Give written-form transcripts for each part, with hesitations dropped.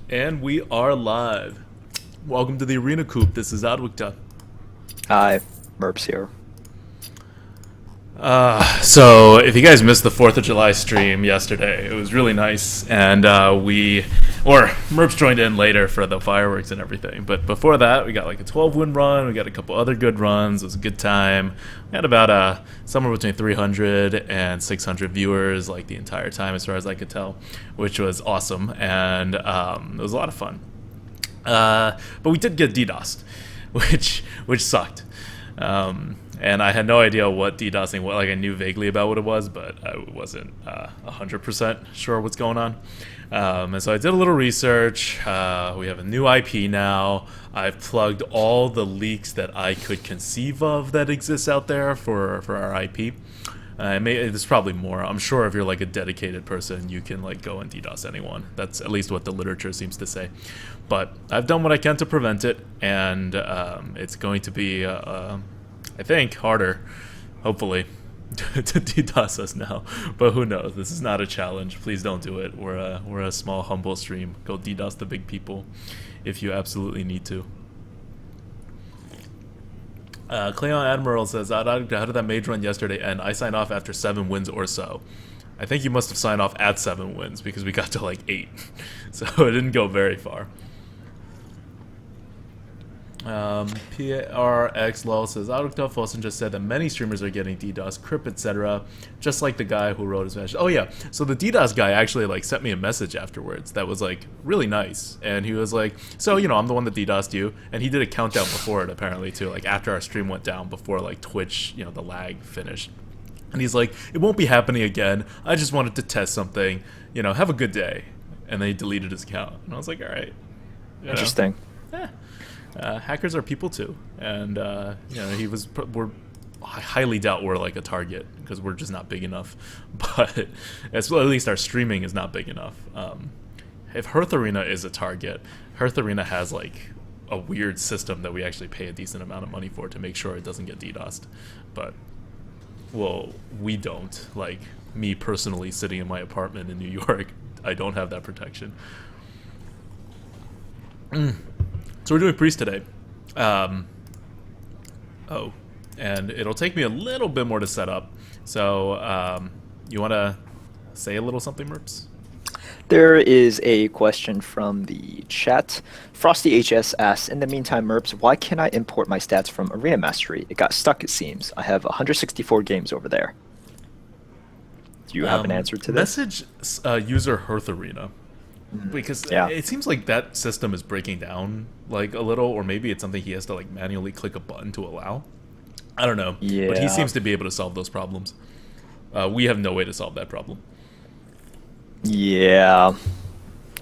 And we are live. Welcome to the Arena Coop. This is Adwikta. Hi, Merps here. So if you guys missed the 4th of July stream yesterday, it was really nice. And Merps joined in later for the fireworks and everything. But before that, we got like a 12-win run. We got a couple other good runs. It was a good time. We had about somewhere between 300 and 600 viewers like the entire time as far as I could tell, which was awesome. And it was a lot of fun. But we did get DDoSed, which sucked. And I had no idea what DDoSing was. Like, I knew vaguely about what it was, but I wasn't 100% sure what's going on. And so I did a little research. We have a new IP now. I've plugged all the leaks that I could conceive of that exists out there for our IP. There's probably more. I'm sure if you're like a dedicated person, you can like go and DDoS anyone. That's at least what the literature seems to say. But I've done what I can to prevent it, and it's going to be I think harder, hopefully, to DDoS us now. But who knows? This is not a challenge. Please don't do it. We're a small, humble stream. Go DDoS the big people if you absolutely need to. Cleon Admiral says, how did that mage run yesterday end? I signed off after 7 wins or so. I think you must have signed off at 7 wins because we got to like 8. So it didn't go very far. PRX Lol says, Adwikta Fossen just said that many streamers are getting DDoS, Crip, etc. Just like the guy who wrote his message. Oh yeah, so the DDoS guy actually like sent me a message afterwards that was like really nice, and he was like, so I'm the one that DDoSed you, and he did a countdown before it apparently too, like after our stream went down, before like Twitch, the lag finished. And he's like, it won't be happening again. I just wanted to test something. Have a good day. And then he deleted his account. And I was like, all right. Interesting. Yeah. Hackers are people too, and I highly doubt we're like a target because we're just not big enough. But at least our streaming is not big enough. If Hearth Arena is a target, Hearth Arena has like a weird system that we actually pay a decent amount of money for to make sure it doesn't get DDoSed. But we don't. Like me personally, sitting in my apartment in New York, I don't have that protection. So we're doing Priest today. And it'll take me a little bit more to set up. So you want to say a little something, Merps? There is a question from the chat. Frosty HS asks, in the meantime, Merps, why can't I import my stats from Arena Mastery? It got stuck, it seems. I have 164 games over there. Do you have an answer to this? Message user Hearth Arena. Because it seems like that system is breaking down like a little, or maybe it's something he has to like manually click a button to allow. I don't know. Yeah. But he seems to be able to solve those problems. We have no way to solve that problem. Yeah.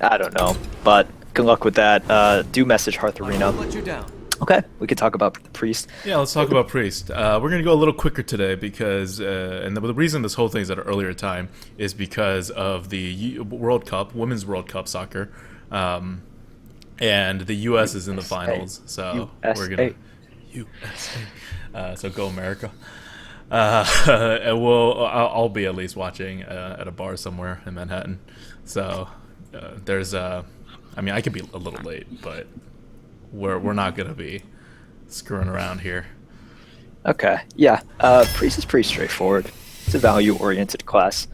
I don't know. But good luck with that. Do message Hearth Arena. I'll let you down. Okay, we could talk about the Priest. Yeah, let's talk about Priest. We're going to go a little quicker today because, and the reason this whole thing is at an earlier time is because of the World Cup, Women's World Cup soccer, and the U.S. is in the finals, so we're going to USA. So go America. And I'll be at least watching at a bar somewhere in Manhattan. So there's I could be a little late, but we're not going to be screwing around here. Okay, yeah. Priest is pretty straightforward. It's a value-oriented class.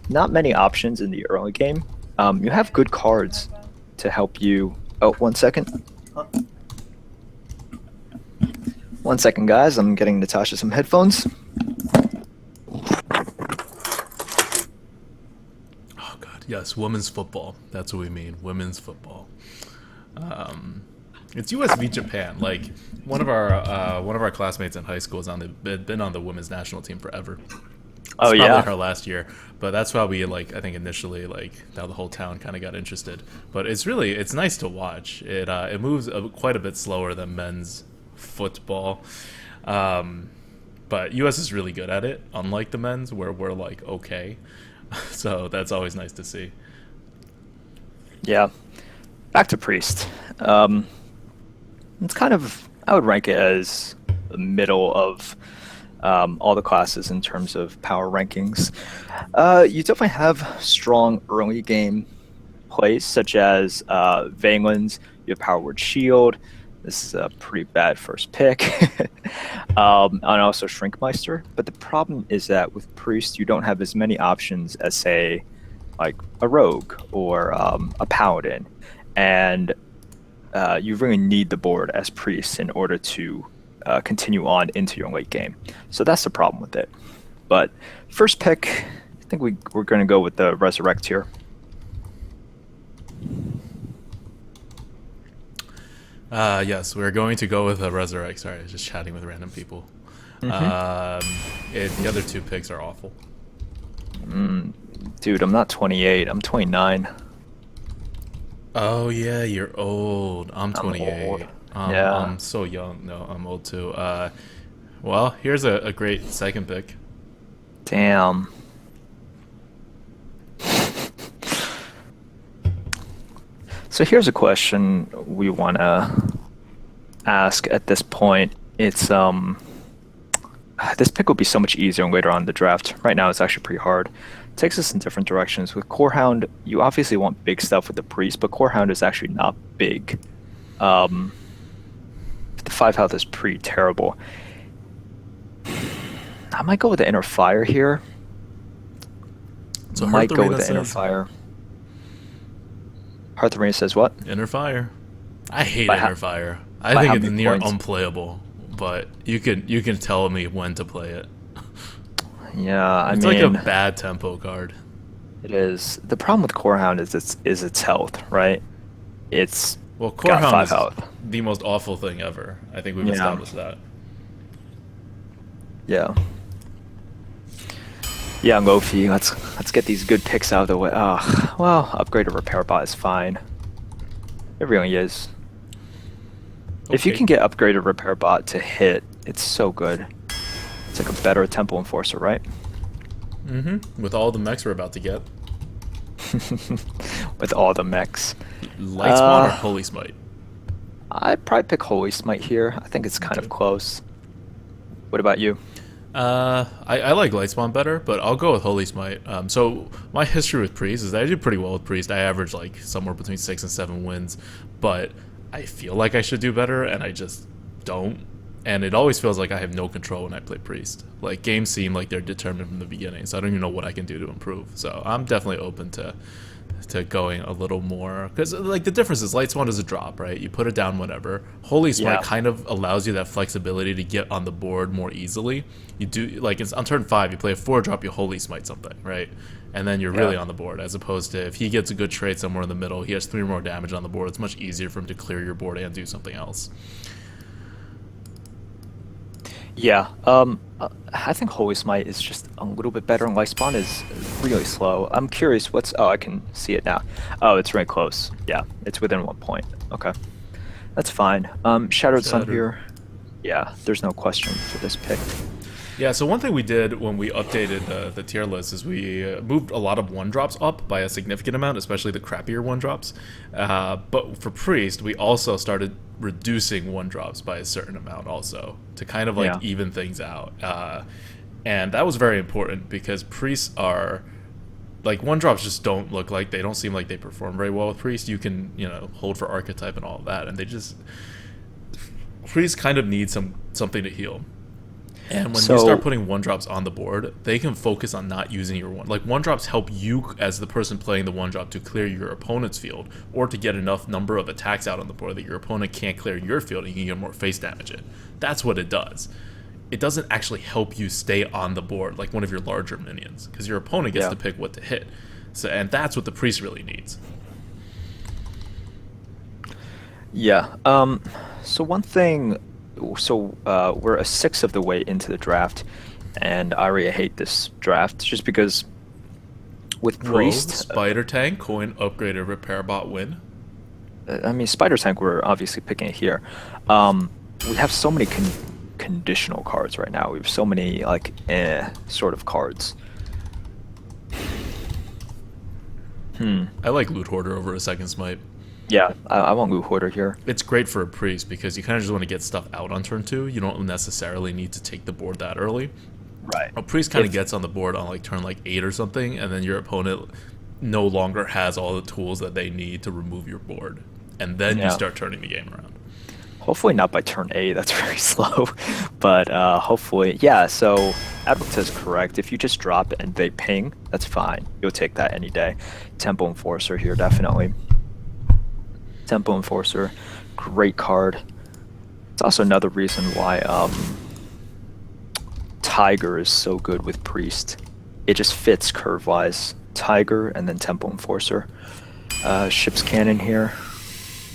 Not many options in the early game. You have good cards to help you... Oh, 1 second. 1 second, guys. I'm getting Natasha some headphones. Oh, God. Yes, women's football. That's what we mean. Women's football. It's U.S. v Japan. Like one of our classmates in high school has been on the women's national team forever. It's probably her last year, but that's why we I think initially now the whole town kind of got interested. But it's nice to watch. It moves quite a bit slower than men's football, but U.S. is really good at it. Unlike the men's, where we're okay, so that's always nice to see. Yeah, back to Priest. It's kind of, I would rank it as the middle of all the classes in terms of power rankings. You definitely have strong early game plays, such as Valen's, you have Power Word Shield. This is a pretty bad first pick. And also Shrinkmeister. But the problem is that with Priest, you don't have as many options as, say, like a Rogue or a Paladin. And you really need the board as Priest in order to continue on into your late game. So that's the problem with it. But first pick, I think we're going to go with the Resurrect here. Yes, we're going to go with a Resurrect. Sorry, I was just chatting with random people. The other two picks are awful. Dude, I'm not 28. I'm 29. Oh yeah, you're old. I'm 28. Old. Yeah. I'm so young. No, I'm old too. Well, here's a great second pick. Damn. So here's a question we want to ask at this point. It's this pick will be so much easier later on in the draft. Right now, it's actually pretty hard. It takes us in different directions. With Corehound, you obviously want big stuff with the Priest, but Corehound is actually not big. The 5 health is pretty terrible. I might go with the Inner Fire here. So Might go with the Inner Fire. Hearth Arena says what? Inner Fire. I hate By Inner Fire. I by think how it's many near points? unplayable. But you can tell me when to play it. Yeah, It's I mean, like a bad tempo card. it is. The problem with Corehound is its health, right? It's Well, got 5 Corehound is health. the most awful thing ever. I think we've Yeah. established that. Yeah. Yeah, Lofi, let's get these good picks out of the way. Well, upgrade or repair bot is fine. It really is. If you Okay. can get upgraded repair bot to hit, it's so good. It's like a better Temple Enforcer, right? With all the mechs we're about to get. With all the mechs. Light Spawn or Holy Smite? I'd probably pick Holy Smite here. I think it's kind of close. What about you? I like Light Spawn better, but I'll go with Holy Smite. So my history with Priest is that I do pretty well with Priest. I average like somewhere between 6 and 7 wins, but I feel like I should do better, and I just don't. And it always feels like I have no control when I play Priest. Like, games seem like they're determined from the beginning, so I don't even know what I can do to improve. So I'm definitely open to going a little more, because like the difference is Light Spawn is a drop, right? You put it down whenever. Holy Smite kind of allows you that flexibility to get on the board more easily. You do, like, it's on turn 5 you play a 4-drop, you Holy Smite something, right? And then you're really on the board, as opposed to if he gets a good trade somewhere in the middle, he has 3 more damage on the board. It's much easier for him to clear your board and do something else. Yeah, I think Holy Smite is just a little bit better, and Light Spawn is really slow. I'm curious, oh, I can see it now. Oh, it's really close. Yeah, it's within 1 point. Okay, that's fine. Shattered Sun here. Yeah, there's no question for this pick. Yeah, so one thing we did when we updated the tier list is we moved a lot of 1-drops up by a significant amount, especially the crappier 1-drops. But for Priest, we also started reducing 1-drops by a certain amount also, to kind of like even things out. And that was very important, because Priests are, like, 1-drops just don't look like, they don't seem like they perform very well with Priest. You can, hold for archetype and all of that, and they just, Priest kind of need something to heal. And when you start putting 1-drops on the board, they can focus on not using your 1-drops help you as the person playing the 1-drop to clear your opponent's field, or to get enough number of attacks out on the board that your opponent can't clear your field and you can get more face damage in. That's what it does. It doesn't actually help you stay on the board like one of your larger minions, because your opponent gets to pick what to hit. So, and that's what the Priest really needs. Yeah. So one thing. So we're a 1/6 of the way into the draft, and I really hate this draft just because with Priest, Spider Tank, coin, upgrader, repair bot, win. I mean, Spider Tank, we're obviously picking it here. We have so many conditional cards right now. We have so many like sort of cards. I like Loot Hoarder over a second Smite. Yeah, I want Loot Hoarder here. It's great for a priest because you kind of just want to get stuff out on turn 2. You don't necessarily need to take the board that early. Right. A priest kind of If- gets on the board on like turn like 8 or something, and then your opponent no longer has all the tools that they need to remove your board, and then you Yeah. start turning the game around. Hopefully not by turn 8, that's very slow. But hopefully, yeah, so Adult is correct. If you just drop and they ping, that's fine. You'll take that any day. Temple Enforcer here, definitely. Temple Enforcer, great card. It's also another reason why Tiger is so good with Priest. It just fits curve-wise. Tiger and then Temple Enforcer. Ship's Cannon here.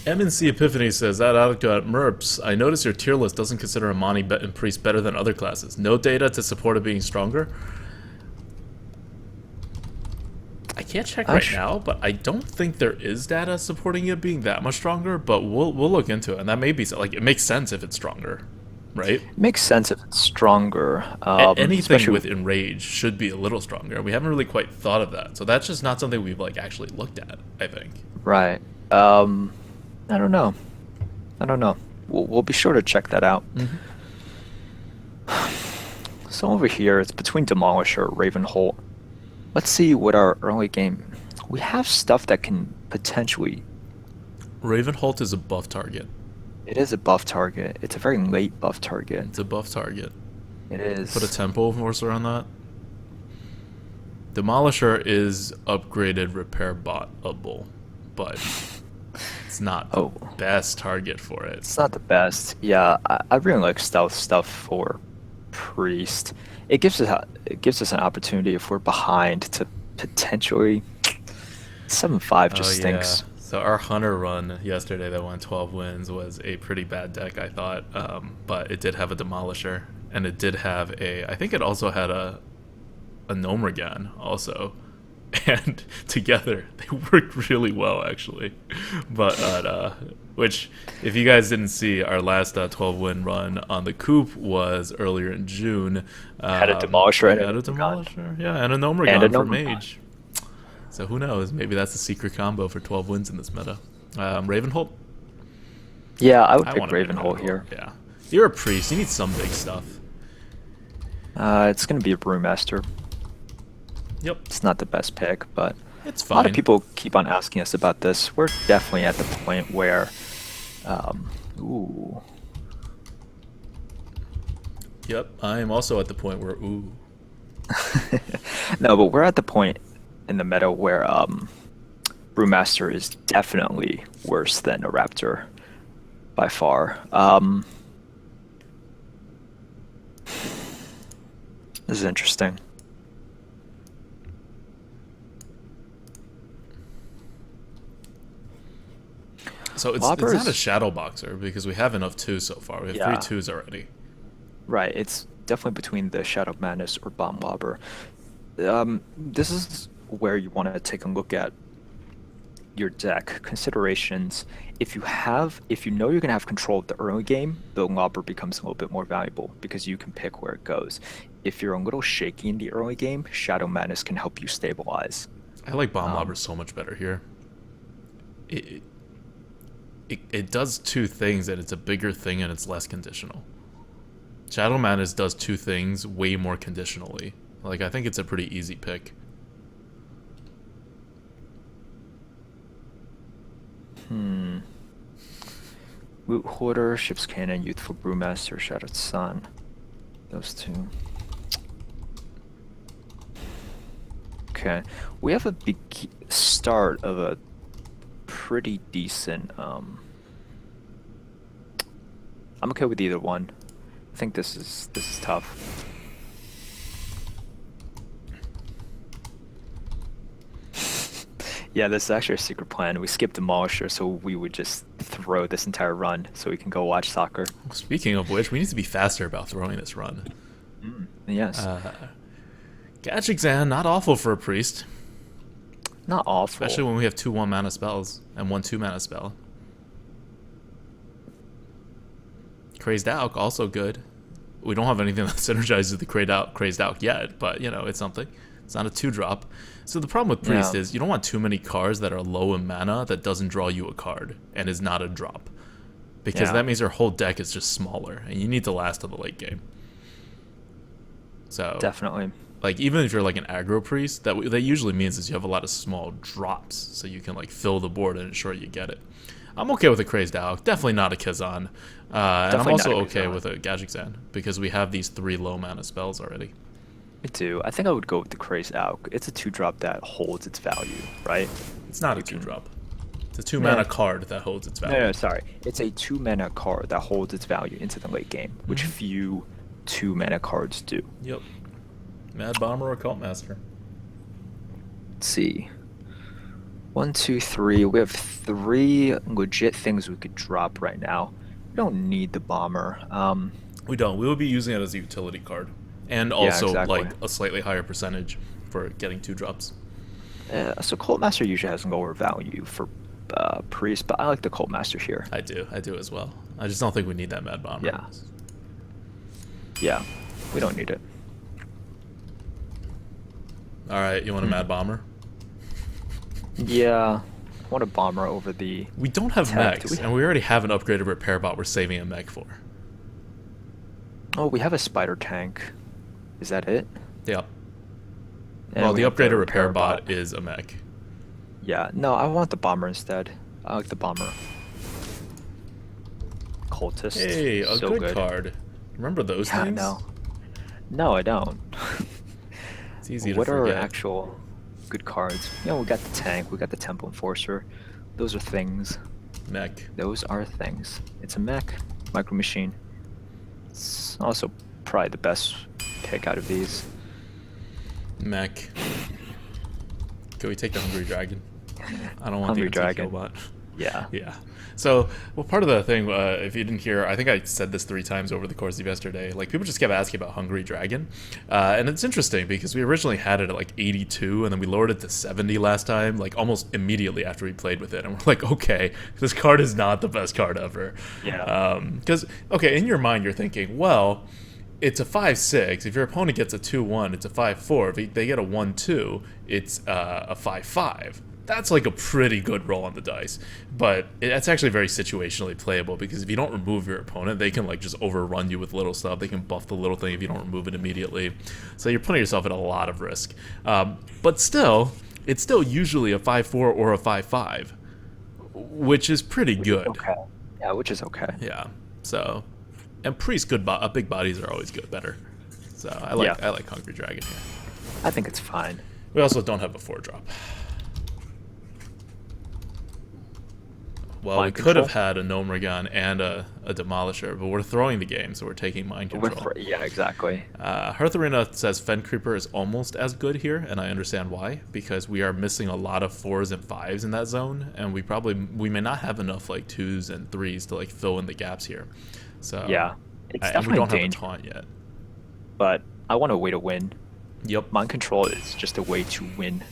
MNC Epiphany says, that Aggro at Merps, I notice your tier list doesn't consider Amani and Priest better than other classes. No data to support it being stronger? I can't check right now, but I don't think there is data supporting it being that much stronger, but we'll look into it, and that may be, like, it makes sense if it's stronger, right? Makes sense if it's stronger. Anything especially with Enrage should be a little stronger. We haven't really quite thought of that, so that's just not something we've, like, actually looked at, I think. Right. I don't know. We'll be sure to check that out. So over here, it's between Demolisher, Ravenholt. Let's see what our early game. We have stuff that can potentially. Ravenholt is a buff target. It is a buff target. It's a very late buff target. It's a buff target. It is. Put a Tempo Enforcer on that. Demolisher is upgraded repair botable, but it's not the best target for it. It's not the best. Yeah, I really like stealth stuff for Priest. It gives us an opportunity if we're behind to potentially 7-5 just stinks. So our Hunter run yesterday that won 12 wins was a pretty bad deck, I thought, but it did have a Demolisher, and it did have I think it also had a Nomergan also, and together they worked really well actually. But which, if you guys didn't see, our last 12-win run on the Coop was earlier in June. Had a Demolisher and a Demolisher, yeah, and a Nomergan for Mage. So who knows? Maybe that's the secret combo for 12 wins in this meta. Ravenholt? Yeah, I would pick Ravenholt here. Yeah. You're a priest. You need some big stuff. It's going to be a Brewmaster. Yep. It's not the best pick, but it's fine. A lot of people keep on asking us about this. We're definitely at the point where... ooh. Yep, I am also at the point where ooh. No, but we're at the point in the meta where Brewmaster is definitely worse than a Raptor by far. This is interesting. So it's not a Shadow Boxer because we have enough 2s so far. We have 3 2s already. Right, it's definitely between the Shadow Madness or Bomb Lobber. This is where you want to take a look at your deck considerations. If you know you're going to have control of the early game, the Lobber becomes a little bit more valuable because you can pick where it goes. If you're a little shaky in the early game, Shadow Madness can help you stabilize. I like Bomb Lobber so much better here. It does 2 things, and it's a bigger thing, and it's less conditional. Shadow Madness does 2 things way more conditionally. Like, I think it's a pretty easy pick. Loot Hoarder, Ship's Cannon, Youthful Brewmaster, Shattered Sun. Those 2. Okay, we have a big start of a pretty decent. I'm okay with either one. I think this is tough. Yeah, this is actually a secret plan. We skipped Demolisher, so we would just throw this entire run so we can go watch soccer. Speaking of which, we need to be faster about throwing this run. Yes. Gadget not awful for a priest. Not awful. Especially when we have 2 1-mana spells and 1 2-mana spell. Crazed Alk, also good. We don't have anything that synergizes the Crazed Alk yet, but, you know, it's something. It's not a 2-drop. So the problem with Priest Yeah. is you don't want too many cards that are low in mana that doesn't draw you a card and is not a drop. Because Yeah. that means your whole deck is just smaller, and you need to last to the late game. So Definitely. like even if you're like an aggro priest, that usually means is you have a lot of small drops, so you can like fill the board and ensure you get it. I'm okay with a Crazed Owl, definitely not a Kazan, and I'm Definitely also not a okay Kazan. with a Gajikzan because we have these 3 low mana spells already. Me too. I think I would go with the Crazed Owl. It's a 2-drop that holds its value, right? It's not a You can- 2-drop. It's a 2 mana Yeah. card that holds its No, value. no, sorry. It's a 2-mana card that holds its value into the late game, which Mhm. few 2-mana cards do. Yep. Mad Bomber or Cult Master. Let's see. 1, 2, 3. We have 3 legit things we could drop right now. We don't need the bomber. We don't. We will be using it as a utility card, and Yeah, also exactly. like a slightly higher percentage for getting 2-drops. So Cult Master usually has lower value for Priest, but I like the Cult Master here. I do as well. I just don't think we need that Mad Bomber. Yeah. Yeah, we don't need it. All right, you want a Mad Bomber? Yeah, I want a bomber over the. We don't have Tech, do mechs, we? and we already have an upgraded repair bot we're saving a mech for. Oh, we have a spider tank. Is that it? Yeah. And Well, we the have upgraded repair bot is a mech. Yeah, no, I want the bomber instead. I like the bomber. Cultist. Hey, a so good card. Remember those Yeah, things? no. No, I don't. It's easy to What are forget. actual good cards? You know, we got the tank, we got the Temple Enforcer. Those are things. Mech. Those are things. It's a mech, micro machine. It's also probably the best pick out of these. Mech. Can we take the Hungry Dragon? I don't want Hungry the Dragon. Bot. Yeah. Yeah. So, well, part of the thing, if you didn't hear, I think I said this 3 times over the course of yesterday. Like, people just kept asking about Hungry Dragon, and it's interesting because we originally had it at like 82, and then we lowered it to 70 last time, like almost immediately after we played with it, and we're like, okay, this card is not the best card ever. Yeah. Because okay, in your mind, you're thinking, well, it's a 5-6. If your opponent gets a 2-1, it's a 5-4. If they get a 1-2, it's a 5-5. That's like a pretty good roll on the dice, but that's actually very situationally playable because if you don't remove your opponent, they can like just overrun you with little stuff. They can buff the little thing if you don't remove it immediately. So you're putting yourself at a lot of risk. But still, it's still usually a 5-4 or a 5-5, which is pretty good. Okay. Yeah, which is okay. Yeah. So, and Priest big bodies are always good, better. So I like Hungry Dragon here. I think it's fine. We also don't have a 4-drop. Well, we Mind could have Control? had a Gnomrigan and a Demolisher, but we're throwing the game, so we're taking Mind Control. Yeah, exactly. Hearth Arena says Fen Creeper is almost as good here, and I understand why, because we are missing a lot of 4s and 5s in that zone, and we may not have enough like 2s and 3s to like fill in the gaps here. So Yeah, it's and we definitely don't have a dangerous. taunt yet. But I want a way to win. Yep. Mind Control is just a way to win.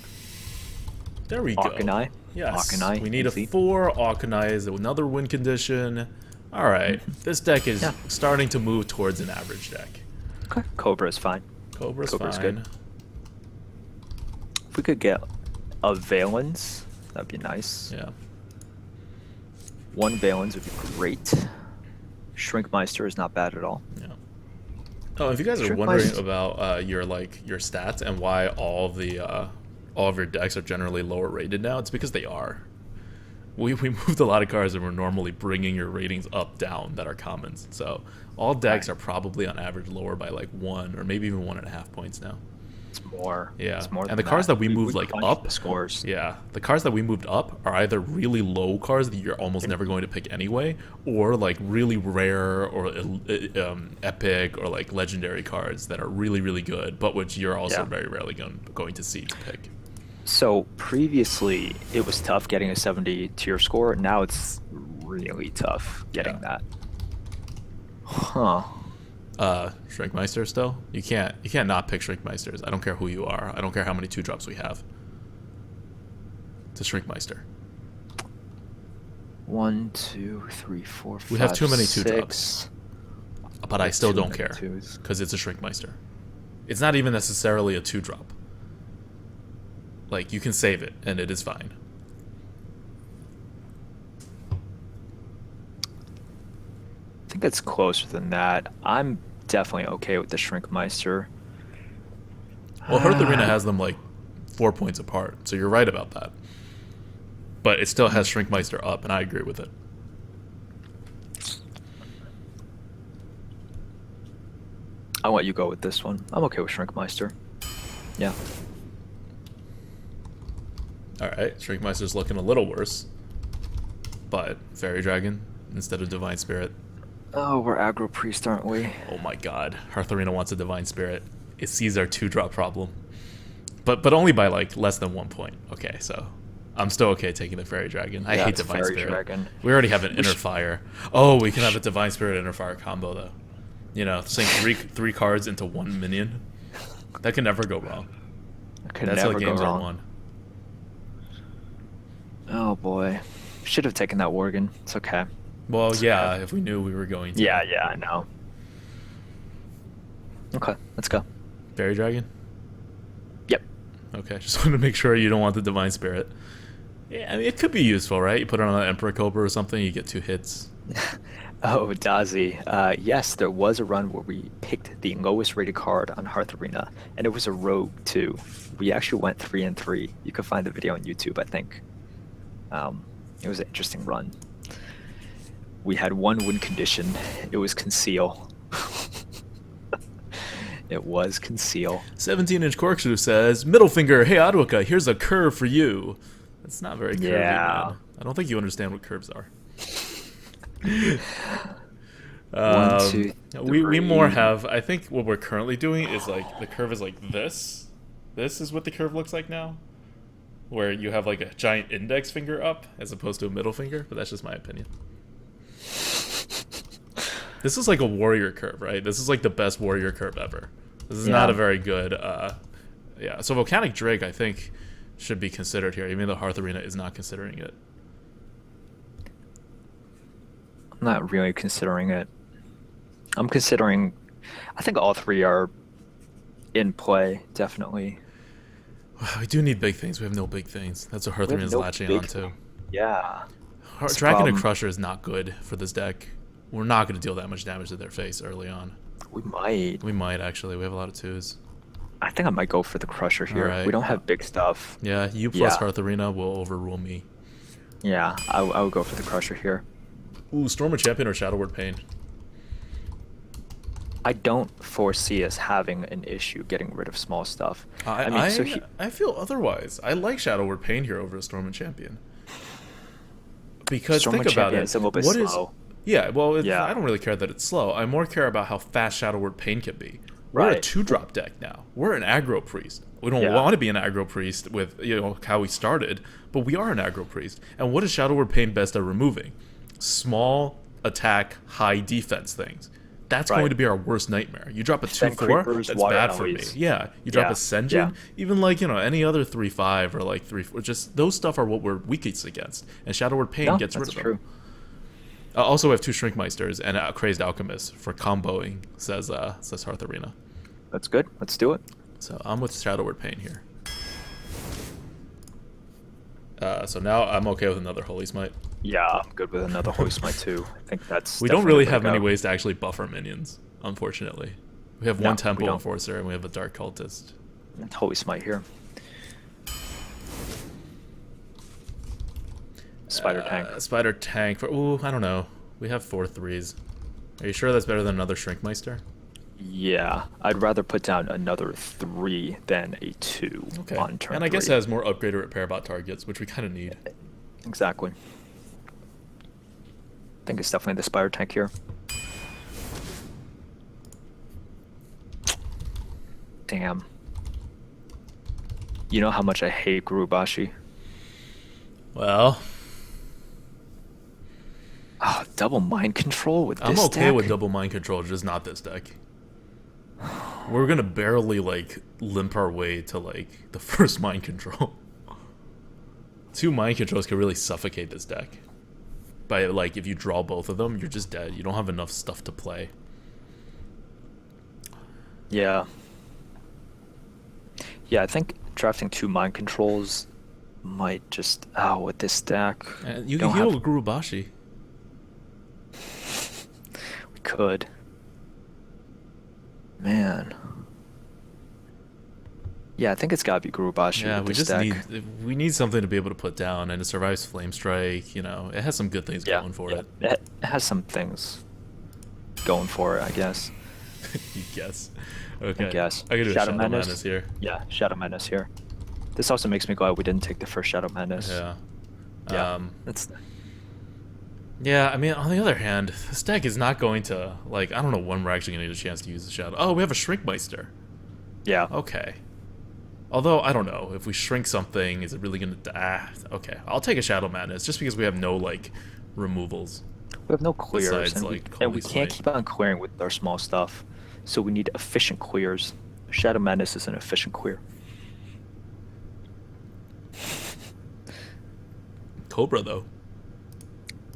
There we go. Arcanine. Yes. Arcanine, We need easy. a 4 Arcanine, another win condition. All right. This deck is Yeah. starting to move towards an average deck. Okay. Cobra is fine. Cobra's Cobra's fine. good. If we could get a Valence, that'd be nice. Yeah. 1 Valence would be great. Shrinkmeister is not bad at all. Yeah. Oh, if you guys are Trick wondering Mice- about your stats and why all of your decks are generally lower rated now, it's because they are. We moved a lot of cards and we're normally bringing your ratings up down that are commons. So all decks Right. are probably on average lower by like 1 or maybe even 1.5 points now. It's more. Yeah. It's more And than the cards that we moved, like, crunched up- the scores. Yeah, the cards that we moved up are either really low cards that you're almost never going to pick anyway, or like really rare or epic or like legendary cards that are really, really good, but which you're also Yeah. very rarely going to see to pick. So previously it was tough getting a 70 tier score. Now it's really tough getting Yeah. that. Huh. Shrinkmeister still? You can't not pick Shrinkmeisters. I don't care who you are. I don't care how many 2-drops we have. It's a Shrinkmeister. 1, 2, 3, 4, 5. We have too many 6. 2-drops. But I still Too don't many care twos. because it's a Shrinkmeister. It's not even necessarily a 2-drop. Like, you can save it, and it is fine. I think it's closer than that. I'm definitely okay with the Shrinkmeister. Well, Hearth Arena has them, like, 4 points apart, so you're right about that. But it still has Shrinkmeister up, and I agree with it. I'll let you go with this one. I'm okay with Shrinkmeister. Yeah. Alright, Shrinkmeister's looking a little worse. But Fairy Dragon instead of Divine Spirit. Oh, we're aggro priest, aren't we? Oh my god. Hearth Arena wants a Divine Spirit. It sees our 2-drop problem. But only by, like, less than 1 point. Okay, so I'm still okay taking the Fairy Dragon. I hate Divine Fairy Spirit. Dragon. We already have an Inner Fire. Oh, we can have a Divine Spirit Inner Fire combo, though. You know, sink three cards into 1 minion. That can never go wrong. That's how games are won. Oh boy. Should have taken that Worgen. It's okay. Well, yeah, if we knew we were going to. Yeah, I know. Okay, let's go. Fairy Dragon? Yep. Okay, just wanted to make sure you don't want the Divine Spirit. Yeah, I mean, it could be useful, right? You put it on an Emperor Cobra or something, you get 2 hits. Oh, Dazi. Yes, there was a run where we picked the lowest rated card on Hearth Arena, and it was a rogue too. We actually went 3-3. You can find the video on YouTube, I think. It was an interesting run. We had 1 win condition. It was Conceal. It was Conceal. 17-inch Corkscrew says, Middle finger, hey Adwaka, here's a curve for you. That's not very curvy, man. I don't think you understand what curves are. 1, 2, 3. We more have, I think what we're currently doing is like, the curve is like this. This is what the curve looks like now. Where you have like a giant index finger up as opposed to a middle finger, but that's just my opinion. This is like a warrior curve, right? This is like the best warrior curve ever. This is not a very good, yeah. So Volcanic Drake, I think, should be considered here, even though Hearth Arena is not considering it. I'm not really considering it. I'm considering, I think all 3 are in play, definitely. We do need big things. We have no big things. That's what Hearth Arena is latching on to. Yeah. Dragon and Crusher is not good for this deck. We're not going to deal that much damage to their face early on. We might. We might, actually. We have a lot of 2s. I think I might go for the Crusher here. Right. We don't have big stuff. Yeah, you plus Hearth Arena will overrule me. Yeah, I would go for the Crusher here. Ooh, Storm of Champion or Shadow Word Pain? I don't foresee us having an issue getting rid of small stuff. I feel otherwise. I like Shadow Word Pain here over Storm and Champion. Because Storm think about it. Is a little bit what slow. Yeah, well, I don't really care that it's slow. I more care about how fast Shadow Word Pain can be. We're a 2-drop deck now. We're an aggro priest. We don't want to be an aggro priest with how we started, but we are an aggro priest. And what is Shadow Word Pain best at removing? Small attack, high defense things. That's going to be our worst nightmare. You drop a 2/4, that's bad for me. Yeah, you drop Ascension, even like any other 3/5 or like 3/4. Just those stuff are what we're weakest against, and Shadow Word Pain gets rid of them. Also, we have 2 Shrinkmeisters and a Crazed Alchemist for comboing. Says Hearth Arena. That's good. Let's do it. So I'm with Shadow Word Pain here. So now I'm okay with another Holy Smite. Yeah, I'm good with another Holy Smite too. I think that's. We don't really have many ways to actually buff our minions, unfortunately. We have 1 Temple Enforcer and we have a Dark Cultist. Holy Smite here. Spider Tank. Spider Tank for I don't know. We have 4 3s. Are you sure that's better than another Shrinkmeister? Yeah, I'd rather put down another 3 than a 2 on turn. And I guess it has more upgrade or repair bot targets, which we kind of need. Exactly. I think it's definitely the Spider Tank here. Damn. You know how much I hate Gurubashi? Well... Oh, double mind control with this deck? I'm okay deck? with double mind control, just not this deck. We're gonna barely, like, limp our way to, like, the first mind control. 2 mind controls can really suffocate this deck. By, like, if you draw both of them, you're just dead. You don't have enough stuff to play. Yeah. Yeah, I think drafting 2 mind controls might just with this stack. And you don't can heal have- with Gurubashi. We could. Man. Yeah, I think it's gotta be Gurubashi. Yeah, with we this just deck. need something to be able to put down, and it survives Flame Strike. You know, it has some good things Yeah, going for yeah. it. It has some things going for it, I guess. You guess. Okay. I guess. I can do a Shadow Madness here. Yeah, Shadow Madness here. This also makes me glad we didn't take the first Shadow Madness. Yeah. Yeah, that's Yeah, I mean, on the other hand, this deck is not going to, like, I don't know when we're actually going to get a chance to use the Shadow. Oh, we have a Shrinkmeister. yeah. Okay. Although, I don't know. If we shrink something, is it really going to... okay. I'll take a Shadow Madness, just because we have no, like, removals. We have no clears, Besides, and, like, and Holy we can't Smite. keep on clearing with our small stuff. So we need efficient clears. Shadow Madness is an efficient clear. Cobra, though.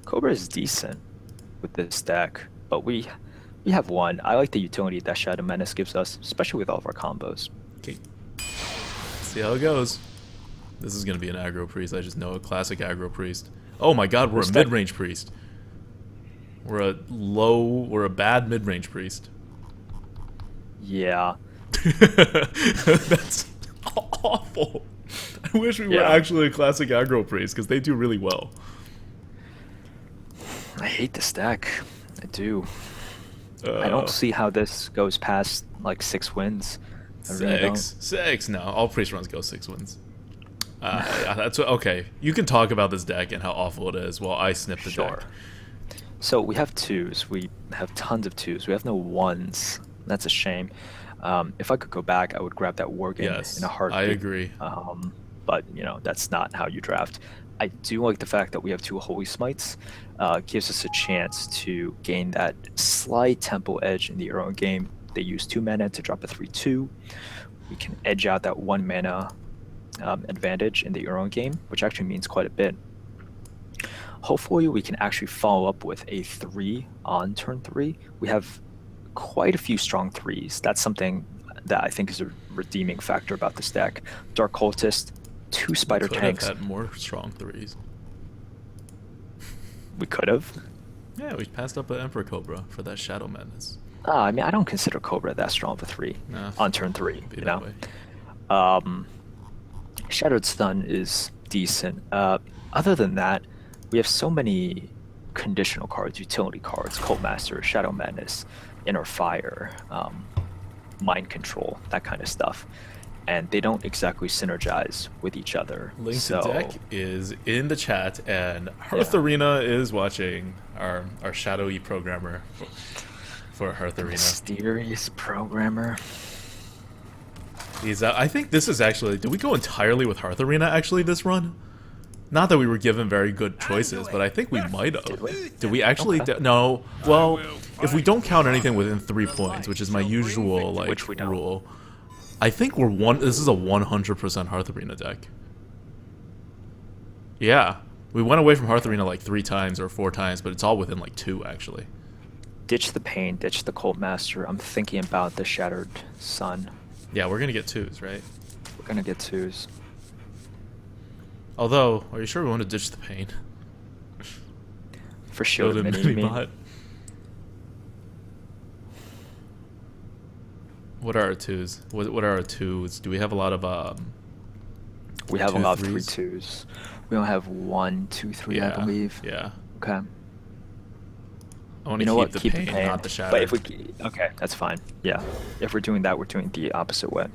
Cobra is decent with this deck, but we have one. I like the utility that Shadow Menace gives us, especially with all of our combos. Okay. See how it goes. This is going to be an aggro priest. I just know a classic aggro priest. Oh my god, we're a mid-range priest. We're a bad mid-range priest. Yeah. That's awful. I wish we were actually a classic aggro priest, because they do really well. I hate this deck. I do. I Uh, don't see how this goes past like 6 wins. I really don't. Six. No, all priest runs go 6 wins. Yeah, that's okay. You can talk about this deck and how awful it is while I snip the deck. So we have 2s. We have tons of 2s. We have no 1s. That's a shame. If I could go back, I would grab that Worgen in a heartbeat. I agree. But you know that's not how you draft. I do like the fact that we have 2 Holy Smites. Gives us a chance to gain that slight tempo edge in the early game. They use 2 mana to drop a 3/2. We can edge out that 1 mana advantage in the early game, which actually means quite a bit. Hopefully, we can actually follow up with a 3 on turn 3. We have quite a few strong 3s. That's something that I think is a redeeming factor about this deck. Dark Cultist, 2 Spider Could Tanks. have had more strong 3s. We could have. Yeah, we passed up an Emperor Cobra for that Shadow Madness. I mean, I don't consider Cobra that strong of a 3 Nah, on turn 3. be You that know, way. Shattered Stun is decent. Other than that, we have so many conditional cards, utility cards, Cult Master, Shadow Madness, Inner Fire, Mind Control, that kind of stuff. And they don't exactly synergize with each other. Link so, to deck is in the chat, and Hearth Arena is watching our shadowy programmer for Hearth Arena. Mysterious programmer. I think this is actually... Did we go entirely with Hearth Arena, actually, this run? Not that we were given very good choices, but I think we might have. Did we actually... Okay. No. Well, if we don't count anything within 3 points, which is my usual Which we don't. rule, I think we're this is a 100% Hearth Arena deck. Yeah. We went away from Hearth Arena like 3 times or 4 times, but it's all within like 2, actually. Ditch the Pain, ditch the Cult Master. I'm thinking about the Shattered Sun. Yeah, we're going to get 2s, right? We're gonna get 2s. Although, are you sure we want to ditch the pain? For sure, Build a mini, you mean? bot. What are our 2s? What are our 2s? Do we have a lot of We have a lot of 3s? 3/2s. We don't have 1, 2, 3, I believe. Yeah. Okay. I want You to know keep what? the Keep pain, the pain. not the shadow. But if we okay, that's fine. Yeah. If we're doing that, we're doing the opposite way.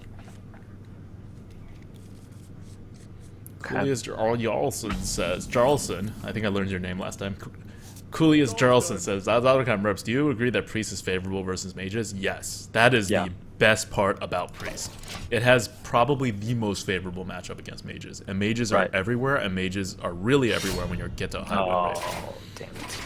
Okay. Coolius Jarlson says, Jarlson, I think I learned your name last time. Coolius Jarlson says, Azalakam Reps, do you agree that Priest is favorable versus Mages? Yes. That is the best part about Priest. It has probably the most favorable matchup against Mages. And Mages are everywhere, and Mages are really everywhere when you get to a high win rate. Oh, damn it.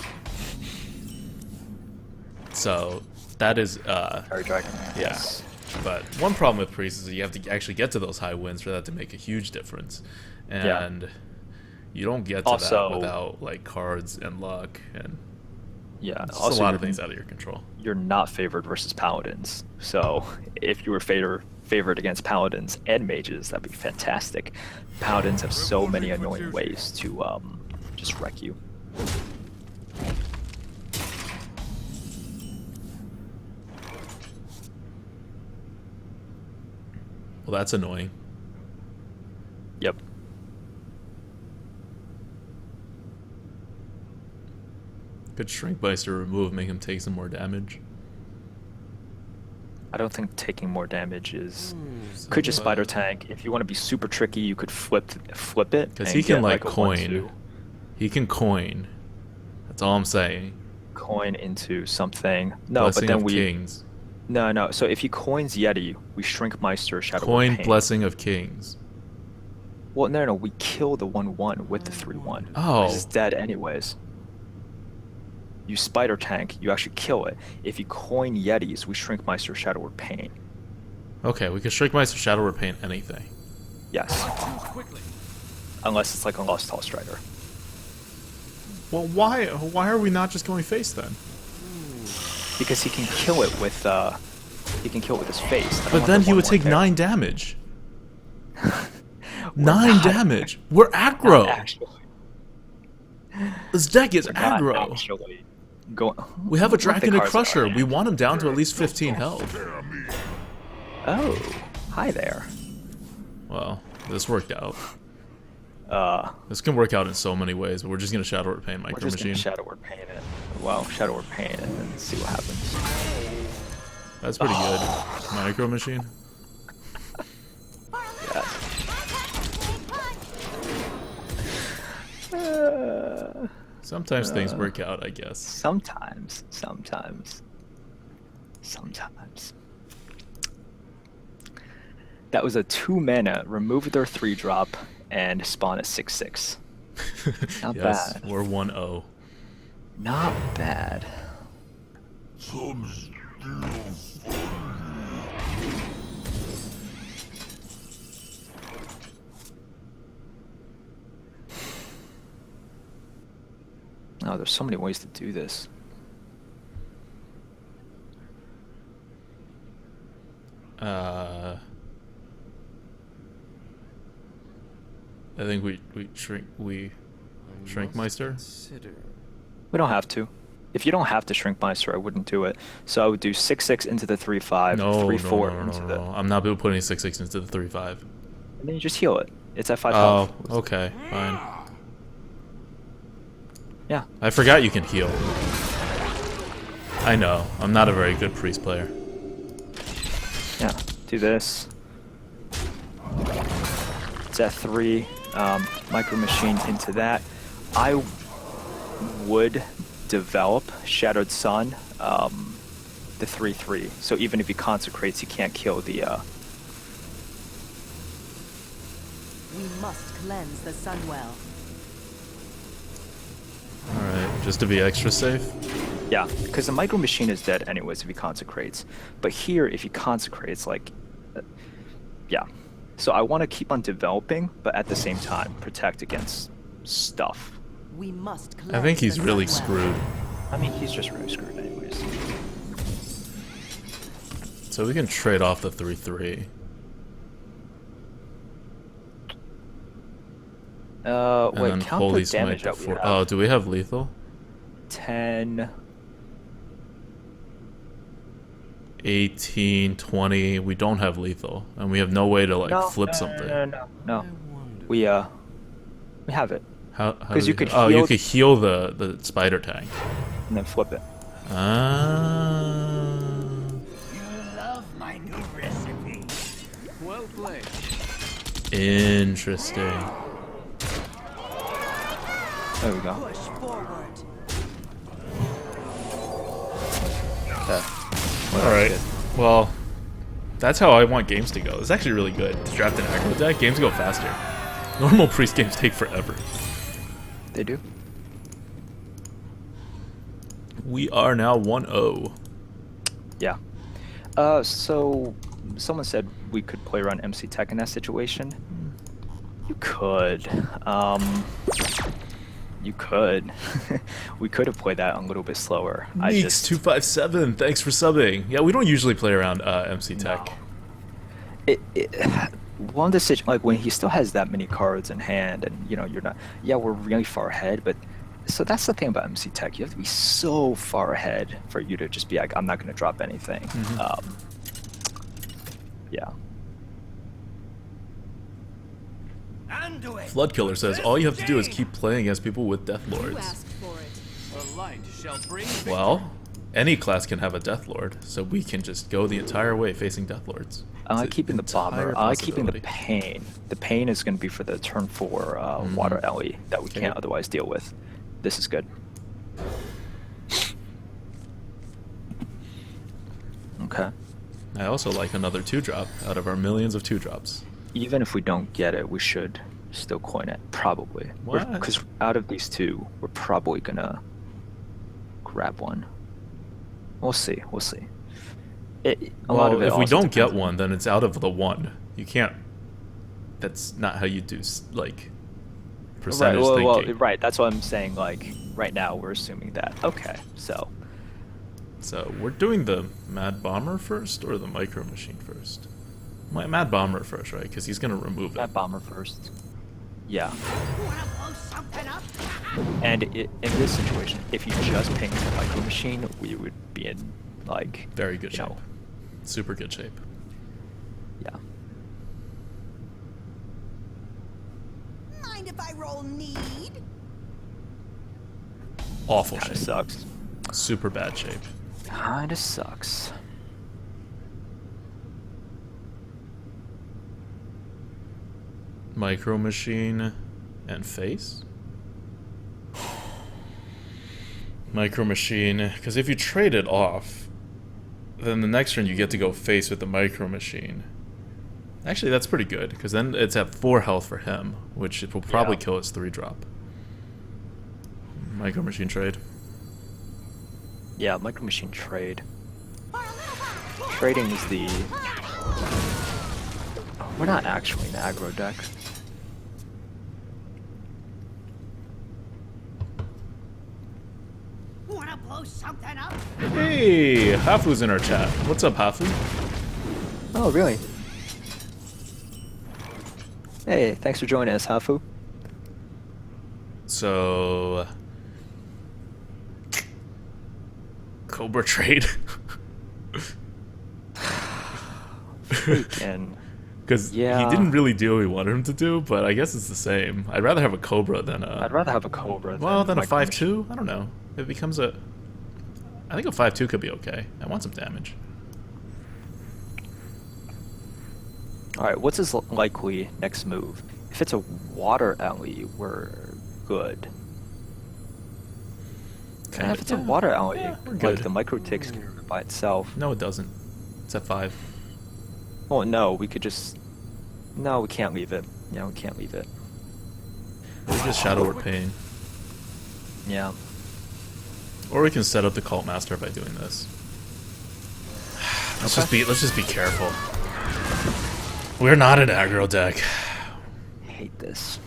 So, that is... Fairy Dragon. Yeah. Yes. But one problem with Priest is that you have to actually get to those high wins for that to make a huge difference. And you don't get to that without like cards and luck. And Yeah. It's just Also, a lot of things out of your control. you're not favored versus paladins. So if you were favored against paladins and mages, that'd be fantastic. Paladins have so many annoying ways to just wreck you. Well, that's annoying. Yep. Could Shrink Meister remove, make him take some more damage. I don't think taking more damage is. Could just spider tank. If you want to be super tricky, you could flip it. Because and he can get, like a coin. 1/2 He can coin. That's all I'm saying. coin into something. No, Blessing but then of we. Kings. No. So if he coins Yeti, we shrink Meister Shadow Coin Word Pain. Blessing of Kings. Well, no. We kill the 1/1 with the 3/1. Oh. It's dead anyways. You spider tank, you actually kill it. If you coin Yetis, we shrink Meister Shadow Word Pain. Okay, we can Shrink Meister Shadow Word Paint anything. Yes. Unless it's like a Lost Tall Strider. Well, why are we not just going face then? Because he can kill it with his face. I don't But want then the he would 1/1 take there. 9 damage. We're 9 not- damage. We're not aggro. actually. This deck is We're not aggro. actually going. We have a Look, the Draconid cards Crusher. are- We want him down to at least 15 health. Oh, hi there. Well, this worked out. This can work out in so many ways, but we're just gonna Shadow Word Paint We're Micro just gonna Machine. Shadow Word Paint it. Well, Shadow Word Paint it and see what happens. That's pretty good. Micro Machine. Yeah. Sometimes things work out, I guess. Sometimes. That was a 2 mana, remove their 3-drop, and spawn a 6/6. Not Yes, bad. we're 1-0. Not bad. Oh, there's so many ways to do this. I think we shrink Meister. We don't have to. If you don't have to shrink Meister, I wouldn't do it. So I would do 6/6 into the 3/5, No, 3/4 no, into the. no. I'm not putting 6/6 into the 3/5. And then you just heal it. It's at 5 Oh, health. okay, fine. Yeah. I forgot you can heal. I know. I'm not a very good priest player. Yeah. Do this. It's at 3. Micro Machine into that. I would develop Shadowed Sun, the 3/3. So even if he consecrates, he can't kill the. We must cleanse the Sunwell. Alright, just to be extra safe. Yeah, because the Micro Machine is dead anyways if he consecrates. But here, if he consecrates, like, yeah. So I want to keep on developing, but at the same time protect against stuff. We must cleanse I think he's the really Sunwell. screwed. I mean, he's just really screwed anyways. So we can trade off the 3/3. And Wait, then count Holy the damage Smite that we before. have. Oh, do we have lethal? 10. 18, 20. We don't have lethal, and we have no way to like No, flip no, something. No. We have it, How? 'Cause do you could Oh, you heal- could heal the spider tank. and then flip it. Ah. Well played. Interesting. There we go. Push forward. Okay. All right. Well, that's how I want games to go. It's actually really good to draft an aggro deck. Games go faster. Normal priest games take forever. They do. We are now 1-0. Yeah. So someone said we could play around MC Tech in that situation. You could. You could. We could have played that a little bit slower. I Meeks just 257, thanks for subbing. Yeah, we don't usually play around MC Tech. no. It one of the like when he still has that many cards in hand, and you know you're not. Yeah, we're really far ahead, but so that's the thing about MC Tech. You have to be so far ahead for you to just be like, I'm not going to drop anything. Yeah. Flood Killer says all you have to do is keep playing against people with Death You Lords. asked for it. The light shall bring Well, any class can have a Death Lord, so we can just go the entire way facing Death Lords. I like It's keeping the an bomber. entire I like keeping the possibility. pain. The pain is going to be for the turn 4 water alley that we Okay. can't otherwise deal with. This is good. Okay. I also like another 2-drop out of our millions of 2-drops. Even if we don't get it, we should still coin it. Probably. What? Because out of these two, we're probably going to grab one. We'll see. We'll see. A lot of Well, it if we also don't get depends- one, then it's out of the 1. You can't. That's not how you do Right, percentage well, thinking. right. That's what I'm saying. Like right now, we're assuming that. Okay, so So we're doing the Mad Bomber first or the Micro Machine first? Mad Bomber first, right? Because he's gonna remove it. that bomber first. Yeah. And in this situation, if you just ping the micro machine, we would be in like Very good you shape. know, Super good shape. yeah. Mind if I roll need? Awful Kind shape. of sucks. Super bad shape. Kind of sucks. Micro Machine and face? Micro Machine, because if you trade it off, then the next turn you get to go face with the Micro Machine. Actually, that's pretty good, because then it's at 4 health for him, which it will probably Yeah. kill his 3-drop. Micro Machine trade. Yeah, micro machine trade. Trading is the. We're not actually an aggro deck. Wanna blow something up? Hey, Hafu's in our chat. What's up, Hafu? Oh, really? Hey, thanks for joining us, Hafu. So, Cobra trade. Freaking. Because Yeah. he didn't really do what we wanted him to do, but I guess it's the same. I'd rather have a Cobra than a. I'd rather have a Cobra Well, than a micro 5/2. I don't know. It becomes a. I think a 5/2 could be okay. I want some damage. Alright, what's his likely next move? If it's a water alley, we're good. And if it's a water alley, we're like good. the micro takes care of it by itself. No, it doesn't. It's at 5. Well, no, we could just. No, we can't leave it. Yeah, we can't leave it. We just Shadow Word Pain. Yeah. Or we can set up the Cult Master by doing this. Let's just be careful. We're not an aggro deck. I hate this.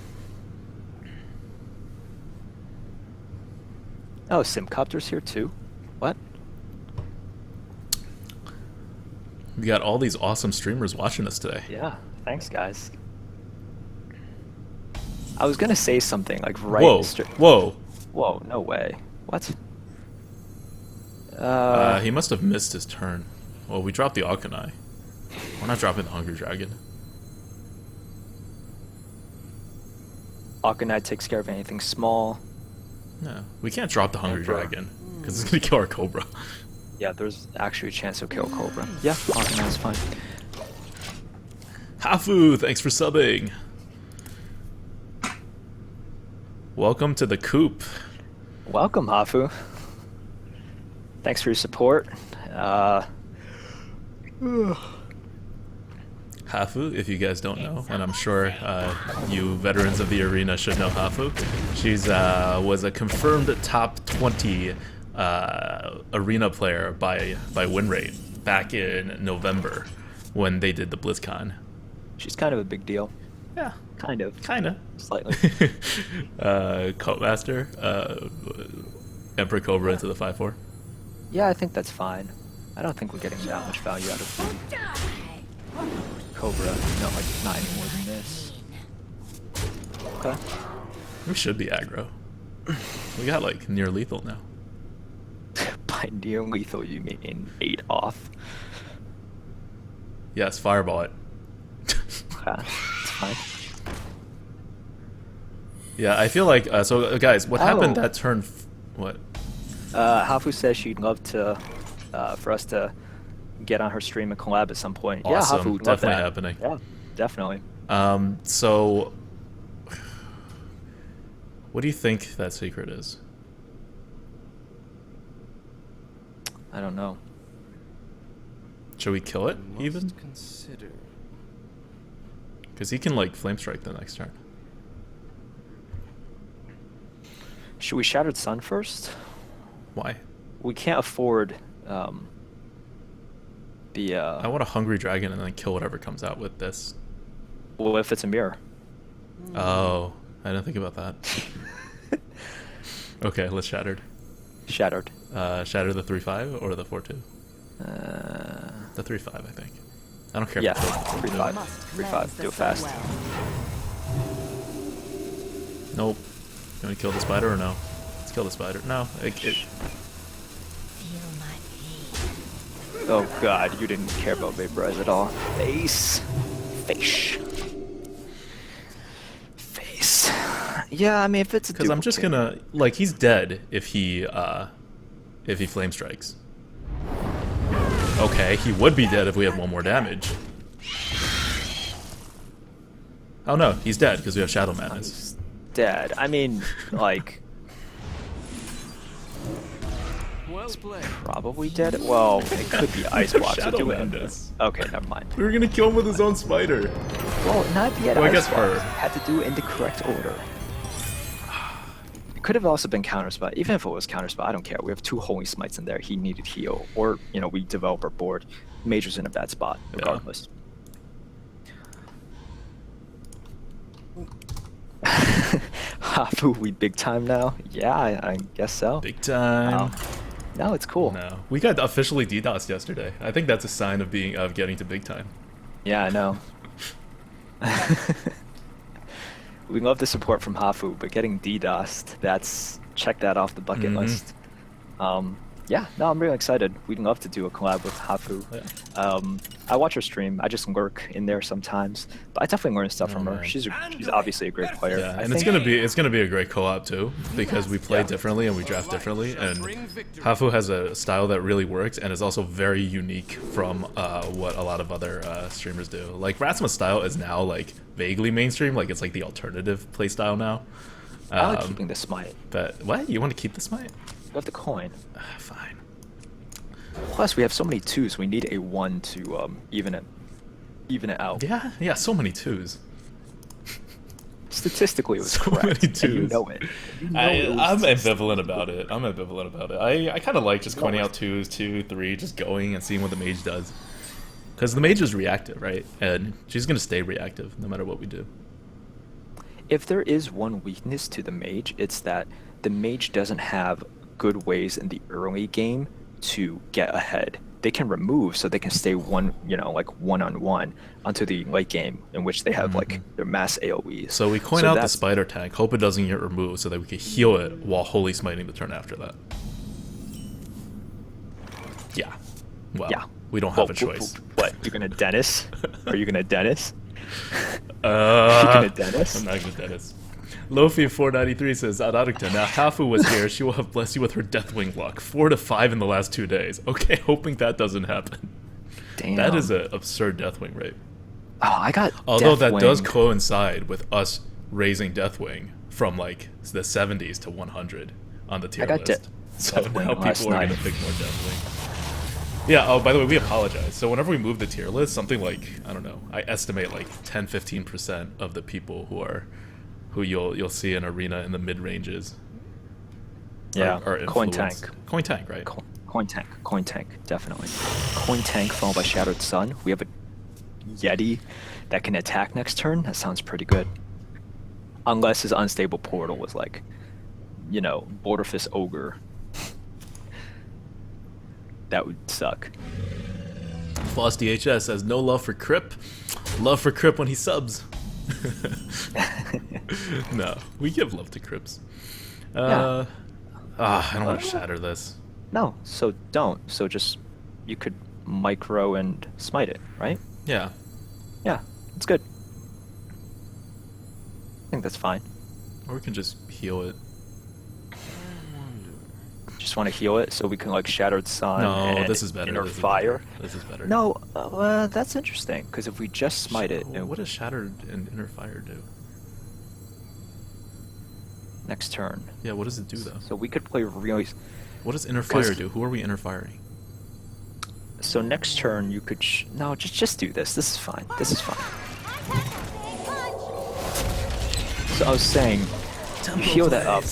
Oh, Simcopter's here too? What? We got all these awesome streamers watching us today. Yeah, thanks guys. I was gonna say something like right Whoa, whoa. Whoa, no way. What? He must have missed his turn. Well, we dropped the Akanai. We're not dropping the Hungry Dragon. Akanai takes care of anything small. No, we can't drop the Hungry Emperor. Dragon because it's gonna kill our Cobra. Yeah, there's actually a chance he'll kill Cobra. Yeah, Akanai's fine. Hafu, thanks for subbing. Welcome to the Coop. Welcome, Hafu. Thanks for your support. Hafu, if you guys don't know, and I'm sure you veterans of the arena should know Hafu. She's was a confirmed top 20 arena player by win rate back in November when they did the BlizzCon. She's kind of a big deal. Yeah, Kind of. kinda. Slightly. Cult Master, Emperor Cobra into the 5/4. Yeah, I think that's fine. I don't think we're getting that much value out of Cobra. No, like not any more than this. Okay. We should be aggro. We got like near lethal now. By near lethal, you mean 8 off? Yes, fireball it. Okay, it's fine. Yeah, I feel like so guys, what happened Oh. that turn? What? Hafu says she'd love to, for us to get on her stream and collab at some point. Yeah, Awesome. Hafu would love Definitely that. happening. Yeah, definitely. So, what do you think that secret is? I don't know. Should we kill it even? Consider. Because he can like flame strike the next turn. Should we Shattered Sun first? Why? We can't afford the. I want a hungry dragon and then kill whatever comes out with this. Well, if it's a mirror. Oh, I didn't think about that. Okay, let's shattered. Shattered. Shatter the 3/5 or the 4/2? Uh, The 3/5, I think. I don't care. yeah, if it's 3/5. Must 3/5. cleanse Do the it fast. Sunwell. Nope. You want to kill the spider or no? Let's kill the spider. No. Oh god, you didn't care about Vaporize at all. Face. Face. Face. Yeah, I mean, if it's a Because I'm just duplicate- gonna like he's dead if he flame strikes. Okay, he would be dead if we had one more damage. Oh no, he's dead because we have Shadow Madness. He's dead. I mean, like, Well played. probably dead. Well, it could be Ice Block. So Shadow do it. Madness. Okay, never mind. We were gonna kill him with his own spider. Well, not yet. Well, I Ice guess Block. her. Had to do it in the correct order. It could have also been Counterspot. Even if it was Counterspot, I don't care. We have 2 Holy Smites in there. He needed heal. Or, you know, we develop our board. Major's in a bad spot, regardless. Hafu, we big time now? Yeah, I guess so. Big time. No, it's cool. No, we got officially DDoSed yesterday. I think that's a sign of getting to big time. Yeah, I know. We love the support from Hafu, but getting DDoSed, check that off the bucket Mhm. list. Yeah, no, I'm really excited. We'd love to do a collab with Hafu. Yeah. I watch her stream. I just lurk in there sometimes, but I definitely learn stuff from her. man. She's obviously a great player. Yeah, I and it's think- gonna be a great co-op too because we play differently and we draft differently, and Hafu has a style that really works and is also very unique from what a lot of other streamers do. Like Ratsma's style is now like vaguely mainstream, like it's like the alternative play style now. I like keeping the smite. But what? You want to keep the smite? We have the coin. Fine. Plus, we have so many 2s. We need a 1 to even it out. Yeah, so many 2s. Statistically, it was So correct. many and you 2s. know it. You know it was I'm statistically ambivalent about it. I kind of like just pointing out 2s, 2, 3, just going and seeing what the mage does. Because the mage is reactive, right? And she's going to stay reactive no matter what we do. If there is one weakness to the mage, it's that the mage doesn't have good ways in the early game to get ahead. They can remove so they can stay one-on-one until the late game, in which they have like their mass AoEs. So we coin So out the that's- spider tank, hope it doesn't get removed so that we can heal it while holy smiting the turn after that. Yeah. Well, Yeah. we don't have a choice. What? You're gonna Dennis? Are you gonna Dennis? Uh, You're gonna Dennis? I'm not gonna Dennis. Lofi493 says, Adadicta, now Hafu was here. She will have blessed you with her Deathwing luck. 4 to 5 in the last 2 days. Okay, hoping that doesn't happen. Damn. That is an absurd Deathwing rate. Oh, I got. Although that does Deathwing. coincide with us raising Deathwing from like the 70s to 100 on the tier got list. So Deathwing now last people are going night. to pick more Deathwing. Yeah, oh, by the way, we apologize. So whenever we move the tier list, something like, I don't know, I estimate like 10-15% of the people who you'll see in Arena in the mid-ranges Yeah, are coin influenced. tank. Coin tank, right? Coin tank, definitely. Coin tank followed by Shattered Sun. We have a Yeti that can attack next turn, that sounds pretty good. Unless his unstable portal was like, you know, Borderfist Ogre. That would suck. Frosty HS has no love for Crip. Love for Crip when he subs. No, we give love to Crips. I don't want to shatter this. No, so don't. So just, you could micro and smite it, right? Yeah. Yeah, it's good. I think that's fine. Or we can just heal it. Just want to heal it so we can like Shattered Sun. No, and this is better. Inner This is Fire. better. This is better. No, that's interesting because if we just smite it, What does Shattered and Inner Fire do? next turn. Yeah, what does it do though? So we could play really. What does Inner Fire do? Who are we inner firing? So next turn you could. No, just do this. This is fine. This is fine. So I was saying, you heal that up.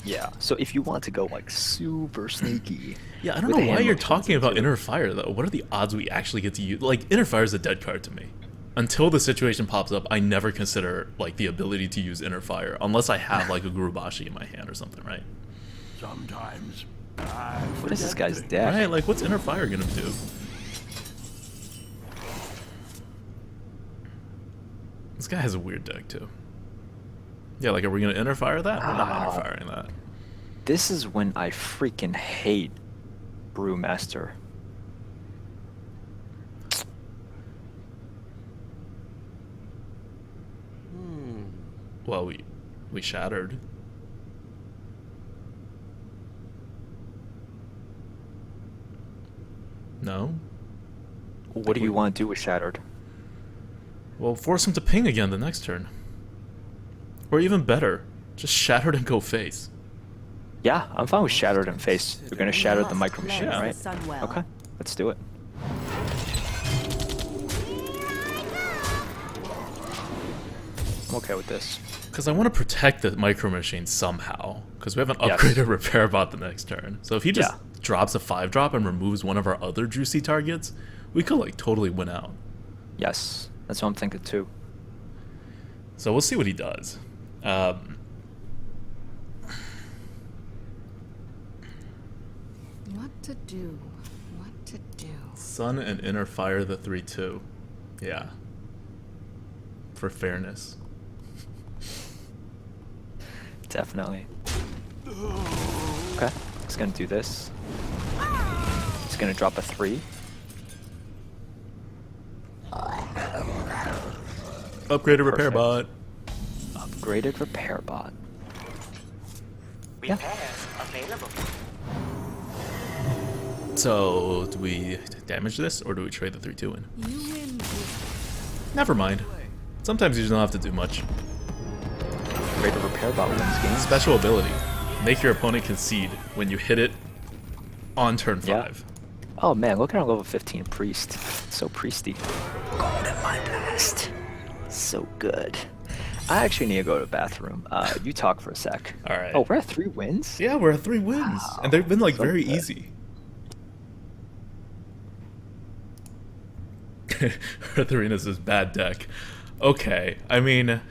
Yeah. So if you want to go like super sneaky. Yeah, I don't with know why Hammer you're talking about into it. Inner Fire though. What are the odds we actually get to use? Like, Inner Fire is a dead card to me. Until the situation pops up, I never consider like the ability to use Inner Fire unless I have like a Gurubashi in my hand or something, right? Sometimes. What is this guy's deck? Right, like what's Inner Fire gonna do? This guy has a weird deck too. Yeah, like are we gonna Inner Fire that? We're not Inner Firing that. This is when I freaking hate Brewmaster. Well, we shattered. No? What do you want to do with Shattered? Well, force him to ping again the next turn. Or even better, just shattered and go face. Yeah, I'm fine with Shattered and Face. We're gonna Shatter the Micro Machine, Yeah. right? Sunwell. Okay, let's do it. I'm okay with this. Because I want to protect the Micro Machine somehow. Because we have an Yes. upgraded repair bot the next turn. So if he just Yeah. drops a 5-drop and removes one of our other juicy targets, we could like totally win out. Yes, that's what I'm thinking too. So we'll see what he does. What to do? What to do? Sun and Inner Fire the 3/2. Yeah. For fairness. Definitely. Okay, he's gonna do this. He's gonna drop a 3. Upgraded repair Perfect. bot. Upgraded Repair Bot. Repairs available. So do we damage this or do we trade the 3/2 in? You win. Never mind. Sometimes you just don't have to do much. Upgraded Repair Bot wins games. Special ability. Make your opponent concede when you hit it on turn 5. Yeah. Oh man, look at our level 15 Priest. So priesty. Gold at my best. So good. I actually need to go to the bathroom. You talk for a sec. Alright. Oh, we're at 3 wins? Yeah, we're at 3 wins. And they've been like So very good. easy. Earth is bad deck. Okay, I mean,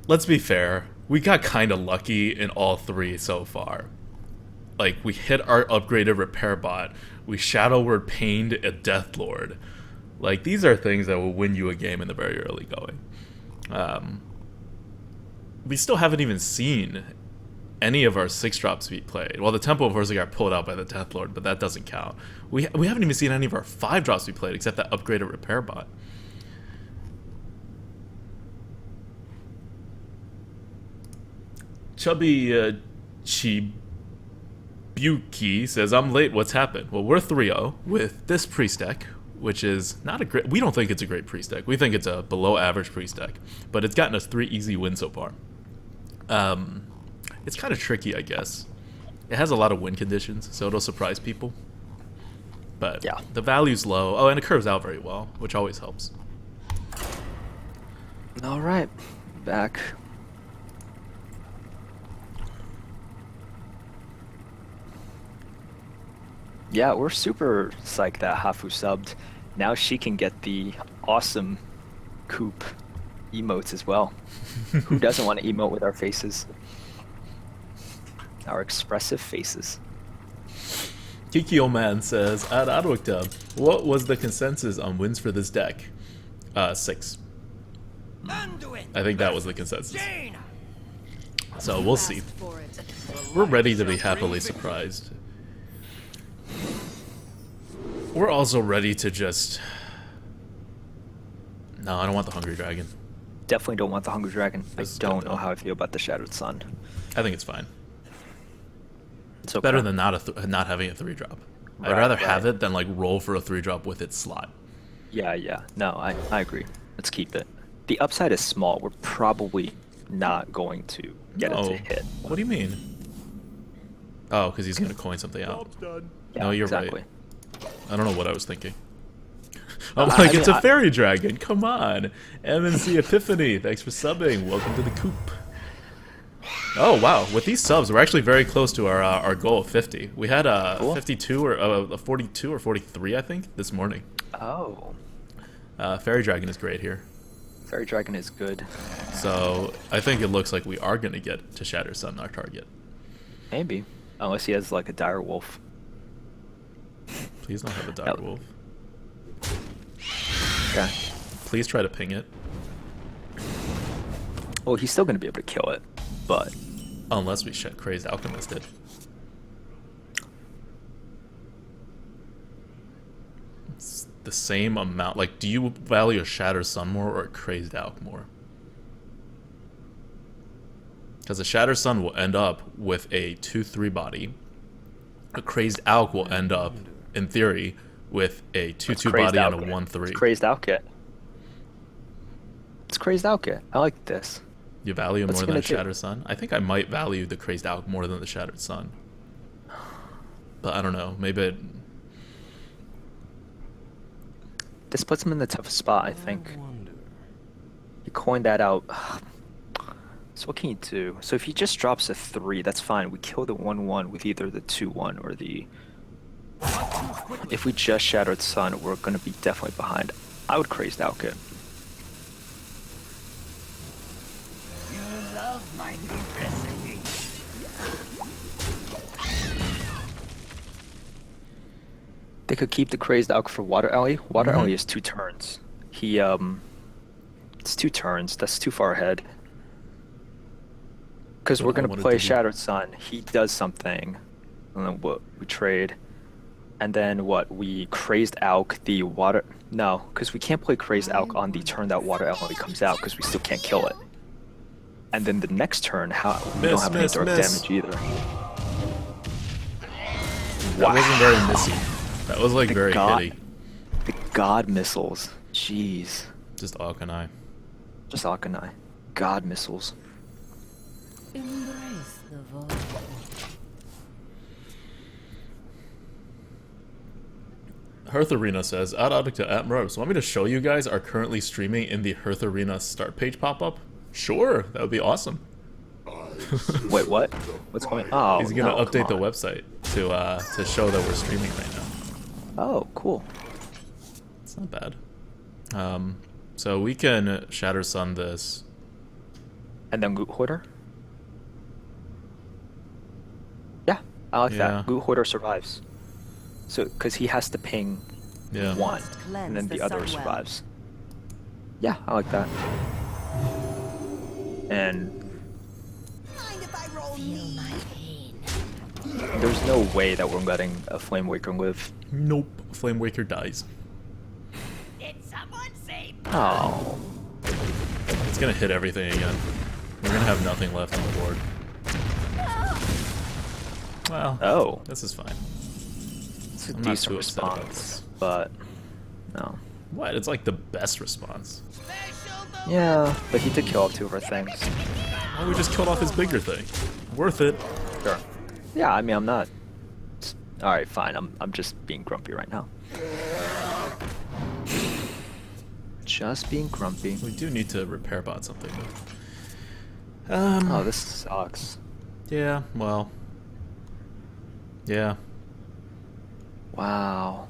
let's be fair. We got kind of lucky in all 3 so far. Like, we hit our upgraded repair bot. We Shadow Word Pained a Death Lord. Like, these are things that will win you a game in the very early going. We still haven't even seen any of our 6-drops we played. Well, the Temple of Urza got pulled out by the Death Lord, but that doesn't count. We haven't even seen any of our 5-drops we played except that upgraded repair bot. Chubby Chibuki says, I'm late, what's happened? Well, we're 3-0 with this priest deck, which is not a great... We don't think it's a great priest deck. We think it's a below-average priest deck. But it's gotten us 3 easy wins so far. It's kind of tricky, I guess. It has a lot of win conditions, so it'll surprise people. But Yeah. the value's low. Oh, and it curves out very well, which always helps. Alright, back. Yeah, we're super psyched that Hafu subbed. Now she can get the awesome Coop emotes as well. Who doesn't want to emote with our faces? Our expressive faces. Kiki Man says, at Adwicta, what was the consensus on wins for this deck? 6. I think that was the consensus. So we'll see. Asked for it. We're ready to be happily surprised. We're also ready to just... No, I don't want the Hungry Dragon. Definitely don't want the Hungry Dragon. I This is don't good, know though. how I feel about the Shattered Sun. I think it's fine. It's okay. Better than not having a 3-drop. I'd Right, rather right. have it than like roll for a 3-drop with its slot. Yeah, yeah. No, I agree. Let's keep it. The upside is small. We're probably not going to get it to hit. What do you mean? Oh, because he's going to coin something out. Yeah, No, you're exactly. right. I don't know what I was thinking. I'm I like, mean, it's a fairy dragon. Come on. MNC Epiphany, thanks for subbing. Welcome to the Coop. Oh, wow. With these subs, we're actually very close to our goal of 50. We had a Cool. 52 or a 42 or 43, I think, this morning. Oh, Fairy dragon is great here. Fairy Dragon is good. So I think it looks like we are going to get to Shatter Sun, our target. Maybe. Unless he has like a dire wolf. Please don't have a dire No. wolf. Okay. Please try to ping it. Well, he's still going to be able to kill it, but Unless we Crazed Alchemist it. It's the same amount. Like, do you value a Shatter Sun more or a Crazed Alch more? Because a Shatter Sun will end up with a 2/3 body. A Crazed Alch will end up, in theory, with a 2/2 Crazed body and a Alch. 1/3. It's Crazed Alkit. It's Crazed Alkit. I like this. You value What's more it than gonna a do? Shattered Sun? I think I might value the Crazed Alch more than the Shattered Sun. But I don't know. Maybe it... This puts him in the toughest spot, I think. You coined that out. So what can you do? So if he just drops a 3, that's fine. We kill the 1/1 with either the 2/1 or the... If we just Shattered Sun, we're going to be definitely behind. I would Crazed Alkit. You love my new recipe. They could keep the Crazed Alk for Water Alley. Water Mhm. Alley is 2 turns. It's 2 turns. That's too far ahead. Because What we're I going to wanted play to do. Shattered Sun. He does something. And then what? We trade. And then what? We Crazed Alk the Water... No, because we can't play Crazed Alk on the turn that Water Alley comes out because we still can't kill it. And then the next turn, we don't Miss, have any miss, dark miss. damage either. That wasn't very missy. That was like The very god- hitty. The God Missiles. Jeez. Just Alkanai. Just Akanai. God Missiles. Embrace the void. Hearth Arena says, at Merps, want me to show you guys are currently streaming in the Hearth Arena start page pop-up? Sure, that would be awesome. Wait, what? What's going on? Oh, He's gonna no, update the come on. website to show that we're streaming right now. Oh, cool. It's not bad. So we can Shatter Sun this. And then Goot Hoarder? Yeah, I like Yeah. that. Goot Hoarder survives. So, because he has to ping Yeah. 1, Must and then cleanse the the other sun well. survives. Yeah, I like that. And Mind if I roll Feel need? my pain. there's no way that we're letting a Flame Waker live. Nope. Flame Waker dies. Did someone say Oh. It's gonna hit everything again. We're gonna have nothing left on the board. Well, Oh. this is fine. It's a I'm not decent too upset about response, this. but no. What? It's like the best response. special Yeah, but he did kill off 2 of our things. Oh, we just killed off his bigger thing. Worth it. Sure. Yeah, I mean, I'm not. All right, fine. I'm just being grumpy right now. Just being grumpy. We do need to repair bot something though. Oh, this sucks. Yeah, well. Yeah. Wow.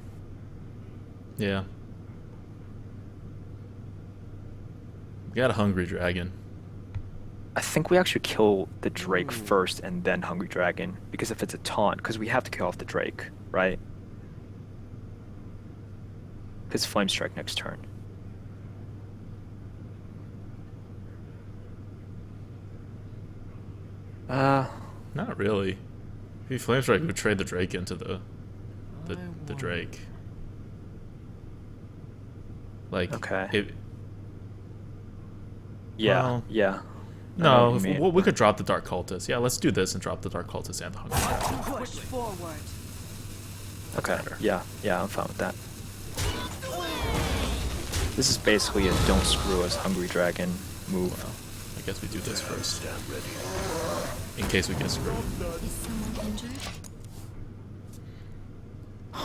Yeah. We got a hungry dragon. I think we actually kill the Drake first and then Hungry Dragon, because if it's a taunt, because we have to kill off the Drake, right? Because Flame Strike next turn. Not really. If you Flame Strike, we would trade the Drake into the Drake. Like, Okay. Yeah, Well, yeah. I know no, what you mean. well, we could drop the Dark Cultist. Yeah, let's do this and drop the Dark Cultist and the Hungry Dragon. Push forward. Okay, yeah, I'm fine with that. This is basically a don't screw us Hungry Dragon move. Well, I guess we do this first. In case we get screwed. Is someone injured?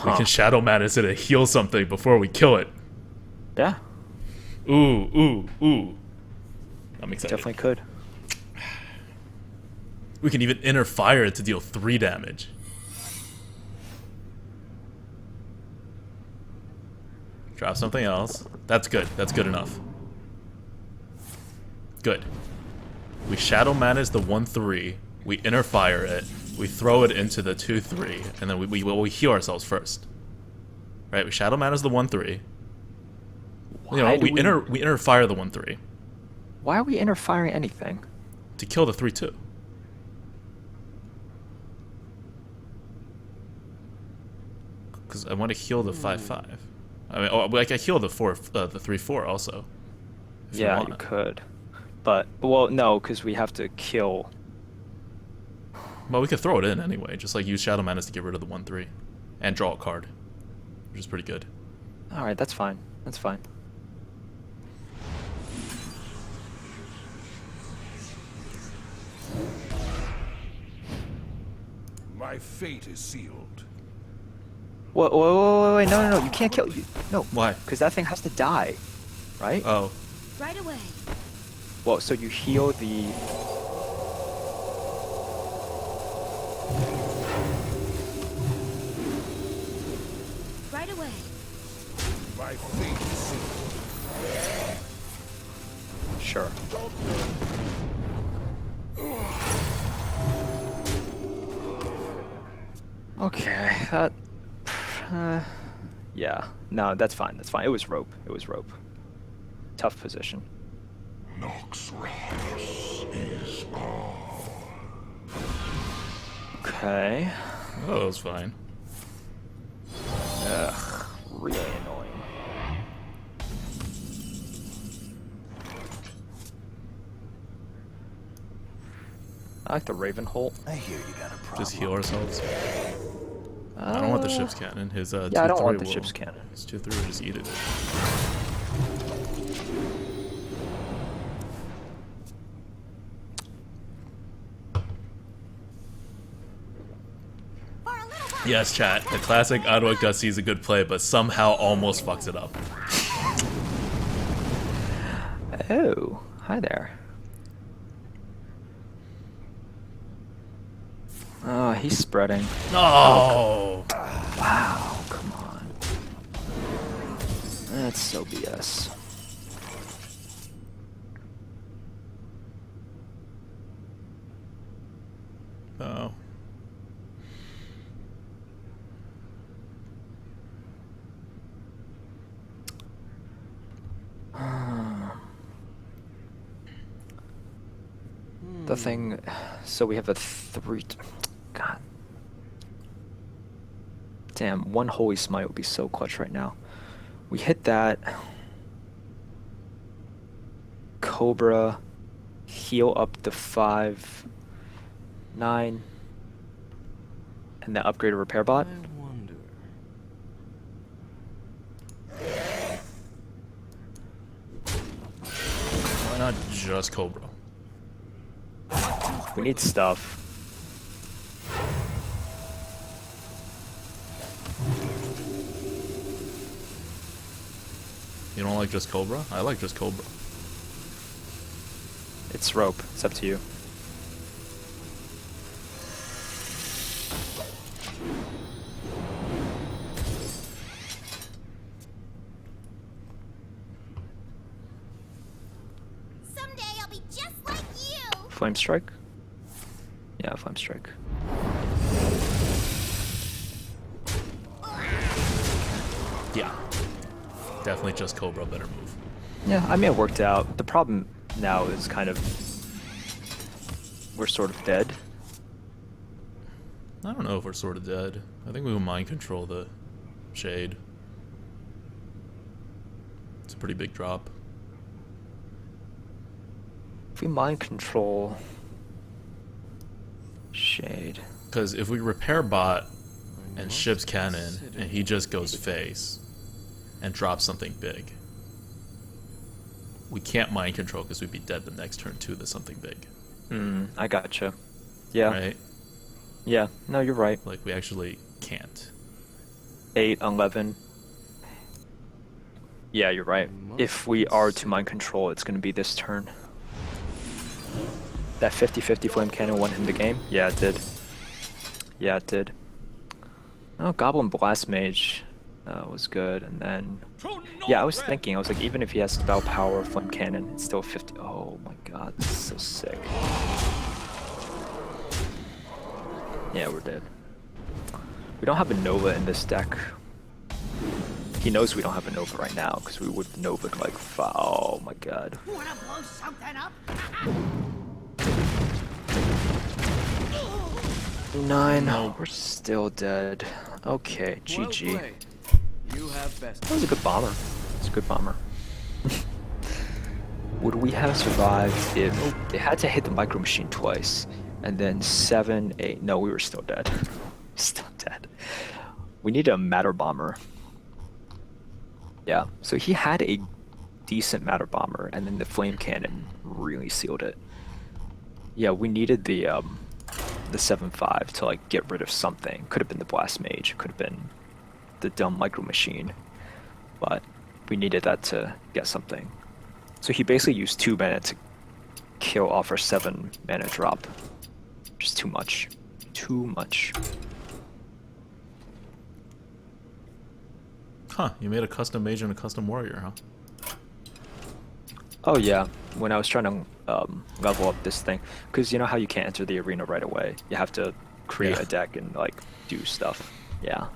We can Shadow Madness it and heal something before we kill it. Yeah, Ooh. I'm excited. definitely could. We can even Inner Fire it to deal 3 damage. Drop something else. That's good. That's good enough. Good. We Shadow Madness the 1/3. We Inner Fire it. We throw it into the 2/3, and then we heal ourselves first. Right? We Shadow Madness the 1/3. You know, Why do we Inner Fire the 1/3 Why are we interfiring anything? to kill the 3/2. Because I want to heal the 5/5. I mean, oh, like I heal the 3/4 also. If Yeah, you want. could. But, well, no, because we have to kill. Well, we could throw it in anyway. Just like use Shadow Madness to get rid of the 1/3 and draw a card, which is pretty good. Alright, that's fine. That's fine. My fate is sealed. Wait, no, you can't kill. No. Why? Because that thing has to die, right? Oh, Right away. Well, so you heal the. Right away. My fate is sealed. Sure. Okay, that. Yeah, no, that's fine. That's fine. It was rope. It was rope. Tough position. Nox Ras is all. Okay. oh, that was fine. Ugh, really annoying. I like the Raven Holt. I hear you got a problem. Just heal ourselves. I don't want the ship's cannon. His Yeah, I don't 2/3 want the will- ship's cannon. His 2/3 will just eat it. For a little while. Yes, chat. The classic Adwak Dusty is a good play, but somehow almost fucks it up. Oh, hi there. Oh, he's spreading. Oh, Wow, come on. That's so BS. oh. The thing, so we have a 3. God. Damn, one Holy Smite would be so clutch right now. We hit that. Cobra. Heal up the 5. 9. And then upgrade a repair bot. Why not just Cobra? We need stuff. You don't like just Cobra? I like just Cobra. It's rope. It's up to you. Flame Strike? Yeah, Flame Strike. Yeah. Definitely just Cobra, better move. Yeah, I mean, it worked out. The problem now is kind of we're sort of dead. I don't know if we're sort of dead. I think we will mind control the Shade. It's a pretty big drop. If we mind control Shade. Because if we repair bot and ships cannon and he just goes face and drops something big, we can't mind control because we'd be dead the next turn too to something big. I gotcha. Yeah. Right? Yeah, no, you're right. Like, we actually can't. 8, 11. Yeah, you're right. If we are to mind control, it's going to be this turn. That 50-50 Flame Cannon won him the game? Yeah, it did. Yeah, it did. Oh, Goblin Blast Mage was good, and then... Yeah, I was thinking, I was like, even if he has Spell Power, Flame Cannon, it's still 50... Oh my god, this is so sick. Yeah, we're dead. We don't have a Nova in this deck. He knows we don't have a Nova right now, because we would Nova like... Oh my god. Wanna blow something up? 9, we're still dead. Okay, GG. You have best. That was a good bomber. It's a good bomber. Would we have survived if they had to hit the Micro Machine twice, and then 7, 8? No, we were still dead. Still dead. We need a Matter Bomber. Yeah, so he had a decent Matter Bomber, and then the Flame Cannon really sealed it. Yeah, we needed the 7-5 to like get rid of something. Could have been the Blast Mage, could have been the dumb Micro Machine, but we needed that to get something. So he basically used 2 mana to kill off our 7 mana drop. Just too much. Too much. Huh, you made a custom mage and a custom warrior, huh? Oh yeah, when I was trying to level up this thing, because you know how you can't enter the arena right away. You have to create a deck and like do stuff. Yeah.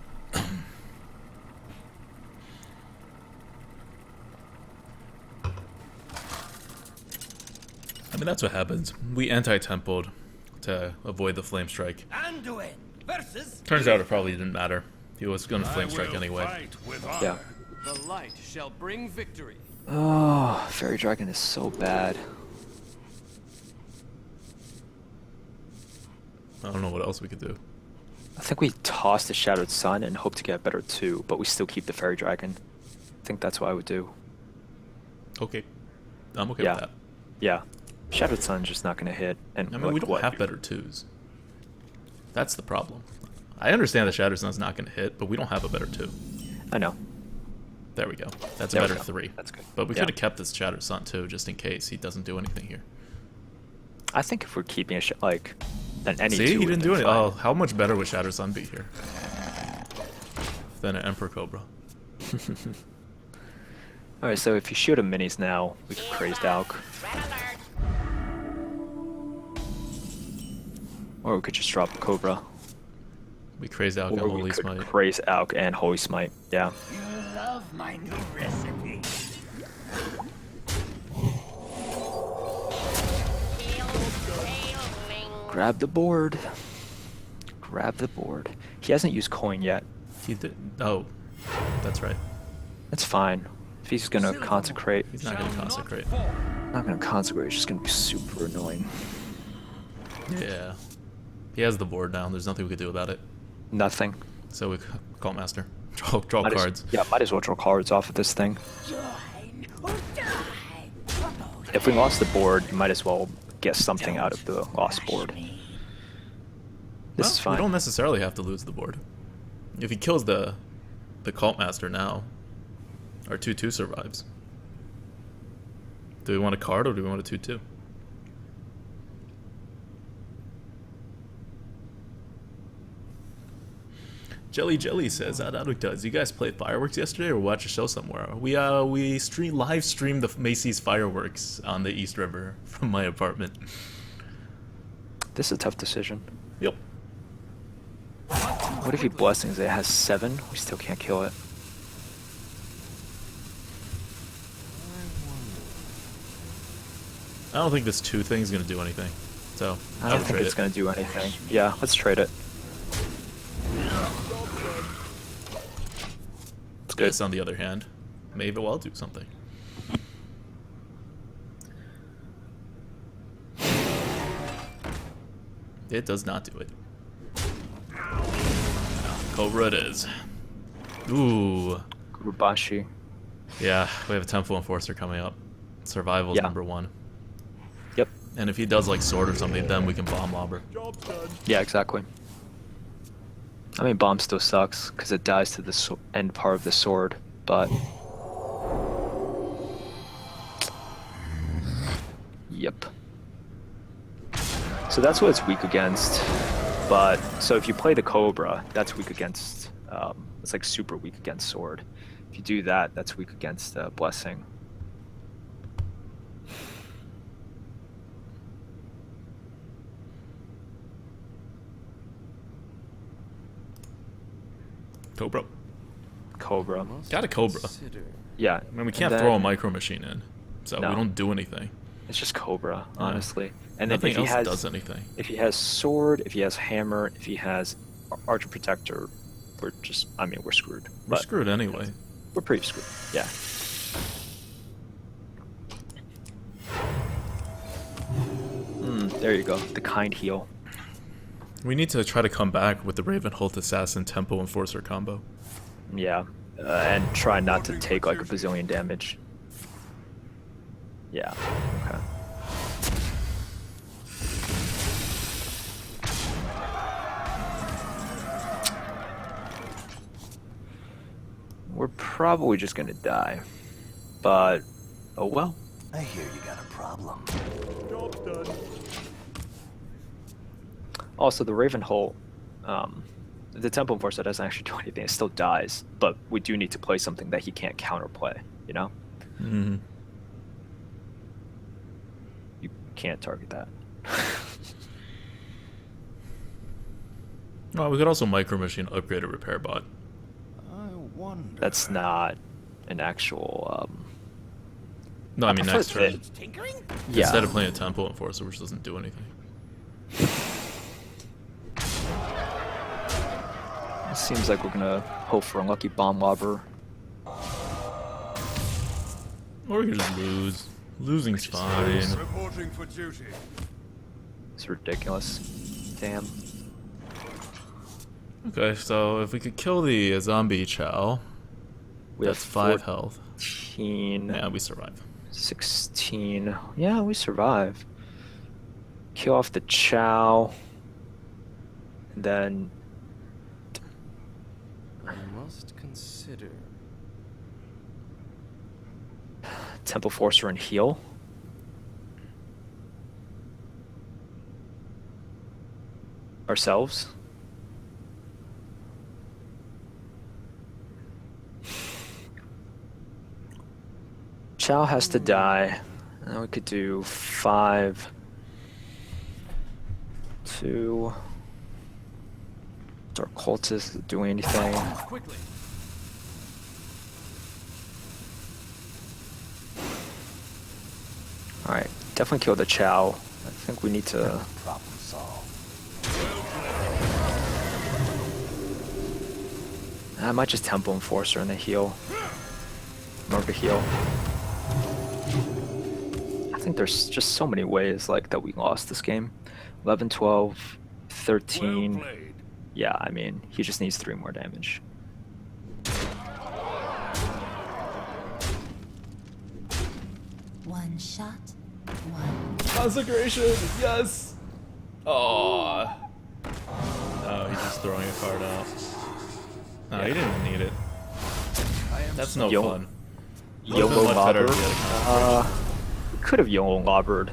I mean, that's what happens. We anti-templed to avoid the flame strike. Anduin versus. Turns out it probably didn't matter. He was going to flame strike anyway. Fight with Yeah. honor. The light shall bring victory. Oh, Fairy Dragon is so bad. I don't know what else we could do. I think we toss the Shattered Sun and hope to get better too, but we still keep the Fairy Dragon. I think that's what I would do. Okay. I'm okay Yeah. with that. Yeah. Shattered Sun's just not gonna hit. And I mean, like, we don't what? have better twos. That's the problem. I understand the Shattered Sun's not going to hit, but we don't have a better 2. I know. There we go. That's There a we better go. 3. That's good. But we Yeah. could have kept this Shattered Sun too, just in case he doesn't do anything here. I think if we're keeping a like, then any See, two he would didn't have do been anything. Oh, fine. how much better would Shattered Sun be here than an Emperor Cobra? Alright, so if you shoot him minis now, we can Crazed Alk. Or we could just drop Cobra. We crazed out and Or we Holy could Smite. Craze Alk and Holy Smite. Yeah. You love my new recipe. Grab the board. Grab the board. He hasn't used coin yet. He did. Oh, that's right. That's fine. If he's gonna consecrate, He's not going to consecrate. not gonna consecrate, it's just gonna be super annoying. Yeah. He has the board now. There's nothing we could do about it. Nothing. So we call Master. Draw Might as- cards. yeah, might as well draw cards off of this thing. Join or die. If we lost the board, you might as well get something out of the lost board. This Well, is fine. We don't necessarily have to lose the board. If he kills the Cult Master now, our 2/2 survives. Do we want a card or do we want a 2/2? Jelly says, does you guys play fireworks yesterday or watch a show somewhere? We live streamed the Macy's fireworks on the East River from my apartment. This is a tough decision. Yep. What if he blessings it? It has 7? We still can't kill it. I don't think this 2 thing is gonna do anything. So I don't think it's going to do anything. Yeah, let's trade it. It's good. This, on the other hand, may well do something. It does not do it. Cobra it is. Ooh. Gurubashi. Yeah, we have a Temple Enforcer coming up. Survival's Yeah. number 1. Yep. And if he does like sword or something, then we can bomb lobber. Yeah, exactly. I mean, bomb still sucks because it dies to the end part of the sword, but yep. So that's what it's weak against. But so if you play the Cobra, that's weak against. It's like super weak against sword. If you do that, that's weak against blessing. Cobra. Cobra. Got a Cobra. Consider. Yeah. I mean, we can't and throw a then Micro Machine in, so No. we don't do anything. It's just Cobra, honestly. And Nothing then if he else has, does anything. if he has sword, if he has hammer, if he has archer protector, we're just, I mean, we're screwed. We're But screwed anyway. we're pretty screwed. Yeah. There you go. The kind heal. We need to try to come back with the Ravenholt Assassin Tempo Enforcer combo. Yeah. And try not to take like a bazillion damage. Yeah. Okay. We're probably just gonna die. But, oh well. I hear you got a problem. Also, the Ravenholt, the Temple Enforcer doesn't actually do anything. It still dies. But we do need to play something that he can't counterplay, you know? Mm-hmm. You can't target that. Well, we could also Micro Machine upgrade a repair bot. I wonder. That's not an actual, No, I mean prefer next turn. it. Tinkering? yeah. Instead of playing a Tempo Enforcer, which doesn't do anything. It seems like we're gonna hope for unlucky bomb lobber. Or we could just lose. Losing's fine. Reporting for duty. It's ridiculous. Damn. Okay, so if we could kill the zombie Chow, We that's have 5 health. 14, Yeah, we survive. 16. Yeah, we survive. Kill off the Chow. And then I must consider. Temple Forcer and heal. Ourselves. Chow has to die. And then we could do 5 to Dark Cultist isn't doing anything. Quickly. Alright, definitely kill the Chow. I think we need to. Problem solved. I might just Temple Enforcer and then heal. Murder heal. I think there's just so many ways like that we lost this game. 11, 12, 13. Well played. Yeah, I mean, he just needs 3 more damage. One shot, one. Consecration, yes! Oh. Oh, he's just throwing a card out. No, he didn't need it. That's no Yo- fun. Would've been YOLO much better lobber. if he had a We could have YOLO lobbered.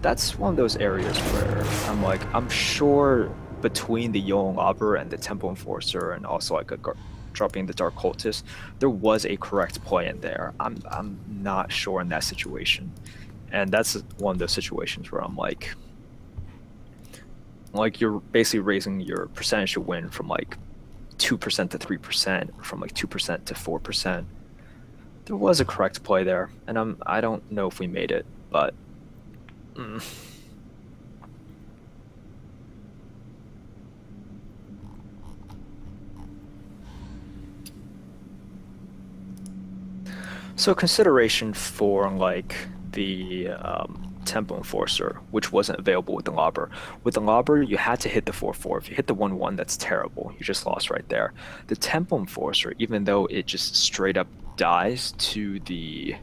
That's one of those areas where I'm like, I'm sure between the YOLO lobber and the Temple Enforcer and also like dropping the Dark Cultist, there was a correct play in there. I'm not sure in that situation. And that's one of those situations where I'm like, Like you're basically raising your percentage to win from like 2% to 3%, from like 2% to 4%. There was a correct play there, and I don't know if we made it, but So consideration for like the Tempo Enforcer, which wasn't available with the Lobber. With the Lobber, you had to hit the 4/4. If you hit the 1/1, that's terrible. You just lost right there. The Tempo Enforcer, even though it just straight up dies to the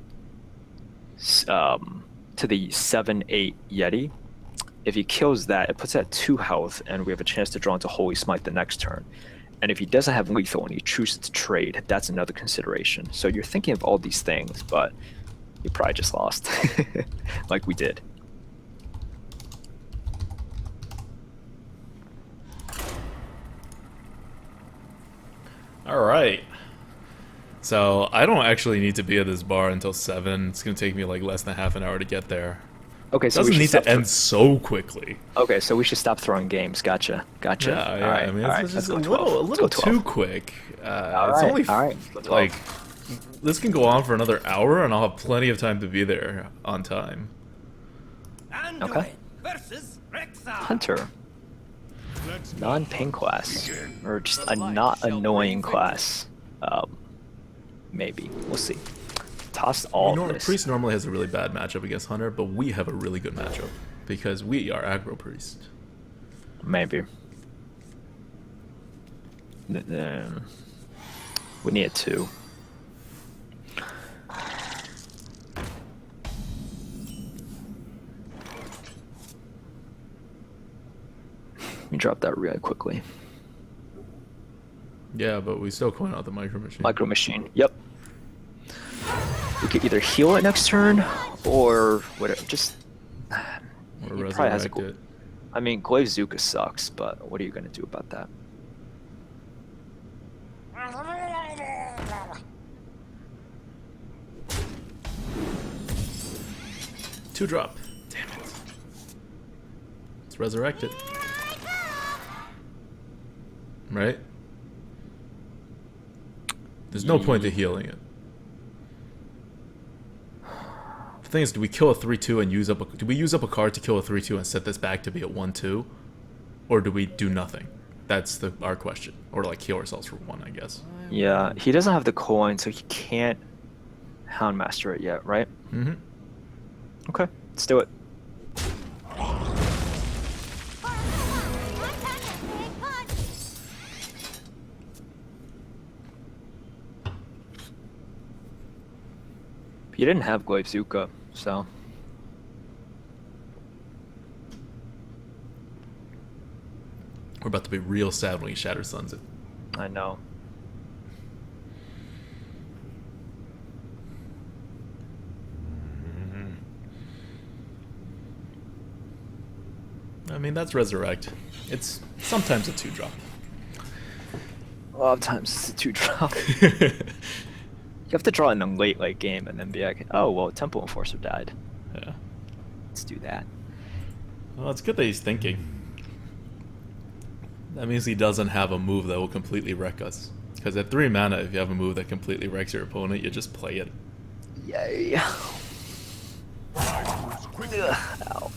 7/8 Yeti, if he kills that, it puts it at 2 health, and we have a chance to draw into Holy Smite the next turn. And if he doesn't have lethal and he chooses to trade, that's another consideration. So you're thinking of all these things, but you probably just lost, like we did. All right. So I don't actually need to be at this bar until 7. It's gonna take me like less than half an hour to get there. Okay, so Doesn't we should need stop to end so quickly. Okay, so we should stop throwing games. Gotcha. Yeah, All right, I mean, all it's right, just let's a go 12. little Let's go too 12. quick. All It's right, only all right, let's go like 12. this can go on for another hour, and I'll have plenty of time to be there on time. Okay. Hunter. Non-ping class. Or just a not annoying class. Maybe. We'll see. Toss all of this. Priest normally has a really bad matchup against Hunter, but we have a really good matchup because we are aggro Priest. Maybe. We need 2. Let me drop that really quickly. Yeah, but we still coin out the micro machine. Micro machine. Yep. We could either heal it next turn or whatever. Just. Or He probably has resurrect it. I mean, Glaive Zuka sucks, but what are you gonna do about that? Two drop. Damn it. Let's resurrect it. Right? There's no point to healing it. The thing is, do we kill a 3/2 and use up do we use up a card to kill a 3/2 and set this back to be a 1/2? Or do we do nothing? That's our question. Or like heal ourselves for 1, I guess. Yeah, he doesn't have the coin, so he can't Houndmaster it yet, right? Mm-hmm. Okay, let's do it. He didn't have Glaive Zuka, so. We're about to be real sad when he Shatter Suns it. I know. I mean, that's Resurrect. It's sometimes a 2-drop. A lot of times it's a 2-drop. You have to draw in a late game and then be like, oh, well, Temple Enforcer died. Yeah. Let's do that. Well, it's good that he's thinking. That means he doesn't have a move that will completely wreck us. Because at 3 mana, if you have a move that completely wrecks your opponent, you just play it. Yay. Ow.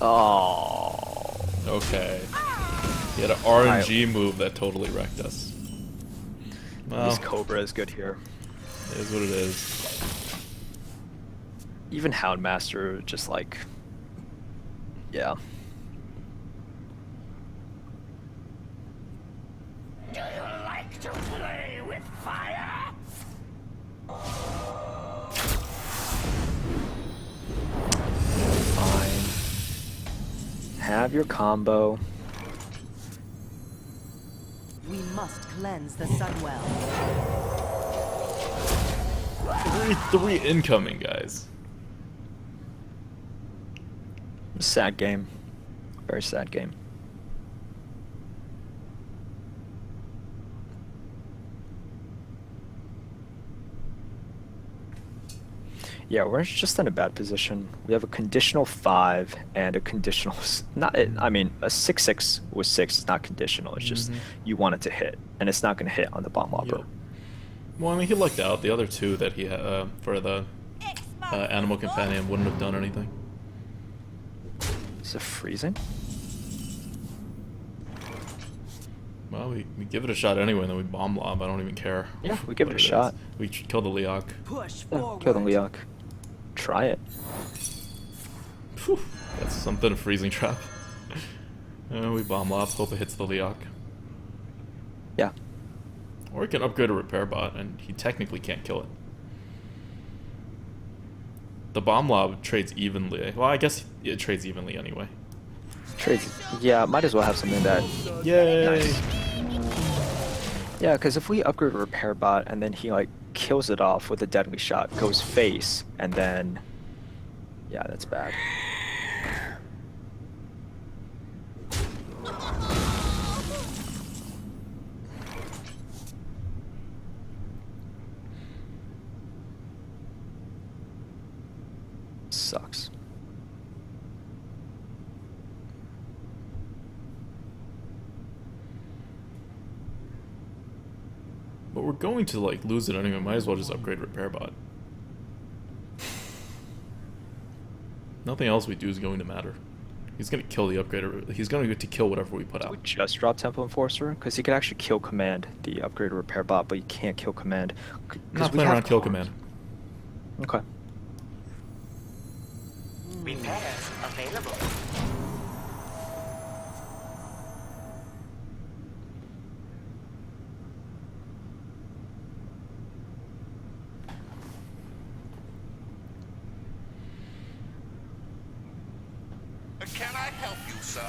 Oh. Okay. He had an RNG move that totally wrecked us. Well, This Cobra is good here. it is what it is. Even Houndmaster, just like, yeah. Do you like to play with fire? Fine. Have your combo. We must cleanse the Sunwell. 3 incoming, guys. Sad game. Very sad game. Yeah, we're just in a bad position. We have a conditional 5 and a conditional not. I mean, a 6/6 with 6 is not conditional. It's just you want it to hit, and it's not going to hit on the bomb lobber. Yep. Well, I mean, he lucked out. The other two that he had for the animal companion wouldn't have done anything. Is it freezing? Well, we give it a shot anyway, and then we bomb lob. I don't even care. Yeah, we give it a what shot. is. We kill the Leok. Push Yeah, forward. kill the Leok. Try it. Phew, that's something, a freezing trap. We bomb lob, hope it hits the Leok. Yeah. Or we can upgrade a repair bot, and he technically can't kill it. The bomb lob trades evenly. Well, I guess it trades evenly anyway. Trades. Yeah, might as well have something that. Yay! Nice. Yeah, because if we upgrade a repair bot and then he like kills it off with a deadly shot, goes face, and then. Yeah, that's bad. Sucks. But we're going to like lose it anyway. Might as well just upgrade repair bot. Nothing else we do is going to matter. He's gonna kill the upgrader. He's gonna get to kill whatever we put We out. just drop Temple Enforcer because he could actually kill command the upgrade repair bot, but he can't kill command. Not playing around kill command. Okay. Repairs available. Can I help you, sir?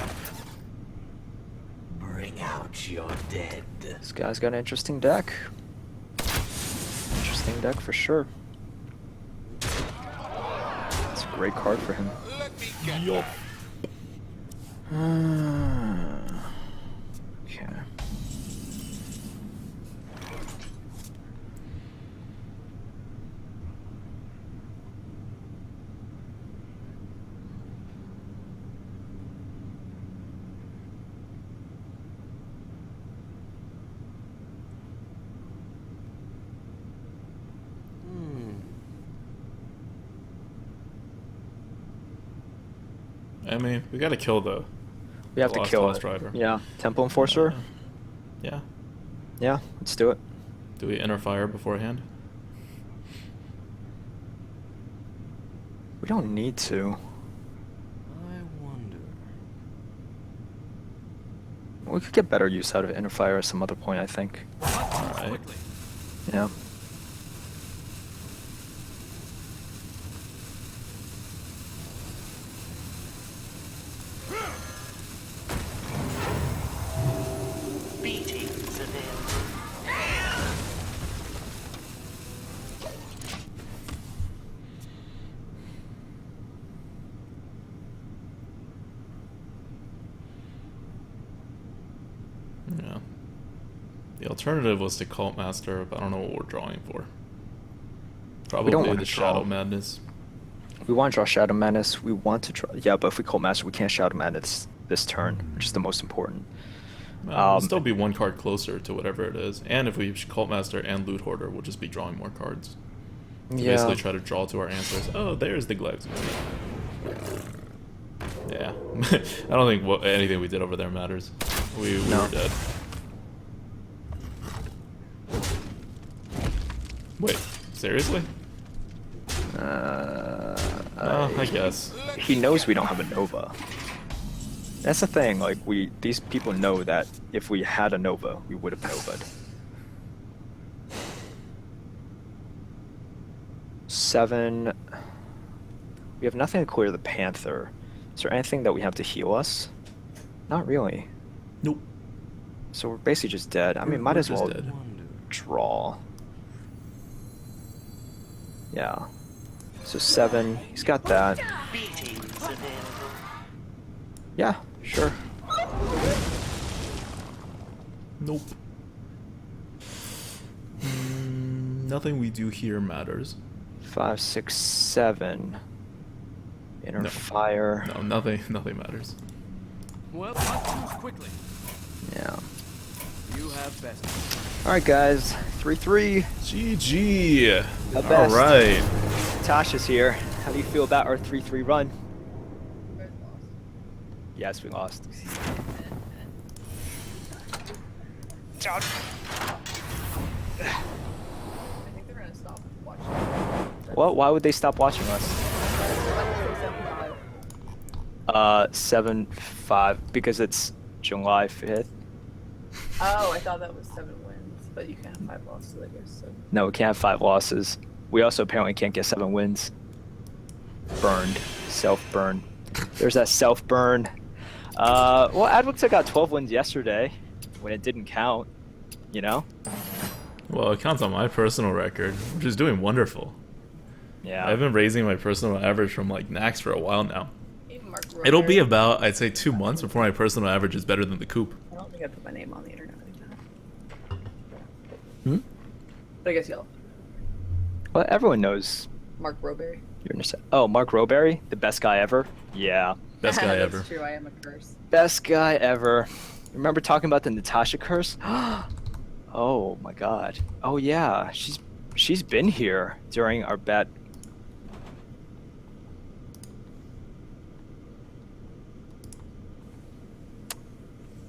Bring out your dead. This guy's got an interesting deck. Interesting deck for sure. It's a great card for him. Let me get Yup. Okay. I mean, we gotta kill the. We have to Lost kill Lost it. Rider. Yeah. Temple Enforcer? Yeah. Yeah, let's do it. Do we enter fire beforehand? We don't need to. I wonder. We could get better use out of Inner Fire at some other point, I think. Alright. Yeah. beatings available. Yeah. The alternative was to Cult Master, but I don't know what we're drawing for. Probably don't wanna the draw. Shadow Madness. We want to draw Shadow Madness. We want to draw. Yeah, but if we Cult Master, we can't Shadow Madness this turn, which is the most important. We'll still be one card closer to whatever it is. And if we Cult Master and Loot Hoarder, we'll just be drawing more cards. To Yeah. basically try to draw to our answers. Oh, there's the Glegs. Yeah. I don't think anything we did over there matters. We No. were dead. Wait, seriously? I guess. He knows we don't have a Nova. That's the thing. Like these people know that if we had a Nova, we would have Nova'd. 7. We have nothing to clear the Panther. Is there anything that we have to heal us? Not really. Nope. So we're basically just dead. I mean, might We're as just well dead. draw. Yeah. So 7. He's got that. Beatings available. Yeah, sure. Nope. Nothing we do here matters. 5, 6, 7. Inner No. fire. No, nothing matters. Well, not choose quickly. Yeah. You have best. All right, guys. 3-3. GG. The All best. right. Tasha's here. How do you feel about our 3-3 run? Yes, we lost. I think they're gonna stop watching. What? Why would they stop watching us? 7-5 because it's July 5th. Oh, I thought that was 7 wins, but you can't have 5 losses, I guess. So. No, we can't have 5 losses. We also apparently can't get 7 wins. Burned. Self-burn. There's that self-burn. Well, Adwoxa got 12 wins yesterday when it didn't count, you know? Well, it counts on my personal record, which is doing wonderful. Yeah. I've been raising my personal average from like Nax for a while now. Even Mark It'll be Royer. about, I'd say, 2 months before my personal average is better than the Coop. I don't think I put my name on the internet like that. Hmm? But I guess y'all. Well, everyone knows Mark Roberry. you're in Oh, Mark Roberry? The best guy ever? Yeah. Best guy ever. That's true, I am a curse. Best guy ever. Remember talking about the Natasha curse? Oh my god. Oh yeah, she's been here during our bet.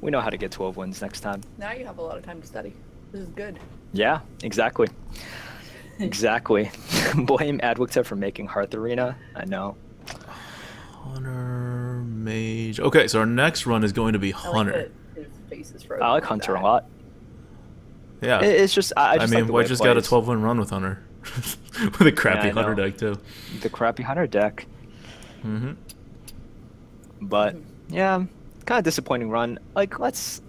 We know how to get 12 wins next time. Now you have a lot of time to study. This is good. Yeah, exactly. Exactly. Blame Adwoxa for making Hearth Arena. I know. Hunter, Mage. Okay, so our next run is going to be I like Hunter. that his face is frozen I like like Hunter that. a lot. Yeah. It's just I just mean, like the we way it just got a plays. 12-win run with Hunter. With a crappy I know. Hunter deck, too. The crappy Hunter deck. Mm-hmm. But yeah, kind of disappointing run. Like let's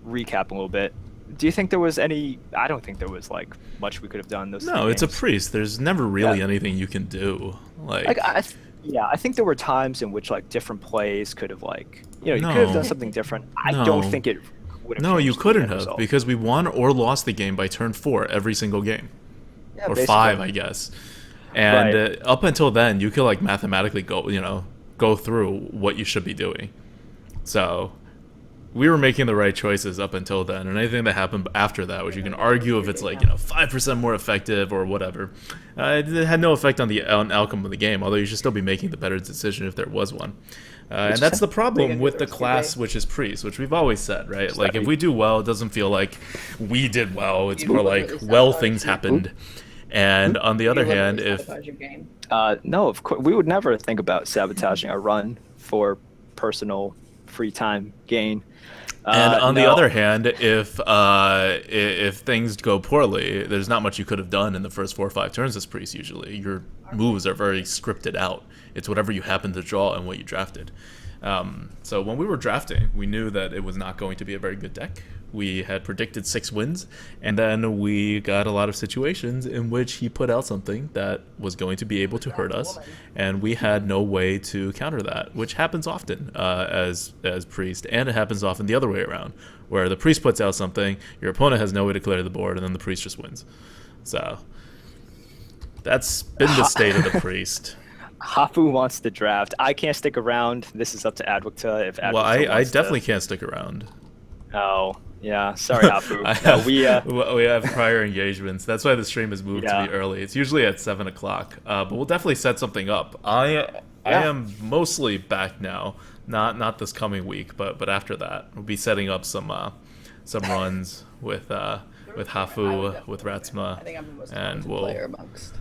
recap a little bit. Do you think there was any? I don't think there was like much we could have done those. No, 3 it's a games. priest. There's never really Yeah. anything you can do. Like I think there were times in which like different plays could have like you could have No. done something different. I No. don't think it would have. No, you changed the couldn't end have, result. because we won or lost the game by turn 4 every single game. Yeah, Or basically. 5, I guess. And Right. up until then, you could like mathematically go through what you should be doing. So we were making the right choices up until then, and anything that happened after that, which you can argue if it's like 5% more effective or whatever, it had no effect on the outcome of the game. Although you should still be making the better decision if there was one. And that's the problem with the class, which is priest, which we've always said, right? Like if we do well, it doesn't feel like we did well. It's more like things happened. And on the other hand, if Sabotage your game. No, of course we would never think about sabotaging a run for personal free time gain. And on the no. other hand, if things go poorly, there's not much you could have done in the first 4 or 5 turns as priest. Usually, your moves are very scripted out. It's whatever you happen to draw and what you drafted. So when we were drafting, we knew that it was not going to be a very good deck. We had predicted 6 wins, and then we got a lot of situations in which he put out something that was going to be able to hurt us, and we had no way to counter that, which happens often as priest, and it happens often the other way around, where the priest puts out something, your opponent has no way to clear the board, and then the priest just wins. So that's been the state of the priest. Hafu wants to draft. I can't stick around. This is up to Adwoxa. If Adwoxa Well, I wants definitely to... can't stick around. Oh, yeah. Sorry, Hafu. We have prior engagements. That's why the stream has moved to be early. It's usually at 7 o'clock. But we'll definitely set something up. I am mostly back now. Not this coming week, but after that, we'll be setting up some runs with Hafu, with I Ratsma, think I'm the most and talented player amongst.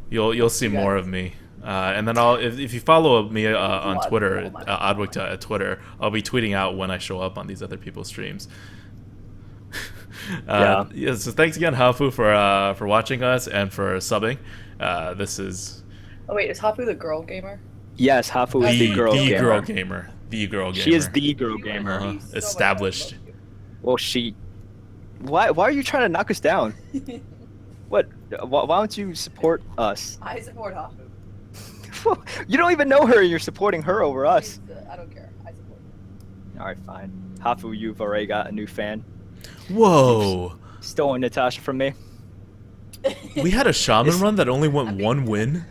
you'll see more of me. And then if you follow me on Twitter, Adwoxa at Twitter, I'll be tweeting out when I show up on these other people's streams. So thanks again, Hafu, for watching us and for subbing. This is. Oh wait, is Hafu the girl gamer? Yes, Hafu is the girl gamer. girl gamer. The girl gamer. She is the girl gamer. Uh-huh. So much Established. I love Well, Why are you trying to knock us down? you. What? Why don't you support us? I support Hafu. You don't even know her, and you're supporting her over us. I don't care. I support her. All right, fine. Hafu, you've already got a new fan. Whoa. Stolen Natasha from me. We had a shaman It's- run that only went 1 win.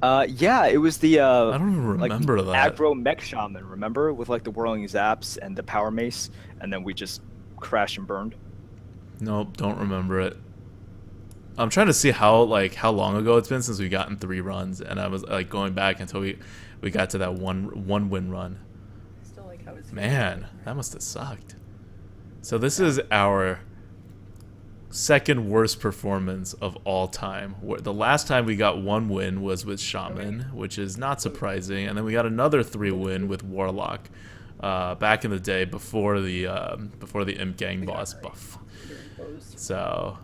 Yeah, it was the I don't even remember that. Aggro mech shaman. Remember, with like the whirling zaps and the power mace, and then we just crashed and burned. Nope, don't remember it. I'm trying to see how long ago it's been since we gotten 3 runs, and I was like going back until we got to that one win run. I still like how it's. Man, that must have sucked. So this is our second worst performance of all time. The last time we got 1 win was with Shaman, which is not surprising, and then we got another 3 win with Warlock back in the day before the Imp Gang boss buff. So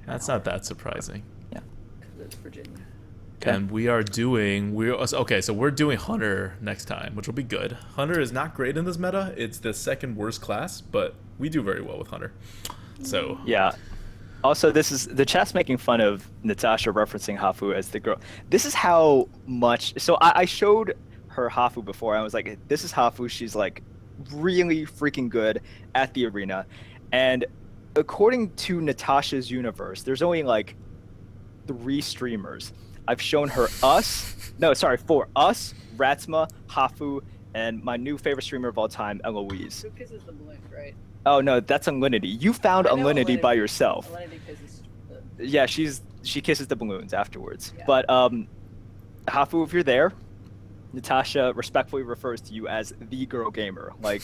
that's not that surprising. Yeah. Because it's Virginia. Okay. And we're doing Hunter next time, which will be good. Hunter is not great in this meta. It's the second worst class, but we do very well with Hunter. So Yeah. Also, this is the chat's making fun of Natasha referencing Hafu as the girl. This is how much. So I showed her Hafu before. I was like, "This is Hafu. She's like really freaking good at the arena." And according to Natasha's universe, there's only like 3 streamers. I've shown her for us, Ratsma, Hafu, and my new favorite streamer of all time, Eloise. Who kisses the balloon, right? Oh no, that's Unlinity. You found I know Unlinity by Alinity. yourself. Alinity kisses the. Yeah, she kisses the balloons afterwards. Yeah. But Hafu, if you're there, Natasha respectfully refers to you as the girl gamer. Like,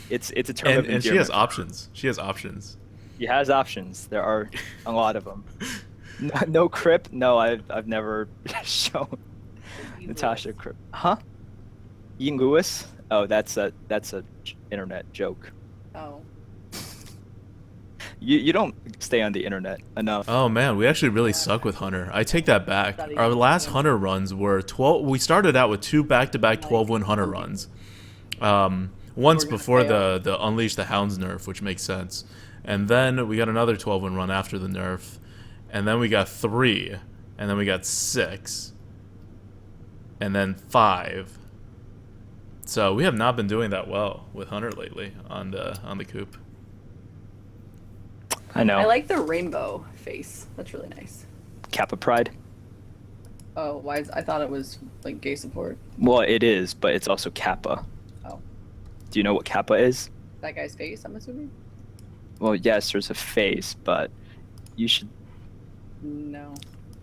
it's a term of and she has endearment. options. She has options. She has options. There are a lot of them. No Crip. No, I've never shown Natasha Crip. Huh? Ian Lewis? Oh, that's a internet joke. Oh. You don't stay on the internet enough. Oh man, we actually really suck with Hunter. I take that back. Our last Hunter runs were 12. We started out with 2 back-to-back 12-win Hunter runs. Once before the Unleash the Hounds nerf, which makes sense, and then we got another 12-win run after the nerf, and then we got 3, and then we got 6, and then 5. So we have not been doing that well with Hunter lately on the Coop. I know. I like the rainbow face. That's really nice. Kappa Pride. Oh, why? I thought it was like gay support. Well, it is, but it's also Kappa. Oh, Do you know what Kappa is? that guy's face. I'm assuming. Well, yes, there's a face, but you should. No,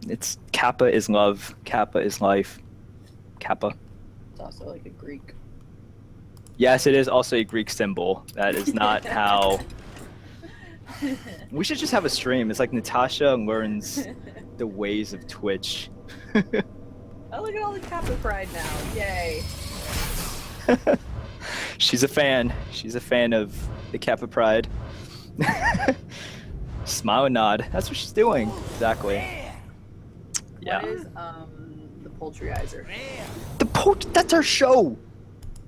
It's Kappa is love. Kappa is life. Kappa. it's also like a Greek. Yes, it is also a Greek symbol. That is not how. We should just have a stream. It's like Natasha learns the ways of Twitch. Oh, look at all the Kappa pride now! Yay! She's a fan. She's a fan of the Kappa Pride. Smile and nod. That's what she's doing. Exactly. Yeah. What is the poultryizer? That's our show.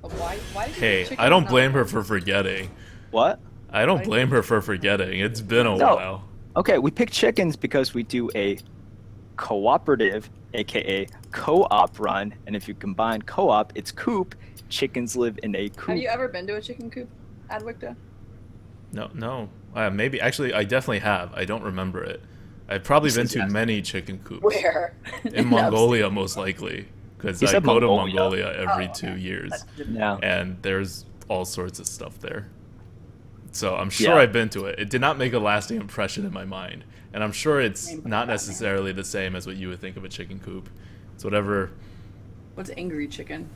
Why? Why? Did Hey, chicken I don't not- blame her for forgetting. What? I don't blame her for forgetting. It's been a No. while. Okay, we pick chickens because we do a cooperative, aka co-op run, and if you combine co-op, it's coop. Chickens live in a coop. Have you ever been to a chicken coop, Adwicta? No. Maybe. Actually, I definitely have. I don't remember it. I've probably been says to yes. many chicken coops. Where? In Mongolia, most likely. Because You I said go to Mongolia. Mongolia every Oh, 2 okay. years. Yeah. And there's all sorts of stuff there. So I'm sure Yeah. I've been to it. It did not make a lasting impression in my mind. And I'm sure it's not necessarily the same as what you would think of a chicken coop. It's whatever. What's angry chicken?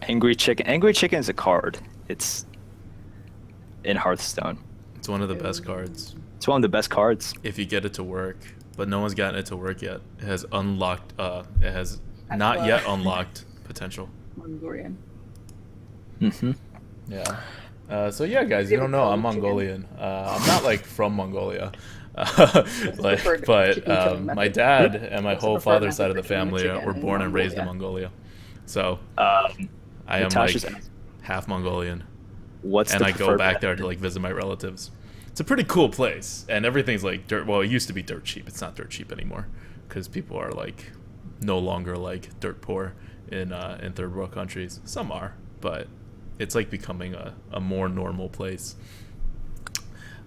Angry chicken. Angry chicken is a card. It's in Hearthstone. It's one of the best cards. It's one of the best cards. If you get it to work. But no one's gotten it to work yet. It has unlocked. It has not That's yet why. unlocked potential. Mongolian. Mm-hmm. Yeah. So yeah, guys, you don't know I'm Mongolian. I'm not like from Mongolia, preferred but chicken killing my method? dad and my What's the whole preferred father's side of the method for killing a family chicken were in born and raised in Mongolia? Mongolia. So I am Natasha's like asked, half Mongolian, what's and the I go preferred back there method? to like visit my relatives. It's a pretty cool place, and everything's like dirt. Well, it used to be dirt cheap. It's not dirt cheap anymore because people are like no longer like dirt poor in third world countries. Some are, but it's like becoming a more normal place.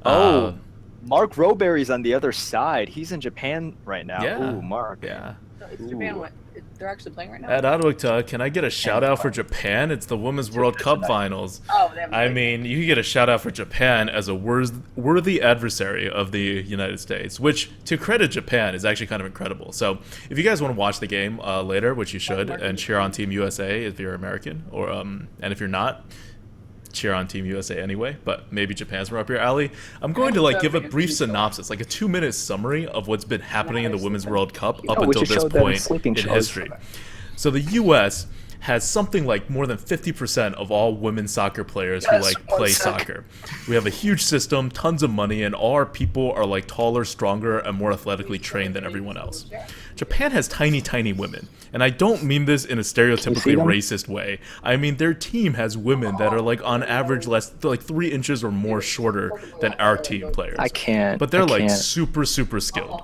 Oh, Mark Roberry's on the other side. He's in Japan right now. Yeah. Ooh, Mark. Yeah. It's Japan. What? They're actually playing right now. At Adwikta, can I get a shout out for Japan? It's the Women's World Cup Finals. Oh, they haven't I played mean, you can get a shout out for Japan as a worthy adversary of the United States, which, to credit Japan, is actually kind of incredible. So, if you guys want to watch the game later, which you should, and cheer on Team USA if you're American, or and if you're not, cheer on Team USA anyway, but maybe Japan's more up your alley. I'm going to give a brief synopsis, like a 2-minute summary of what's been happening in the Women's World Cup up we until should this show them point sleeping in shows. history. So the U.S. has something like more than 50% of all women's soccer players who play soccer. We have a huge system, tons of money, and all our people are taller, stronger, and more athletically trained than everyone else. Japan has tiny, tiny women, and I don't mean this in a stereotypically racist way. I mean their team has women that are on average 3 inches or more shorter than our team players. I can't. But they're I can't. super, super skilled.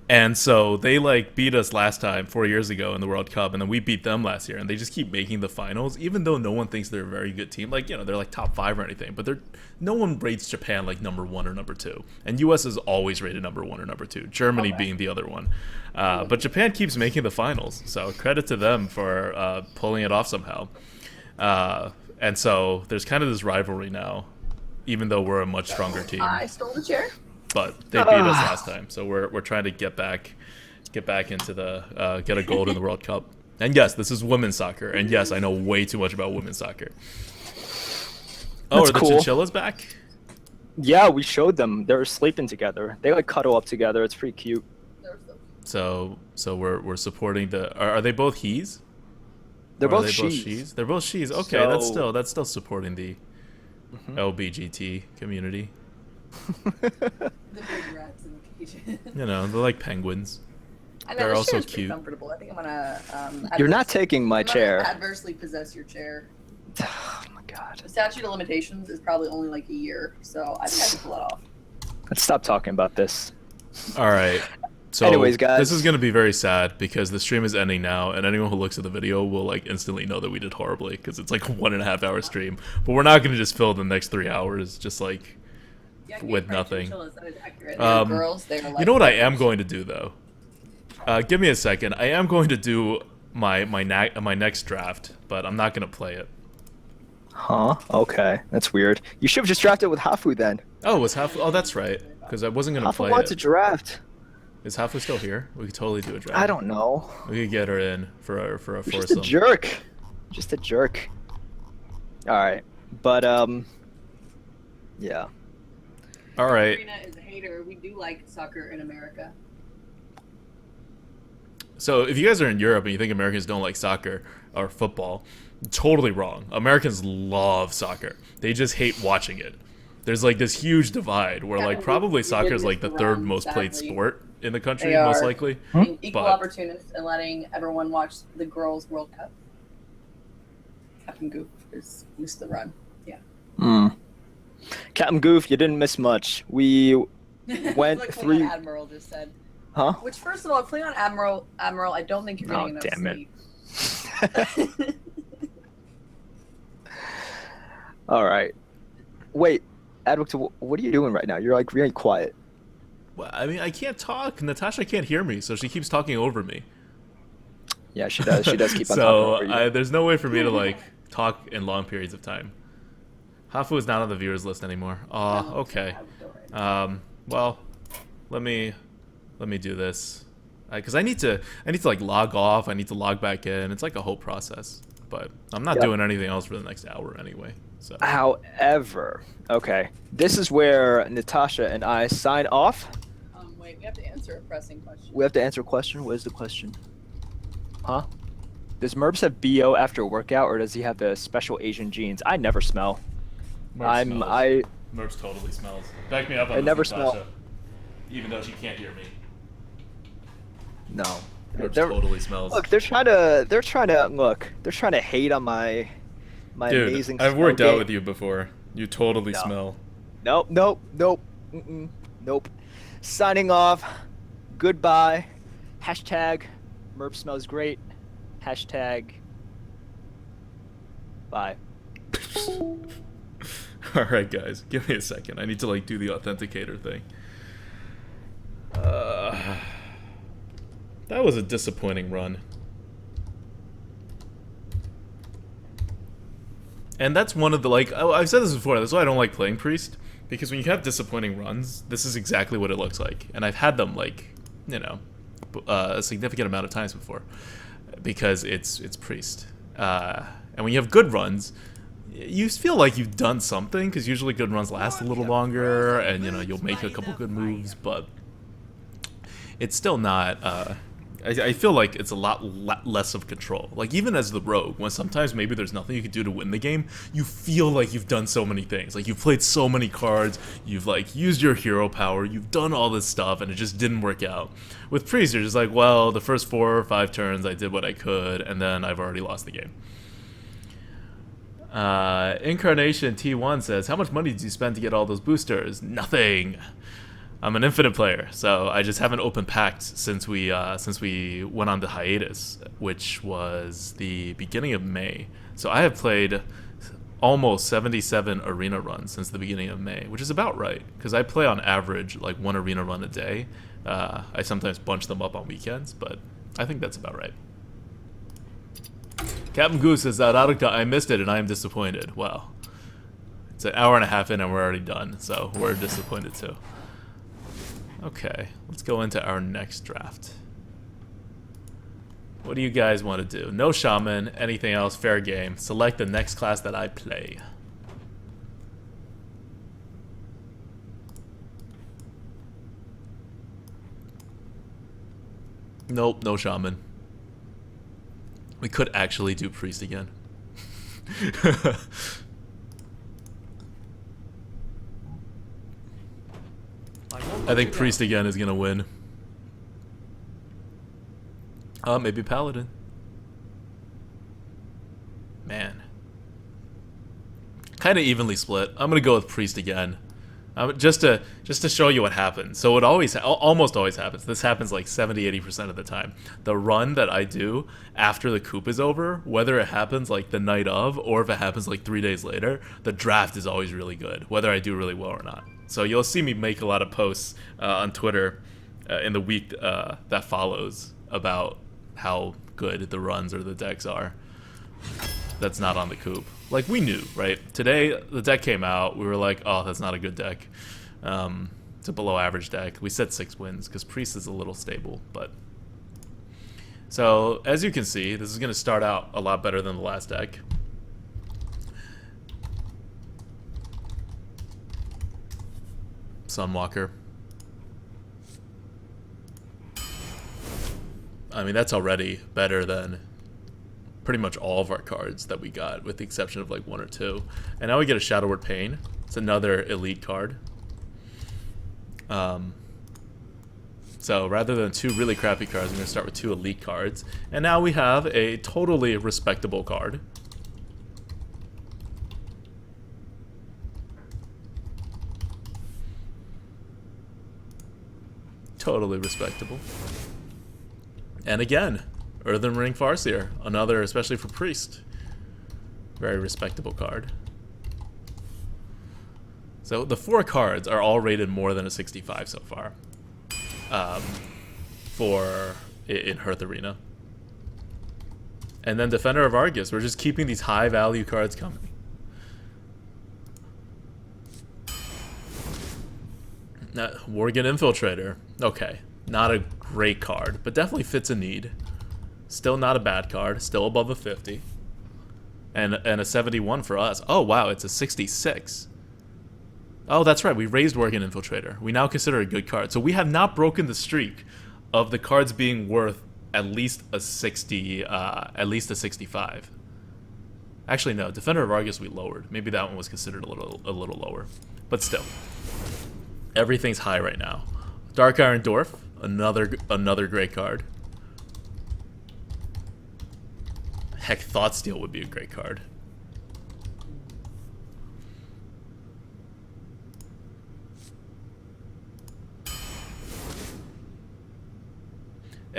And so they beat us last time 4 years ago in the World Cup, and then we beat them last year, and they just keep making the finals, even though no one thinks they're a very good team. They're top 5 or anything, but no one rates Japan number 1 or number 2. And US is always rated number 1 or number 2, Germany being the other one. But Japan keeps making the finals, so credit to them for pulling it off somehow. And so there's kind of this rivalry now, even though we're a much stronger team. I stole the chair. But they beat us last time, so we're trying to get back into the get a gold in the World Cup. And yes, this is women's soccer, and yes, I know way too much about women's soccer. Oh, are the chinchillas back? Yeah, we showed them. They were sleeping together. They cuddle up together. It's pretty cute. So we're supporting the. Are they both he's? They're Or are both they she's. They're both she's. Okay, So- that's still supporting the LBGT community. The big rats in the cage. They're like penguins. I know, They're this also chair's pretty cute. comfortable. I think I'm gonna. You're not taking my I'm gonna chair. Adversely possess your chair. Oh my god. The statute of limitations is probably only a year, so I think I can pull it off. Let's stop talking about this. All right. So Anyways, guys. this is going to be very sad because the stream is ending now, and anyone who looks at the video will instantly know that we did horribly because it's a 1.5 hour stream. But we're not going to just fill the next 3 hours just with nothing. Girls, they're You know what I am going to do though? Give me a second. I am going to do my next draft, but I'm not going to play it. Huh? Okay. That's weird. You should have just drafted with Hafu then. Oh, was Hafu? Oh, that's right. Because I wasn't going to Hafu play wants it. a draft. Is Hafu still here? We could totally do a draft. I don't know. We could get her in for a Just a foursome. jerk. Just a jerk. Alright. But, yeah. All right. Karina is a hater. We do like soccer in America. So if you guys are in Europe and you think Americans don't like soccer or football, totally wrong. Americans love soccer. They just hate watching it. There's this huge divide where probably soccer is the third most played sport in the country, They are. most likely. Being equal But- opportunists and letting everyone watch the girls' World Cup. Captain Goof is missed the run. Yeah. Captain Goof, you didn't miss much. We went like three. what Admiral just said. Huh? Which, first of all, playing on Admiral, I don't think you're Oh, getting enough damn it. sleep. All right. Wait, Adwick, what are you doing right now? You're really quiet. Well, I mean, I can't talk. Natasha can't hear me, so she keeps talking over me. Yeah, she does. She does keep on So talking over you. there's no way for me to talk in long periods of time. Hafu is not on the viewers list anymore. Okay. Well, let me do this because I need to log off. I need to log back in. It's a whole process. But I'm not doing anything else for the next hour anyway. So. However, okay, this is where Natasha and I sign off. Wait, we have to answer a pressing question. We have to answer a question. What is the question? Huh? Does Merps have BO after a workout, or does he have the special Asian genes? I never smell. Merps totally smells. Back me up on I this, never Natasha. smell. Even though she can't hear me. No. Merps They're- totally smells. Look, they're trying to hate on my Dude, amazing. I've smell worked out game. with you before. You totally No. smell. Nope. Mm-mm. Nope. Signing off. Goodbye. Hashtag Merp smells great. Hashtag bye. Alright, guys. Give me a second. I need to, like, do the authenticator thing. That was a disappointing run. And that's one of the, like, I've said this before, that's why I don't like playing Priest. Because when you have disappointing runs, this is exactly what it looks like. And I've had them, like, you know, a significant amount of times before. Because it's Priest. And when you have good runs, you feel like you've done something, because usually good runs last a little longer, and, you know, you'll make a couple good moves, but it's still not, I feel like it's a lot less of control. Like, even as the rogue, when sometimes maybe there's nothing you can do to win the game, you feel like you've done so many things. Like, you've played so many cards, you've, like, used your hero power, you've done all this stuff, and it just didn't work out. With Priest, you're just like, well, the first 4 or 5 turns, I did what I could, and then I've already lost the game. Incarnation T1 says, how much money did you spend to get all those boosters? Nothing. I'm an infinite player, so I just haven't opened packs since we went on the hiatus, which was the beginning of May. So I have played almost 77 arena runs since the beginning of May, which is about right, because I play on average like 1 arena run a day. I sometimes bunch them up on weekends, but I think that's about right. Captain Goose says, Araruka, I missed it and I am disappointed. Well, it's an hour and a half in and we're already done, so we're disappointed too. Okay, let's go into our next draft. What do you guys want to do? No shaman, anything else, fair game. Select the next class that I play. Nope, no shaman. We could actually do priest again. I think priest again is gonna win. Maybe paladin. Man, kind of evenly split. I'm gonna go with priest again, just to show you what happens. So it almost always happens. This happens like 70-80% of the time. The run that I do after the Coop is over, whether it happens like the night of or if it happens like 3 days later, the draft is always really good, whether I do really well or not. So you'll see me make a lot of posts on Twitter in the week that follows about how good the runs or the decks are. That's not on the Coop. Like, we knew, right? Today, the deck came out. We were like, oh, that's not a good deck. It's a below average deck. We said 6 wins because Priest is a little stable. But so, as you can see, this is going to start out a lot better than the last deck. Sunwalker. I mean, that's already better than pretty much all of our cards that we got, with the exception of like 1 or 2. And now we get a Shadow Word Pain. It's another elite card. So rather than 2 really crappy cards, I'm going to start with 2 elite cards. And now we have a totally respectable card. Totally respectable. And again, Earthen Ring Farseer, another, especially for Priest, very respectable card. So the 4 cards are all rated more than a 65 so far in Hearth Arena. And then Defender of Argus, we're just keeping these high value cards coming. Worgen Infiltrator, okay, not a great card, but definitely fits a need. Still not a bad card, still above a 50. And a 71 for us. Oh wow, it's a 66. Oh, that's right, we raised Worgen Infiltrator. We now consider it a good card. So we have not broken the streak of the cards being worth at least a 60, at least a 65. Actually no, Defender of Argus we lowered. Maybe that one was considered a little lower. But still. Everything's high right now. Dark Iron Dwarf, another great card. Heck, Thoughtsteal would be a great card.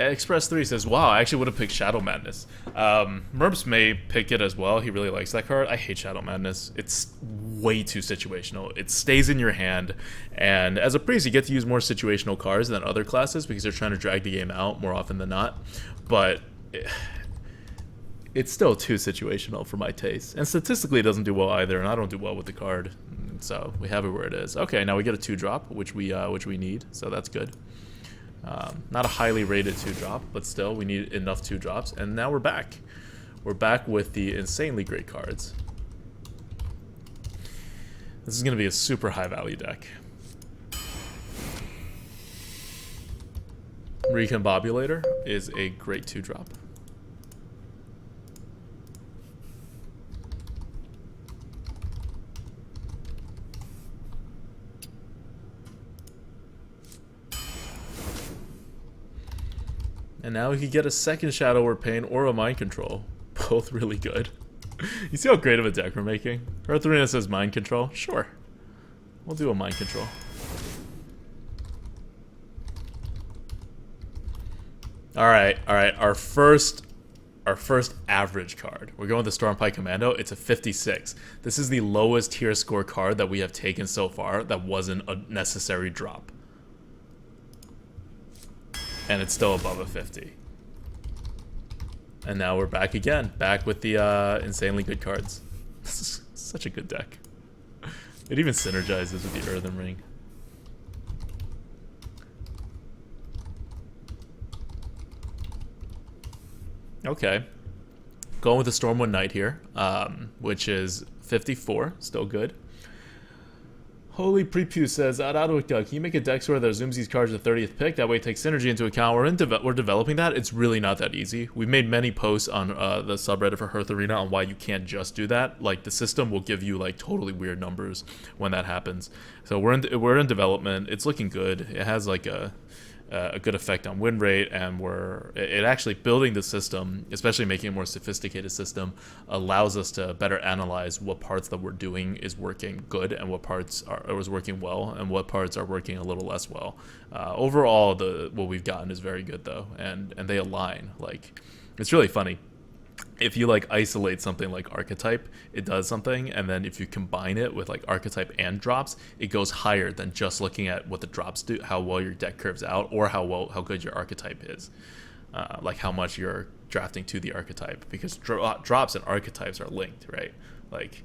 Express 3 says, wow, I actually would have picked Shadow Madness. Merps may pick it as well. He really likes that card. I hate Shadow Madness. It's way too situational. It stays in your hand, and as a priest, you get to use more situational cards than other classes because they're trying to drag the game out more often than not. But it's still too situational for my taste. And statistically, it doesn't do well either, and I don't do well with the card. So we have it where it is. Okay, now we get a 2-drop, which we need, so that's good. Not a highly rated 2-drop, but still, we need enough 2-drops. And now we're back. We're back with the insanely great cards. This is going to be a super high value deck. Recombobulator is a great 2-drop. And now we could get a second Shadow or Pain or a Mind Control. Both really good. You see how great of a deck we're making? Earth Arena says Mind Control. Sure. We'll do a Mind Control. Alright. Our first average card. We're going with the Stormpike Commando. It's a 56. This is the lowest tier score card that we have taken so far that wasn't a necessary drop. And it's still above a 50. And now we're back again. Back with the insanely good cards. This is such a good deck. It even synergizes with the Earthen Ring. Okay. Going with the Stormwind Knight here, which is 54. Still good. Holy Prepu says, can you make a deck score that zooms these cards to the 30th pick? That way it takes synergy into account. We're developing that. It's really not that easy. We've made many posts on the subreddit for Hearth Arena on why you can't just do that. Like, the system will give you, like, totally weird numbers when that happens. So we're in development. It's looking good. It has, like, a good effect on win rate, and it actually building the system, especially making a more sophisticated system, allows us to better analyze what parts that we're doing is working good and what parts is working well and what parts are working a little less well. Overall, what we've gotten is very good though, and they align. Like, it's really funny. If you like isolate something like Archetype, it does something, and then if you combine it with like Archetype and drops, it goes higher than just looking at what the drops do, how well your deck curves out, or how good your Archetype is, like how much you're drafting to the Archetype, because drops and Archetypes are linked, right? Like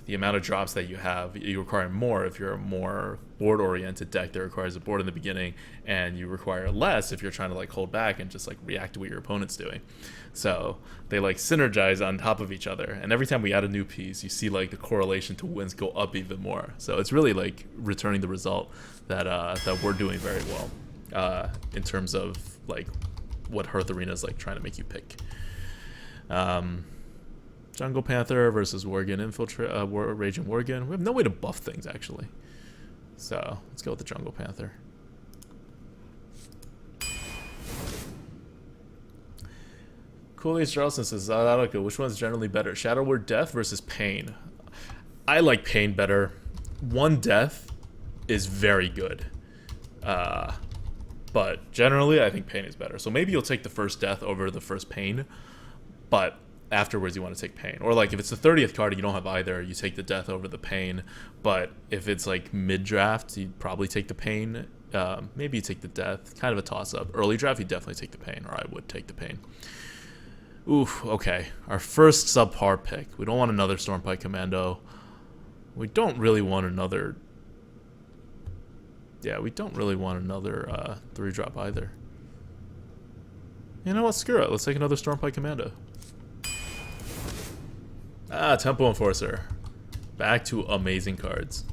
the amount of drops that you require more if you're a more board-oriented deck that requires a board in the beginning, and you require less if you're trying to like hold back and just like react to what your opponent's doing. So they like synergize on top of each other, and every time we add a new piece, you see like the correlation to wins go up even more. So it's really like returning the result that we're doing very well in terms of like what Hearth Arena is like trying to make you pick. Jungle Panther versus Worgen Raging Worgen. We have no way to buff things actually, so let's go with the Jungle Panther. Cooley Charleston says, which one's generally better, Shadow Word Death versus Pain? I like Pain better. One Death is very good, but generally I think Pain is better. So maybe you'll take the first Death over the first Pain, but afterwards you want to take Pain. Or like if it's the 30th card and you don't have either, you take the Death over the Pain. But if it's like mid-draft, you'd probably take the Pain. Maybe you take the Death. Kind of a toss-up. Early draft, you definitely take the Pain, or I would take the Pain. Oof, okay. Our first subpar pick. We don't want another Stormpike Commando. We don't really want another... Yeah, we don't really want another 3-drop either. You know what? Screw it. Let's take another Stormpike Commando. Tempo Enforcer. Back to amazing cards.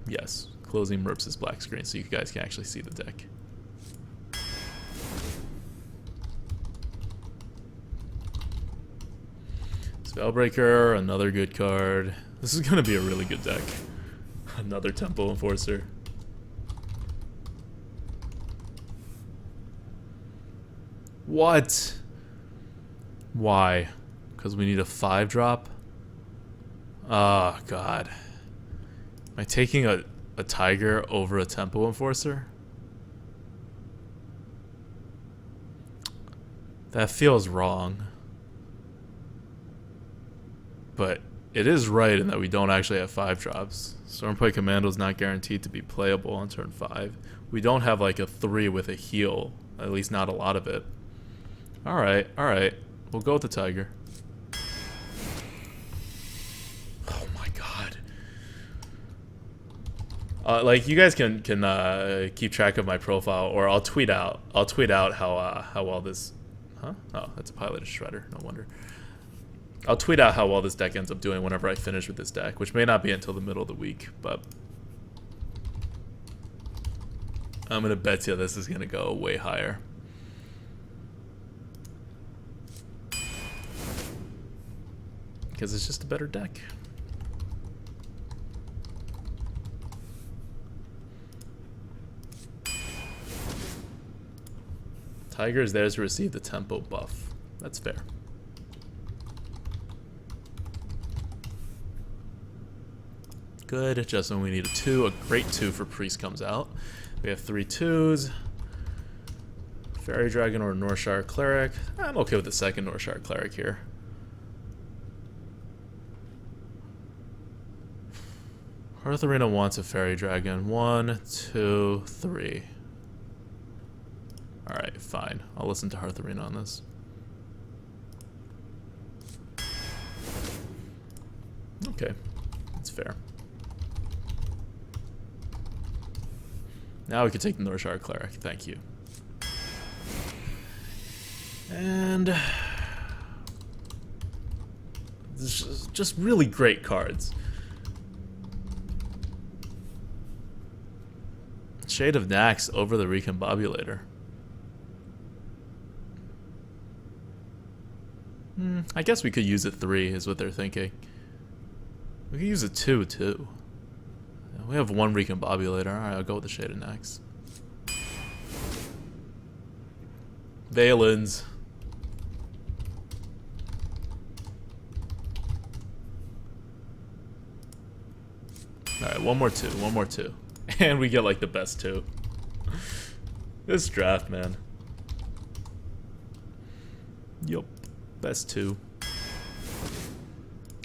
Yes, closing Merps' black screen so you guys can actually see the deck. Spellbreaker, another good card. This is going to be a really good deck. Another Tempo Enforcer. What? Why? Because we need a 5-drop? Oh, God. Am I taking a Tiger over a Tempo Enforcer? That feels wrong. But it is right in that we don't actually have 5 drops. Stormplay Commando is not guaranteed to be playable on turn 5. We don't have like a 3 with a heal. At least not a lot of it. Alright, alright. We'll go with the Tiger. Oh my god. Like you guys can keep track of my profile, or I'll tweet out how well this. Huh? Oh, that's a piloted shredder. No wonder. I'll tweet out how well this deck ends up doing whenever I finish with this deck, which may not be until the middle of the week, but I'm gonna bet you this is gonna go way higher. Because it's just a better deck. Tiger is there to receive the tempo buff. That's fair. Good, just when we need a 2, a great 2 for Priest comes out. We have 3 2s. Fairy Dragon or Northshire Cleric. I'm okay with the second Northshire Cleric here. Hearth Arena wants a Fairy Dragon. 1, 2, 3. Alright, fine. I'll listen to Hearth Arena on this. Okay, that's fair. Now we can take the Northshire Cleric. Thank you. And just really great cards. Shade of Nax over the Recombobulator. I guess we could use a 3 is what they're thinking. We could use a 2 too. We have 1 Recombobulator. Alright, I'll go with the Shade of Nax. Valens. Alright, one more 2. And we get like the best 2. This draft, man. Yup. Best 2.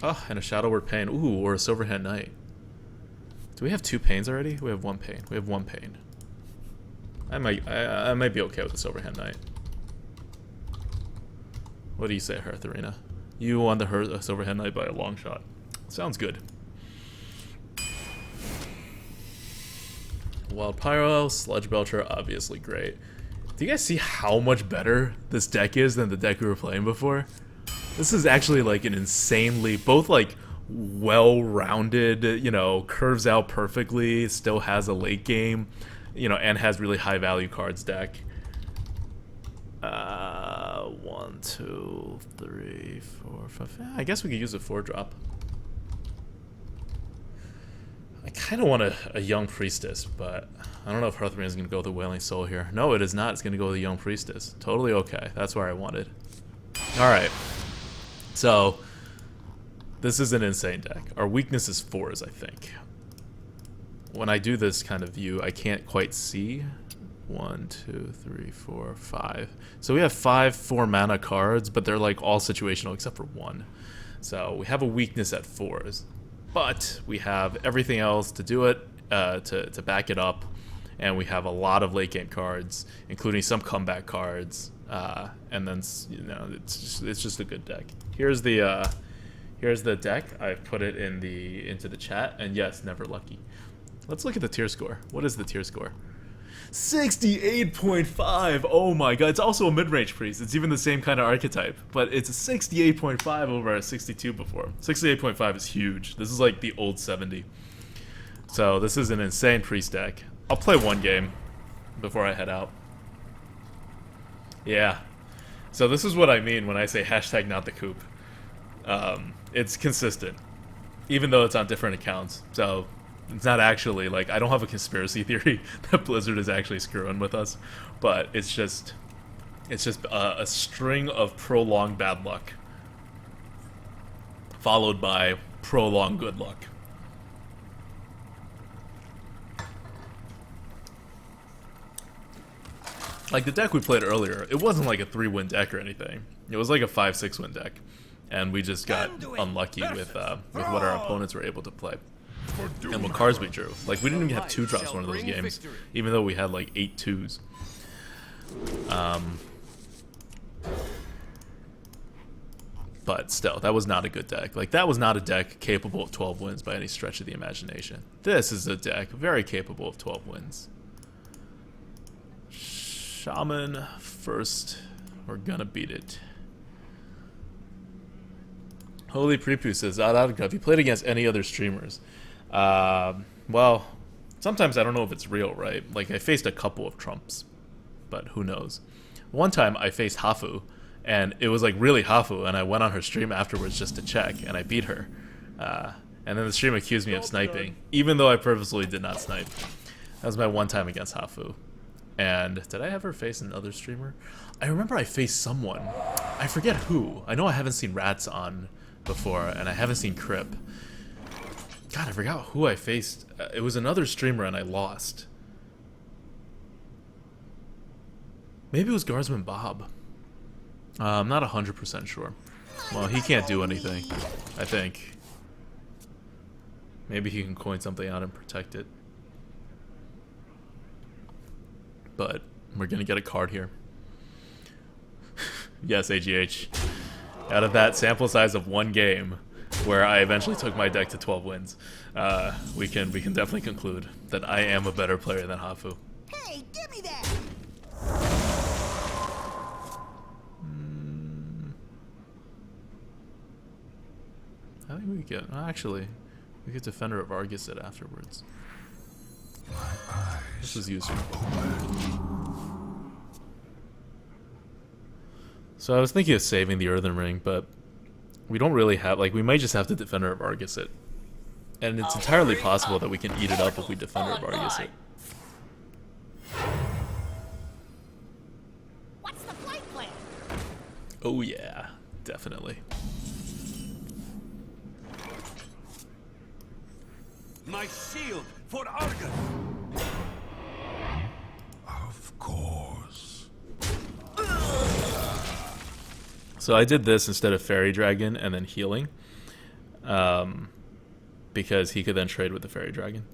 Oh, and a Shadow Word Pain. Ooh, or a Silverhand Knight. Do we have 2 pains already? We have 1 pain. We have 1 pain. I might be okay with the Silverhand Knight. What do you say, Hearth Arena? You won the Silverhand Knight by a long shot. Sounds good. Wild Pyro, Sludge Belcher, obviously great. Do you guys see how much better this deck is than the deck we were playing before? This is actually like an insanely, both like well-rounded, you know, curves out perfectly, still has a late game, you know, and has really high value cards deck. 1, 2, 3, 4, 5. I guess we could use a 4-drop. I kind of want a Young Priestess, but I don't know if Hearth Arena is going to go with the Wailing Soul here. No, it is not. It's going to go with the Young Priestess. Totally okay. That's where I wanted. Alright. So, this is an insane deck. Our weakness is 4s, I think. When I do this kind of view, I can't quite see. 1, 2, 3, 4, 5. So we have 5 4-mana cards, but they're like all situational except for 1. So we have a weakness at 4s. But we have everything else to do it, to back it up, and we have a lot of late game cards, including some comeback cards, and then it's just a good deck. Here's the deck. I've put it into the chat, and yes, never lucky. Let's look at the tier score. What is the tier score? 68.5. Oh my god! It's also a mid-range priest. It's even the same kind of archetype, but it's a 68.5 over a 62 before. 68.5 is huge. This is like the old 70. So this is an insane priest deck. I'll play 1 game before I head out. Yeah. So this is what I mean when I say hashtag not the Coop. It's consistent, even though it's on different accounts. So it's not actually, like, I don't have a conspiracy theory that Blizzard is actually screwing with us, but it's just a string of prolonged bad luck followed by prolonged good luck. Like the deck we played earlier, it wasn't like a 3-win deck or anything. It was like a 5-6 win deck, and we just got unlucky with what our opponents were able to play and what cards we drew. Like we didn't even have 2 drops one of those games, even though we had like 8 2s. But still, that was not a good deck. Like that was not a deck capable of 12 wins by any stretch of the imagination. This is a deck very capable of 12 wins. Shaman first. We're gonna beat it. Holy Prepu says, have you played against any other streamers? Well, sometimes I don't know if it's real, right? Like I faced a couple of Trumps, but who knows? One time I faced Hafu, and it was like really Hafu, and I went on her stream afterwards just to check, and I beat her. And then the stream accused me of sniping, even though I purposely did not snipe. That was my one time against Hafu. And did I ever face another streamer? I remember I faced someone. I forget who. I know I haven't seen Rats on before, and I haven't seen Crip. God, I forgot who I faced. It was another streamer, and I lost. Maybe it was Guardsman Bob. I'm not 100% sure. Well, he can't do anything, I think. Maybe he can coin something out and protect it. But we're going to get a card here. Yes, AGH. Out of that sample size of one game, where I eventually took my deck to 12 wins, we can definitely conclude that I am a better player than Hafu. Hey, give me that! I think we get... Actually, we get Defender of Argisit afterwards. This is useful. So I was thinking of saving the Earthen Ring, but we don't really have... Like, we might just have to Defender of Argisit. And it's entirely possible that we can eat it up if we Defender of Argisit. What's the flight plan? Oh yeah, definitely. My shield for Argus! Of course. So I did this instead of Fairy Dragon and then healing. Because he could then trade with the Fairy Dragon.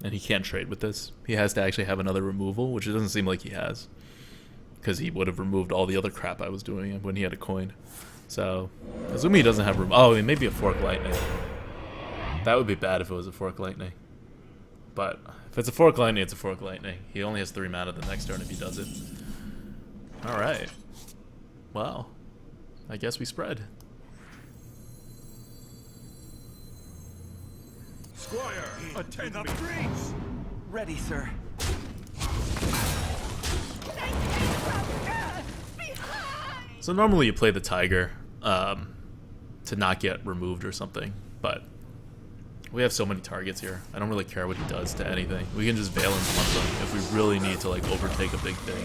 And he can't trade with this. He has to actually have another removal, which it doesn't seem like he has. Because he would have removed all the other crap I was doing when he had a coin. So, assuming he doesn't have oh, maybe a Fork Lightning. That would be bad if it was a Fork Lightning. But if it's a Fork Lightning, it's a Fork Lightning. He only has 3 mana the next turn if he does it. Alright. Well, I guess we spread. Squire, attend the me. breach! Ready, sir. So normally you play the Tiger to not get removed or something, but we have so many targets here. I don't really care what he does to anything. We can just Valence punch him if we really need to like overtake a big thing.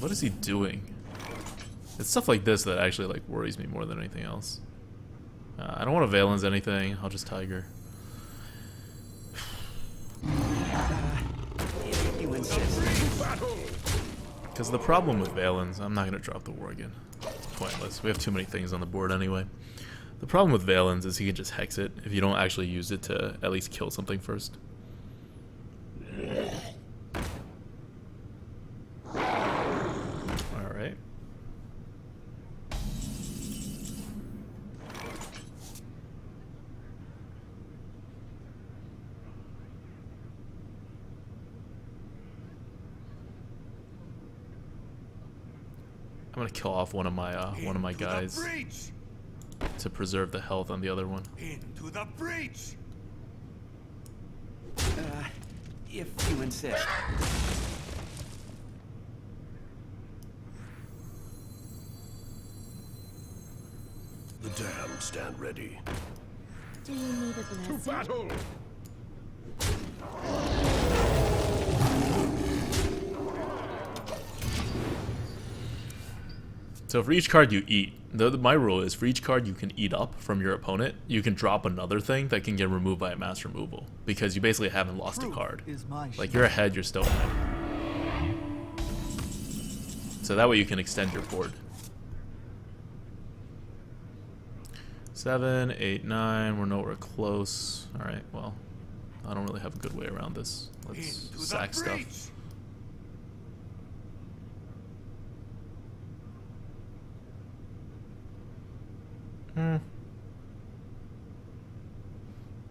What is he doing? It's stuff like this that actually like worries me more than anything else. I don't want to Valence anything. I'll just Tiger. You insist. Because the problem with Valence, I'm not going to drop the Worgen. It's pointless. We have too many things on the board anyway. The problem with Valence is he can just Hex it if you don't actually use it to at least kill something first. Alright. I'm gonna kill off one of my guys to preserve the health on the other one. Into the breach! If you insist. The damned stand ready. Do you need a blessing? To battle! So for each card you eat, my rule is for each card you can eat up from your opponent, you can drop another thing that can get removed by a mass removal. Because you basically haven't lost a card. Like you're ahead, you're still ahead. So that way you can extend your board. 7, 8, 9, we're nowhere close. Alright, well, I don't really have a good way around this. Let's sack stuff. I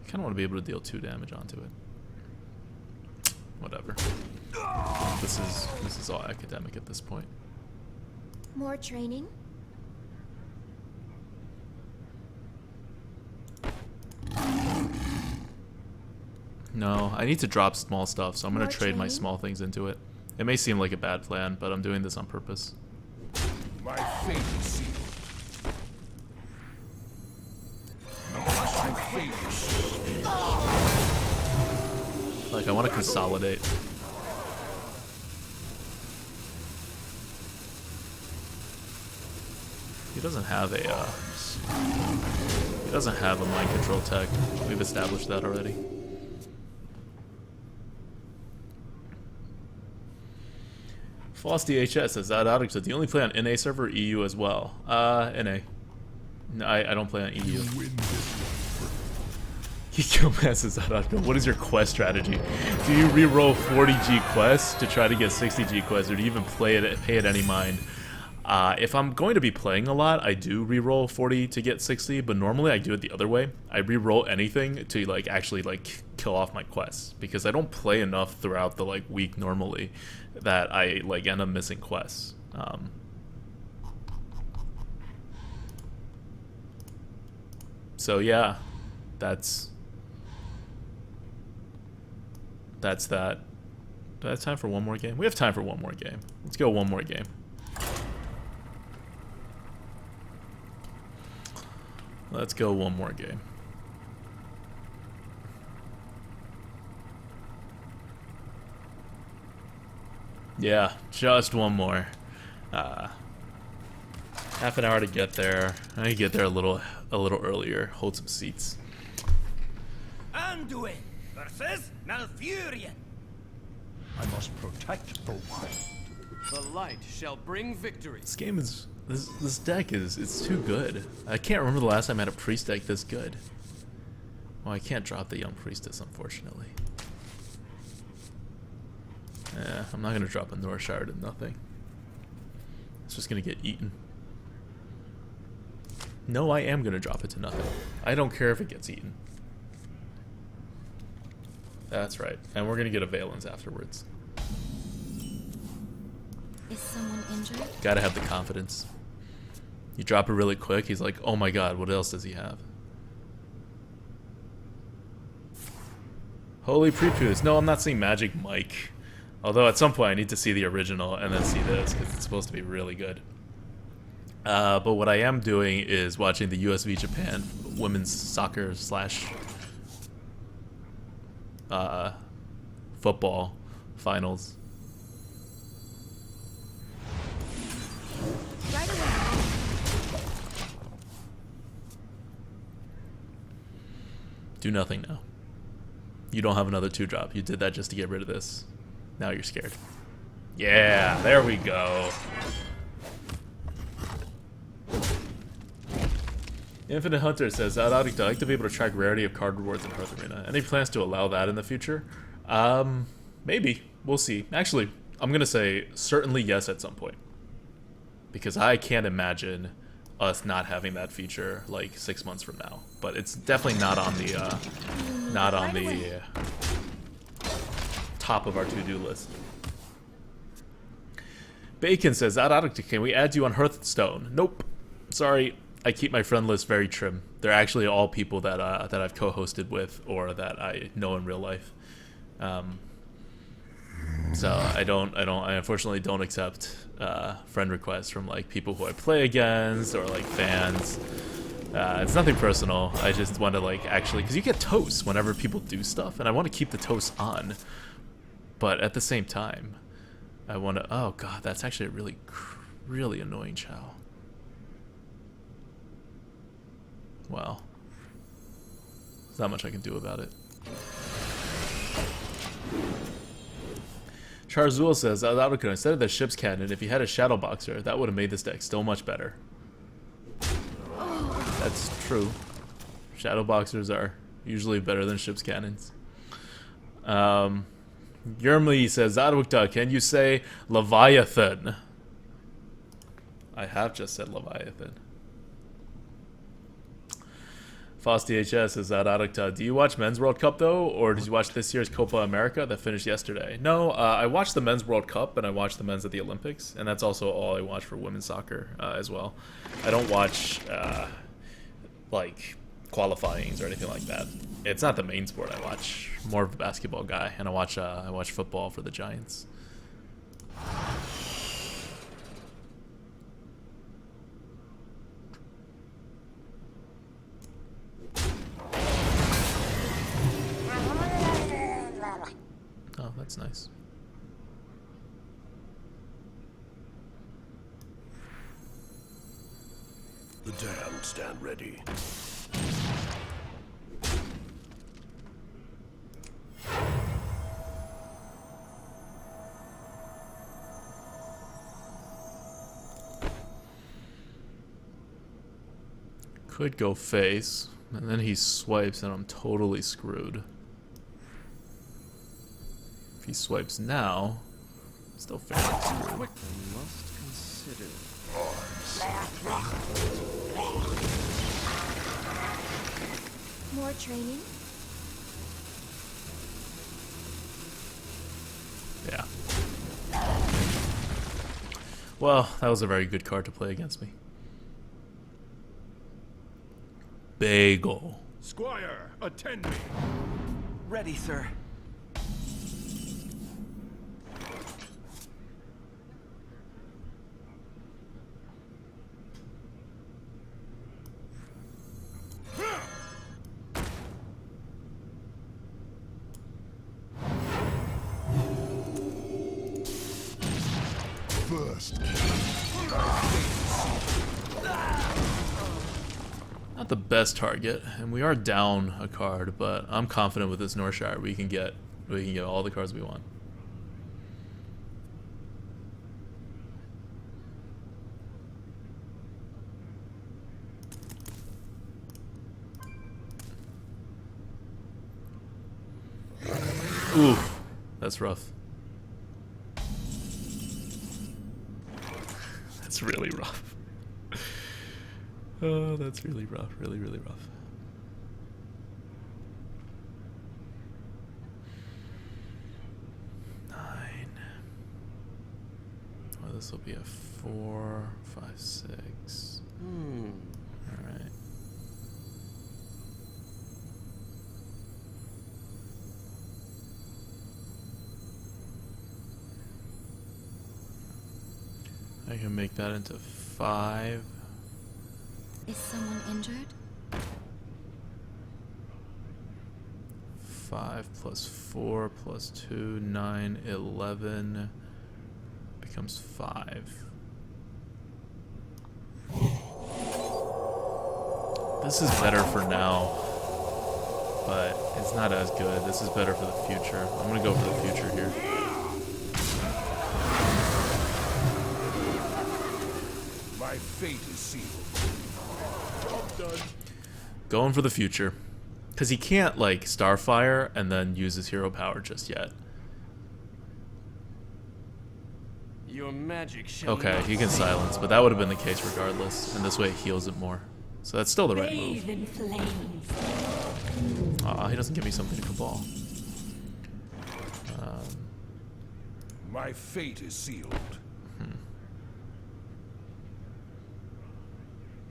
kind of want to be able to deal 2 damage onto it. Whatever. This is all academic at this point. More training? No, I need to drop small stuff, so I'm going More to trade my training? small things into it. It may seem like a bad plan, but I'm doing this on purpose. My fate is sealed. My fate is sealed. Like, I want to consolidate. He doesn't have a mind control tech. We've established that already. Frosty HS says that out. Do you only play on NA server or EU as well? NA. No, I don't play on EU. Kikoman says that out. What is your quest strategy? Do you re-roll 40G quests to try to get 60G quests, or do you even pay it any mind? If I'm going to be playing a lot, I do re-roll 40 to get 60, but normally I do it the other way. I re-roll anything to like actually like kill off my quests, because I don't play enough throughout the like week normally that I like end up missing quests. So yeah, that's that. Do I have time for one more game? We have time for one more game. Let's go one more game. Let's go one more game. Yeah, just one more. Half an hour to get there. I need to get there a little earlier. Hold some seats. Anduin versus Malfurion. I must protect the wild. The light shall bring victory. This game is this deck is it's too good. I can't remember the last time I had a priest deck this good. Well, I can't drop the young priestess, unfortunately. Yeah, I'm not gonna drop a Norshard and nothing. It's just gonna get eaten. No, I am gonna drop it to nothing. I don't care if it gets eaten. That's right. And we're gonna get a Valence afterwards. Is someone injured? Gotta have the confidence. You drop it really quick, he's like, oh my god, what else does he have? Holy prepus. No, I'm not seeing Magic Mike. Although at some point I need to see the original and then see this, because it's supposed to be really good. But what I am doing is watching the USV Japan women's soccer slash football finals. Right away. Do nothing now. You don't have another 2-drop. You did that just to get rid of this. Now you're scared. Yeah, there we go. Infinite Hunter says, I'd like to be able to track rarity of card rewards in Hearth Arena. Any plans to allow that in the future? Maybe. We'll see. Actually, I'm going to say certainly yes at some point. Because I can't imagine us not having that feature like 6 months from now. But it's definitely not on the top of our to-do list. Bacon says, can we add you on Hearthstone? Nope. Sorry. I keep my friend list very trim. They're actually all people that I've co-hosted with or that I know in real life. So I unfortunately don't accept friend requests from like people who I play against or like fans. It's nothing personal. I just want to like actually, because you get toasts whenever people do stuff, and I want to keep the toasts on. But at the same time, I want to. Oh god, that's actually a really annoying Chow. Well, there's not much I can do about it. Charzul says, instead of the ship's cannon, if you had a shadow boxer, that would have made this deck still much better. That's true. Shadow boxers are usually better than ship's cannons. Yermli says, Zadwikta, can you say Leviathan? I have just said Leviathan. Fosty HS says, Zadwikta, do you watch Men's World Cup though, or did you watch this year's Copa America that finished yesterday? No, I watched the Men's World Cup and I watched the men's at the Olympics, and that's also all I watch for women's soccer as well. I don't watch like qualifyings or anything like that. It's not the main sport I watch. More of a basketball guy, and I watch football for the Giants. Oh, that's nice. The damned stand ready. Could go face, and then he swipes, and I'm totally screwed. If he swipes now, still fairly screwed. Must consider. More training? Yeah. Well, that was a very good card to play against me. Bagel. Squire, attend me. Ready, sir. First. Not the best target, and we are down a card, but I'm confident with this Northshire we can get all the cards we want. Ooh, that's rough. That's really rough. Oh, that's really rough. Really, really rough. Nine. Oh, this will be a 4, 5, 6. All right. I can make that into 5. Is someone injured? 5 plus 4 plus 2, 9, 11 becomes 5. This is better for now, but it's not as good. This is better for the future. I'm gonna go for the future here. My fate is sealed. Done. Going for the future. Because he can't, like, Starfire and then use his hero power just yet. Your magic shall Okay, not he can fail. silence, but that would have been the case regardless. And this way it heals it more. So that's still the right move. Bathe in flames. Aw, he doesn't give me something to Cabal. My fate is sealed.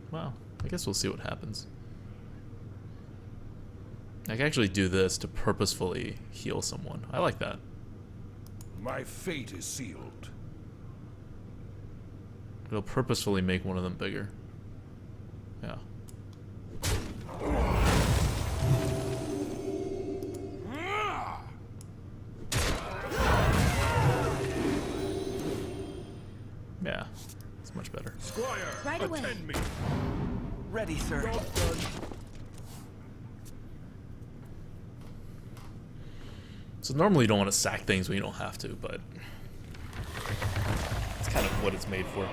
Well, I guess we'll see what happens. I can actually do this to purposefully heal someone. I like that. My fate is sealed. It'll purposefully make one of them bigger. Yeah. Yeah, it's much better. Squire, Right away. attend me. Ready, sir. Job done. So normally you don't want to sack things when you don't have to, but it's kind of what it's made for.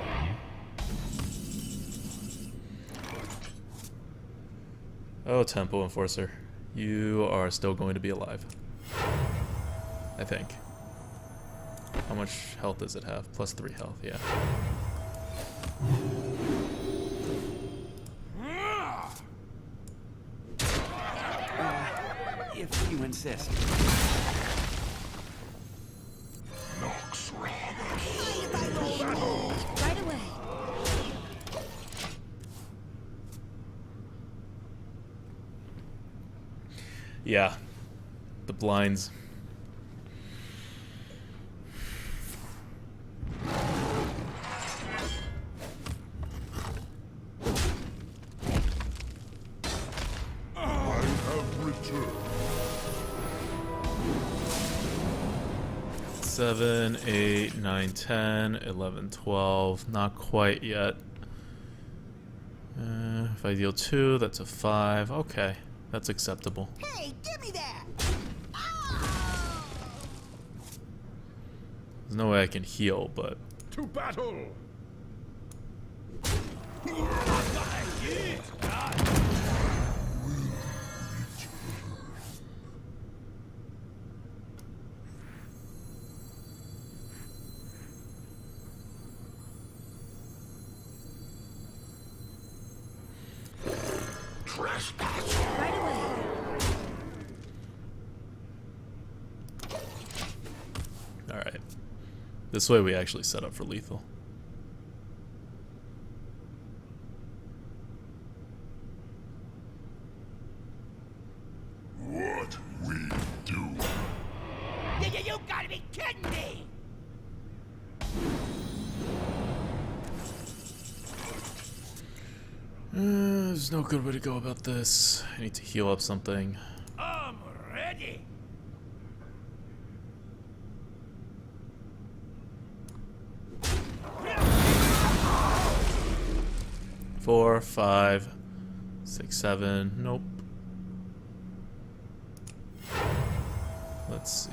Oh, Tempo Enforcer. You are still going to be alive. I think. How much health does it have? Plus 3 health, yeah. If you insist. Right away. Yeah. The blinds. I have returned. 7, 8, 9, 10, 11, 12. Not quite yet. If I deal 2, that's a 5. Okay, that's acceptable. Hey, give me that! There's no way I can heal, but To battle! Right away. alright. This way we actually set up for lethal. What we do. You gotta be kidding me! There's no good way to go about this. I need to heal up something. I'm ready. Four, 5, 6, 7. Nope. Let's see.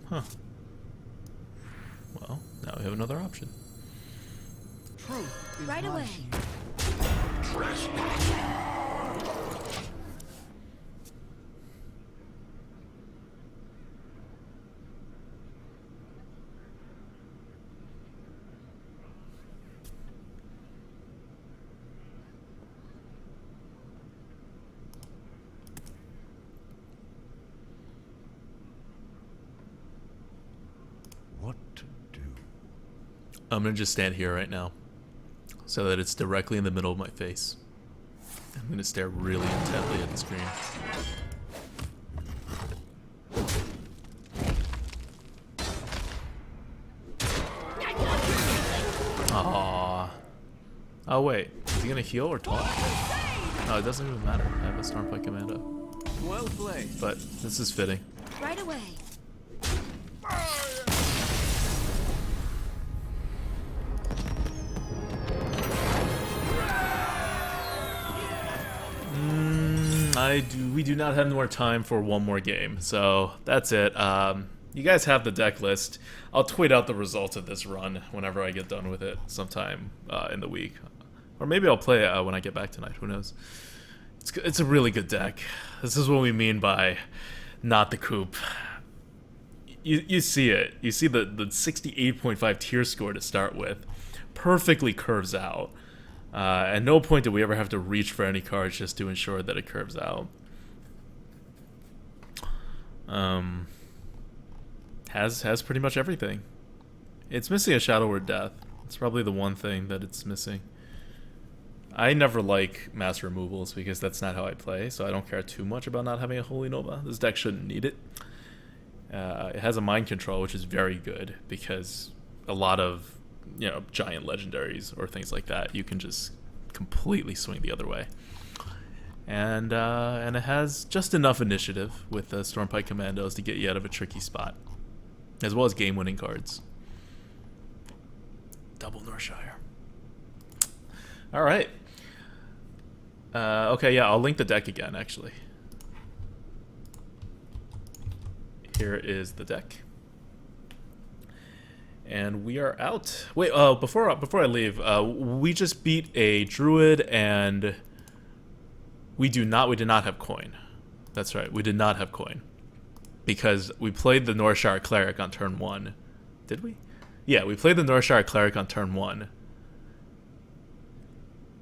Huh. Well, now we have another option. Truth is Right my away. shield. What to do? I'm gonna just stand here right now so that it's directly in the middle of my face. I'm gonna stare really intently at the screen. Aww. Oh wait, is he gonna heal or taunt? No, it doesn't even matter. I have a Stormfight Commando. Well played. But this is fitting. Right away. We do not have more time for one more game, so that's it. You guys have the deck list. I'll tweet out the results of this run whenever I get done with it sometime in the week. Or maybe I'll play it when I get back tonight, who knows. It's a really good deck. This is what we mean by not the Coop. You see it. You see the 68.5 tier score to start with. Perfectly curves out. At no point do we ever have to reach for any cards just to ensure that it curves out. Has pretty much everything. It's missing a Shadow Word Death. It's probably the one thing that it's missing. I never like mass removals because that's not how I play, so I don't care too much about not having a Holy Nova. This deck shouldn't need it. It has a Mind Control, which is very good because a lot of giant legendaries or things like that, you can just completely swing the other way. And it has just enough initiative with the Stormpike Commandos to get you out of a tricky spot. as well as game-winning cards. Double Norshire. All right. Okay, yeah, I'll link the deck again, actually. Here is the deck. And we are out. Wait, before I leave, we just beat a druid, and we did not have coin. That's right, we did not have coin because we played the Norshire cleric on turn 1. Did we? Yeah, we played the Norshire cleric on turn 1,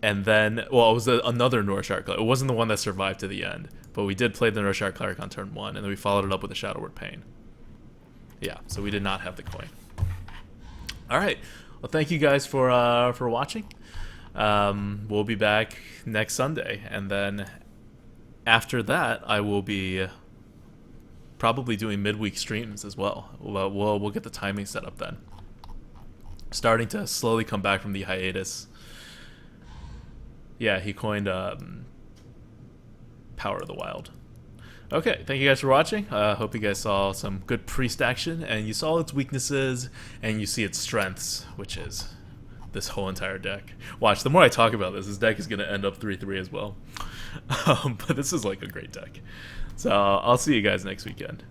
and then it was another Norshire cleric. It wasn't the one that survived to the end, but we did play the Norshire cleric on turn 1, and then we followed it up with a Shadowward Pain. Yeah, so we did not have the coin. All right. Well, thank you guys for watching. We'll be back next Sunday, and then after that, I will be probably doing midweek streams as well. We'll get the timing set up then. Starting to slowly come back from the hiatus. Yeah, he coined Power of the Wild. Okay, thank you guys for watching. Hope you guys saw some good priest action, and you saw its weaknesses, and you see its strengths, which is this whole entire deck. Watch, the more I talk about this deck is going to end up 3-3 as well. But this is like a great deck. So I'll see you guys next weekend.